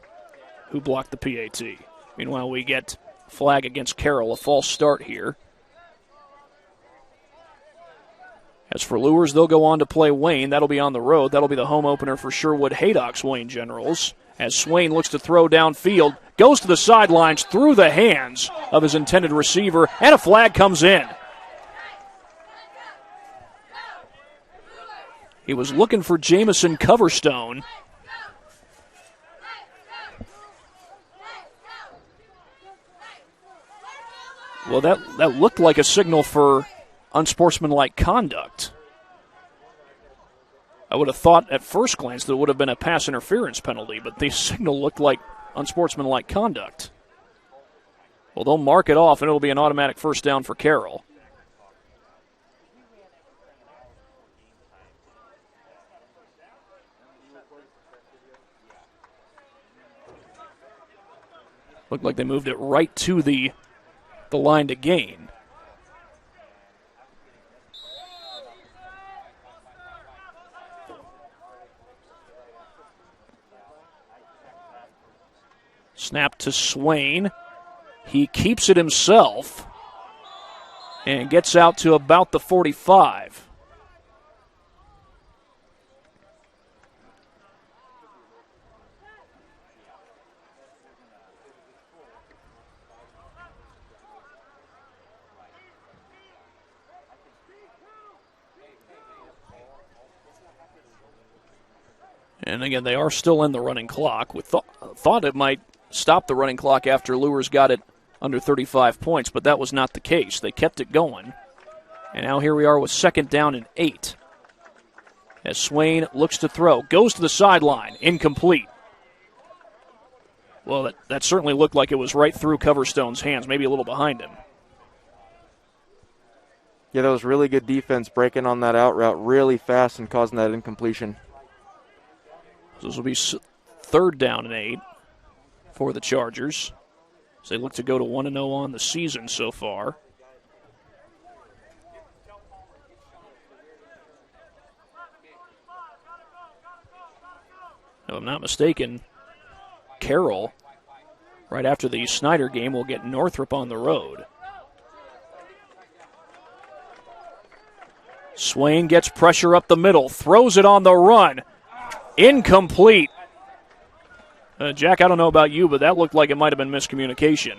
who blocked the PAT. Meanwhile, we get flag against Carroll, a false start here. As for Luers, they'll go on to play Wayne. That'll be on the road. That'll be the home opener for Sherwood Haydock's Wayne Generals. As Swain looks to throw downfield, goes to the sidelines through the hands of his intended receiver, and a flag comes in. He was looking for Jamison Coverstone. Well, that looked like a signal for unsportsmanlike conduct. I would have thought at first glance that it would have been a pass interference penalty, but the signal looked like unsportsmanlike conduct. Well, they'll mark it off, and it'll be an automatic first down for Carroll. Looked like they moved it right to the line to gain. Snap to Swain. He keeps it himself and gets out to about the 45. And again, they are still in the running clock. We thought it might stop the running clock after Luers got it under 35 points, but that was not the case. They kept it going. And now here we are with 2nd down and 8. As Swain looks to throw, goes to the sideline, incomplete. Well, that certainly looked like it was right through Coverstone's hands, maybe a little behind him. Yeah, that was really good defense breaking on that out route really fast and causing that incompletion. So this will be 3rd down and 8 for the Chargers. So they look to go to 1-0 on the season so far. If I'm not mistaken, Carroll, right after the Snyder game, will get Northrop on the road. Swain gets pressure up the middle, throws it on the run. Incomplete. Jack, I don't know about you, but that looked like it might have been miscommunication.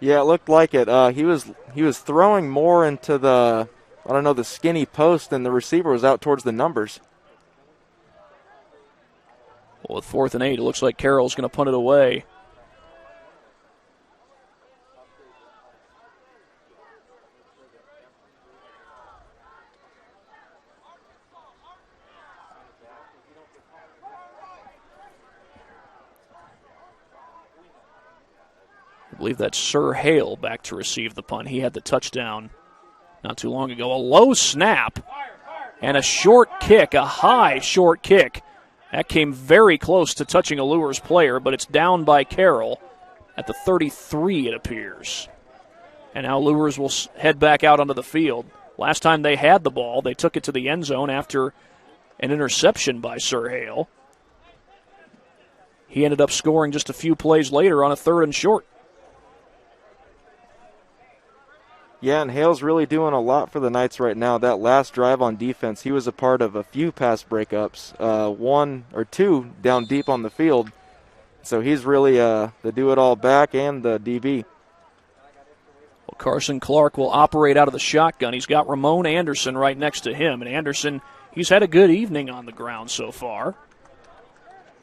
Yeah, it looked like it. He was throwing more into the skinny post, and the receiver was out towards the numbers. Well, with 4th and 8, it looks like Carroll's going to punt it away. I believe that's Sir Hale back to receive the punt. He had the touchdown not too long ago. A low snap and a short kick, a high short kick. That came very close to touching a Luers player, but it's down by Carroll at the 33, it appears. And now Luers will head back out onto the field. Last time they had the ball, they took it to the end zone after an interception by Sir Hale. He ended up scoring just a few plays later on a 3rd and short. Yeah, and Hale's really doing a lot for the Knights right now. That last drive on defense, he was a part of a few pass breakups, 1 or 2 down deep on the field. So he's really the do-it-all back and the DB. Well, Carson Clark will operate out of the shotgun. He's got Ramon Anderson right next to him. And Anderson, he's had a good evening on the ground so far.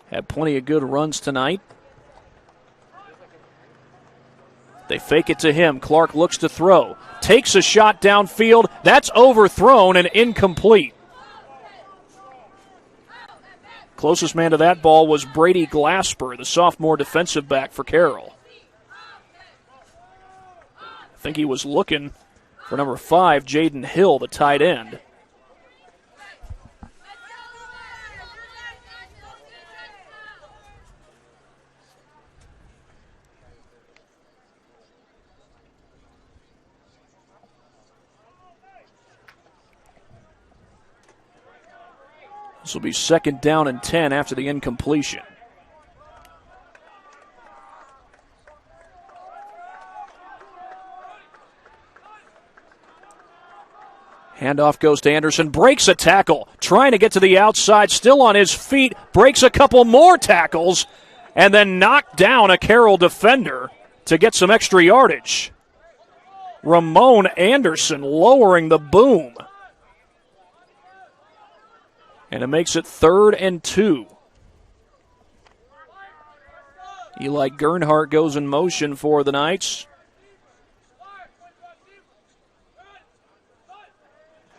Had plenty of good runs tonight. They fake it to him. Clark looks to throw. Takes a shot downfield. That's overthrown and incomplete. Closest man to that ball was Brady Glasper, the sophomore defensive back for Carroll. I think he was looking for number 5, Jaden Hill, the tight end. This will be 2nd down and 10 after the incompletion. Handoff goes to Anderson, breaks a tackle, trying to get to the outside, still on his feet, breaks a couple more tackles, and then knocked down a Carroll defender to get some extra yardage. Ramon Anderson lowering the boom. And it makes it 3rd and 2. Eli Gernhardt goes in motion for the Knights.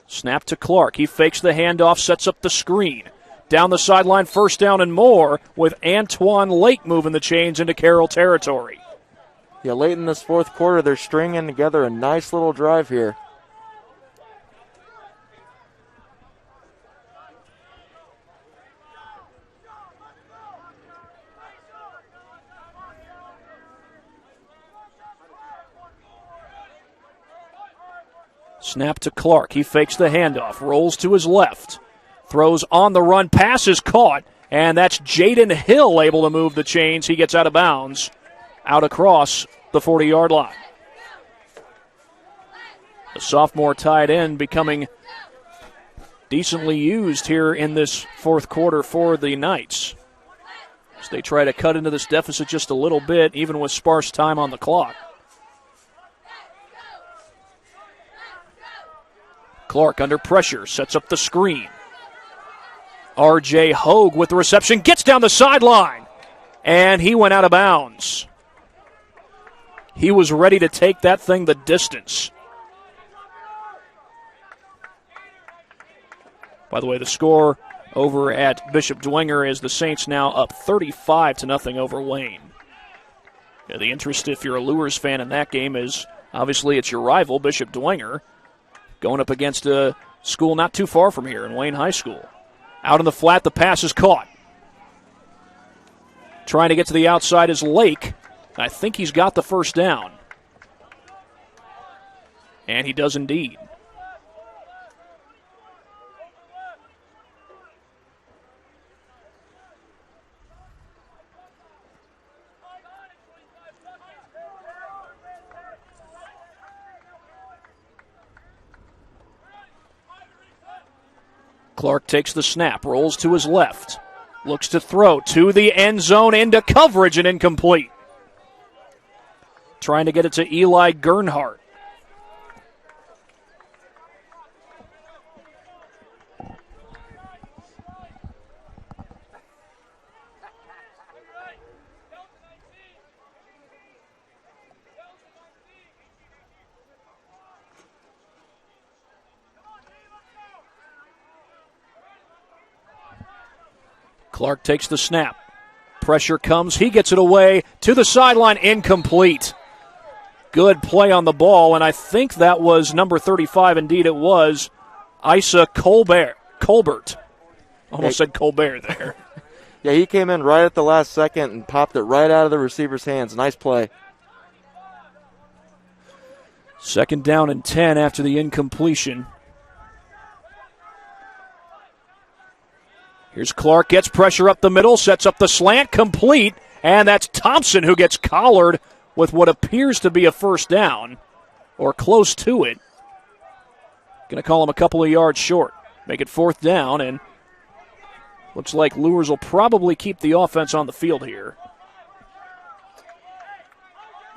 Snap to Clark. He fakes the handoff, sets up the screen. Down the sideline, 1st down and more, with Antoine Lake moving the chains into Carroll territory. Yeah, late in this 4th quarter, they're stringing together a nice little drive here. Snap to Clark. He fakes the handoff, rolls to his left, throws on the run, pass is caught, and that's Jaden Hill able to move the chains. He gets out of bounds, out across the 40-yard line. The sophomore tight end becoming decently used here in this fourth quarter for the Knights, as they try to cut into this deficit just a little bit, even with sparse time on the clock. Clark under pressure, sets up the screen. R.J. Hogue with the reception, gets down the sideline, and he went out of bounds. He was ready to take that thing the distance. By the way, the score over at Bishop Dwenger is the Saints now up 35-0 over Wayne. Yeah, the interest, if you're a Luers fan in that game, is obviously it's your rival, Bishop Dwenger, going up against a school not too far from here in Wayne High School. Out in the flat, the pass is caught. Trying to get to the outside is Lake. I think he's got the first down. And he does indeed. Clark takes the snap, rolls to his left, looks to throw to the end zone, into coverage and incomplete. Trying to get it to Eli Gernhardt. Clark takes the snap. Pressure comes. He gets it away to the sideline. Incomplete. Good play on the ball, and I think that was number 35. Indeed, it was Isa Colbert. Almost said Colbert there. Yeah, he came in right at the last second and popped it right out of the receiver's hands. Nice play. 2nd down and 10 after the incompletion. Here's Clark, gets pressure up the middle, sets up the slant, complete, and that's Thompson who gets collared with what appears to be a first down, or close to it. Going to call him a couple of yards short. Make it 4th down, and looks like Luers will probably keep the offense on the field here.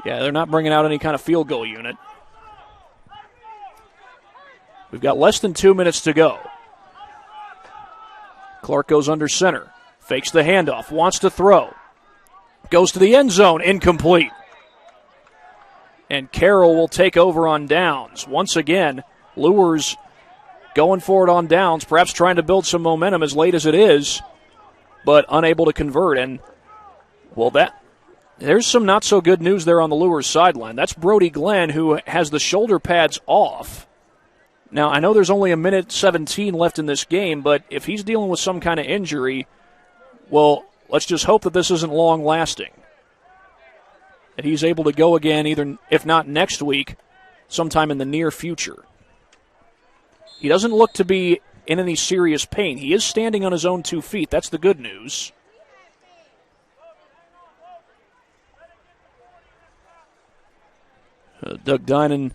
Yeah, they're not bringing out any kind of field goal unit. We've got less than 2 minutes to go. Clark goes under center, fakes the handoff, wants to throw. Goes to the end zone, incomplete. And Carroll will take over on downs. Once again, Luers going for it on downs, perhaps trying to build some momentum as late as it is, but unable to convert. And, well, there's some not so good news there on the Luers sideline. That's Brody Glenn, who has the shoulder pads off. Now, I know there's only 1:17 left in this game, but if he's dealing with some kind of injury, well, let's just hope that this isn't long-lasting. That he's able to go again, either, if not next week, sometime in the near future. He doesn't look to be in any serious pain. He is standing on his own 2 feet. That's the good news. Doug Dinan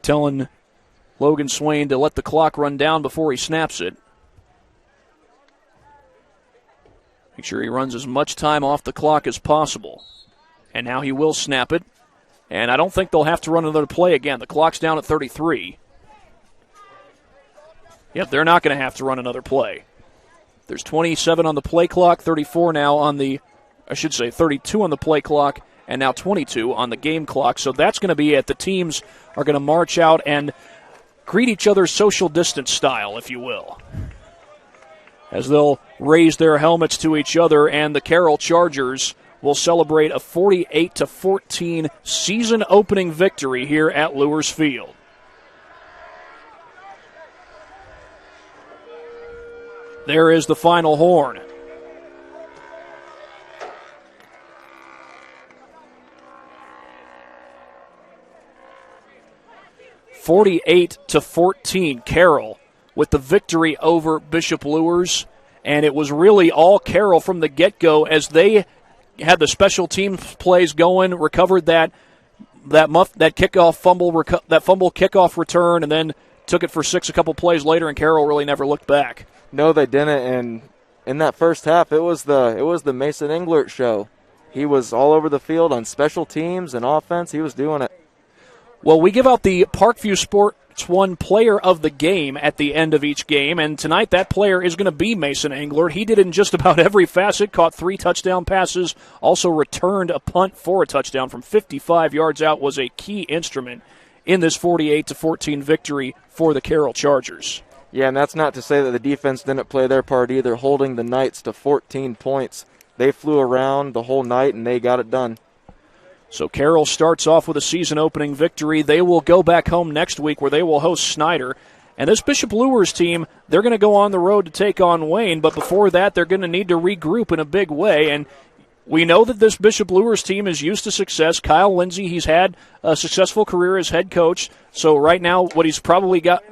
telling Logan Swain to let the clock run down before he snaps it. Make sure he runs as much time off the clock as possible. And now he will snap it. And I don't think they'll have to run another play again. The clock's down at 33. Yep, they're not going to have to run another play. There's 27 on the play clock, 34 now on the, 32 on the play clock, and now 22 on the game clock. So that's going to be it. The teams are going to march out and greet each other social distance style, if you will, as they'll raise their helmets to each other, and the Carroll Chargers will celebrate a 48-14 season-opening victory here at Luers Field. There is the final horn. 48-14, Carroll with the victory over Bishop Luers. And it was really all Carroll from the get-go as they had the special teams plays going, recovered that kickoff fumble, that fumble kickoff return, and then took it for 6 a couple plays later, and Carroll really never looked back. No, they didn't. And in that first half, it was the Mason Englert show. He was all over the field on special teams and offense. He was doing it. Well, we give out the Parkview Sports One Player of the Game at the end of each game, and tonight that player is going to be Mason Englert. He did it in just about every facet, caught 3 touchdown passes, also returned a punt for a touchdown from 55 yards out, was a key instrument in this 48-14 victory for the Carroll Chargers. Yeah, and that's not to say that the defense didn't play their part either, holding the Knights to 14 points. They flew around the whole night, and they got it done. So Carroll starts off with a season-opening victory. They will go back home next week where they will host Snyder. And this Bishop Luers team, they're going to go on the road to take on Wayne, but before that they're going to need to regroup in a big way. And we know that this Bishop Luers team is used to success. Kyle Lindsey, he's had a successful career as head coach. So right now what's probably got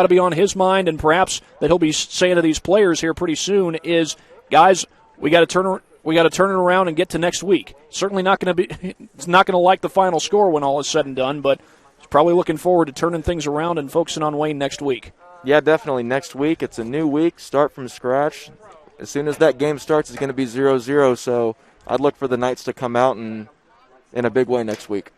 to be on his mind, and perhaps that he'll be saying to these players here pretty soon, is, guys, we got to turn it around and get to next week. Certainly not going to be. It's not going to like the final score when all is said and done, but he's probably looking forward to turning things around and focusing on Wayne next week. Yeah, definitely. Next week, it's a new week. Start from scratch. As soon as that game starts, it's going to be 0-0. So I'd look for the Knights to come out in a big way next week.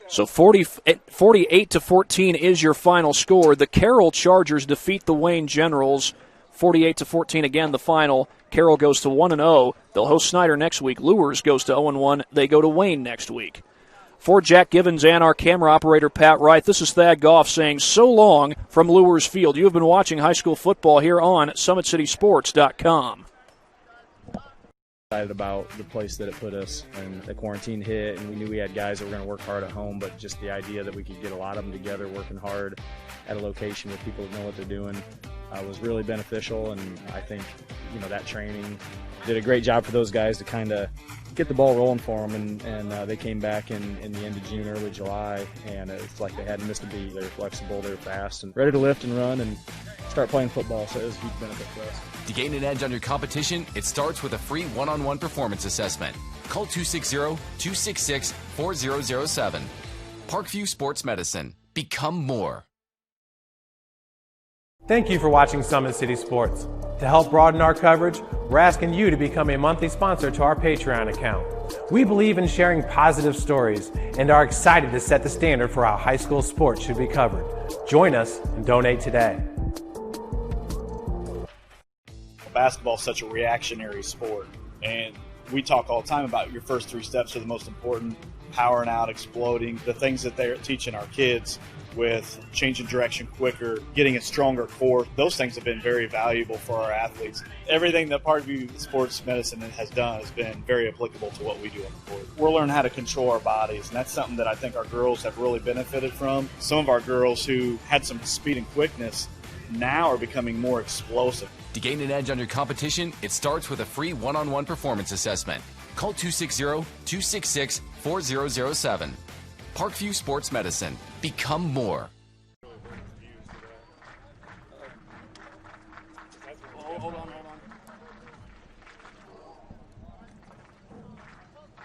So 48-14 is your final score. The Carroll Chargers defeat the Wayne Generals 48-14. Again, the final. Carroll goes to 1-0. They'll host Snyder next week. Luers goes to 0-1. They go to Wayne next week. For Jack Givens and our camera operator, Pat Wright, this is Thad Goff saying so long from Luers Field. You have been watching high school football here on SummitCitySports.com. Excited about the place that it put us, and the quarantine hit, and we knew we had guys that were going to work hard at home, but just the idea that we could get a lot of them together working hard at a location with people that know what they're doing was really beneficial. And I think that training did a great job for those guys to kind of get the ball rolling for them, and they came back in the end of June, early July, and it's like they hadn't missed a beat. They were flexible, they were fast, and ready to lift and run and start playing football, so it was a huge benefit for us. To gain an edge on your competition, it starts with a free one-on-one performance assessment. Call 260-266-4007. Parkview Sports Medicine. Become more. Thank you for watching Summit City Sports. To help broaden our coverage, we're asking you to become a monthly sponsor to our Patreon account. We believe in sharing positive stories and are excited to set the standard for how high school sports should be covered. Join us and donate today. Basketball is such a reactionary sport, and we talk all the time about your first 3 steps are the most important: powering out, exploding, the things that they're teaching our kids with changing direction quicker, getting a stronger core. Those things have been very valuable for our athletes. Everything that Parkview Sports Medicine has done has been very applicable to what we do on the court. We're learning how to control our bodies, and that's something that I think our girls have really benefited from. Some of our girls who had some speed and quickness now are becoming more explosive. To gain an edge on your competition, it starts with a free one-on-one performance assessment. Call 260-266-4007. Parkview Sports Medicine. Become more.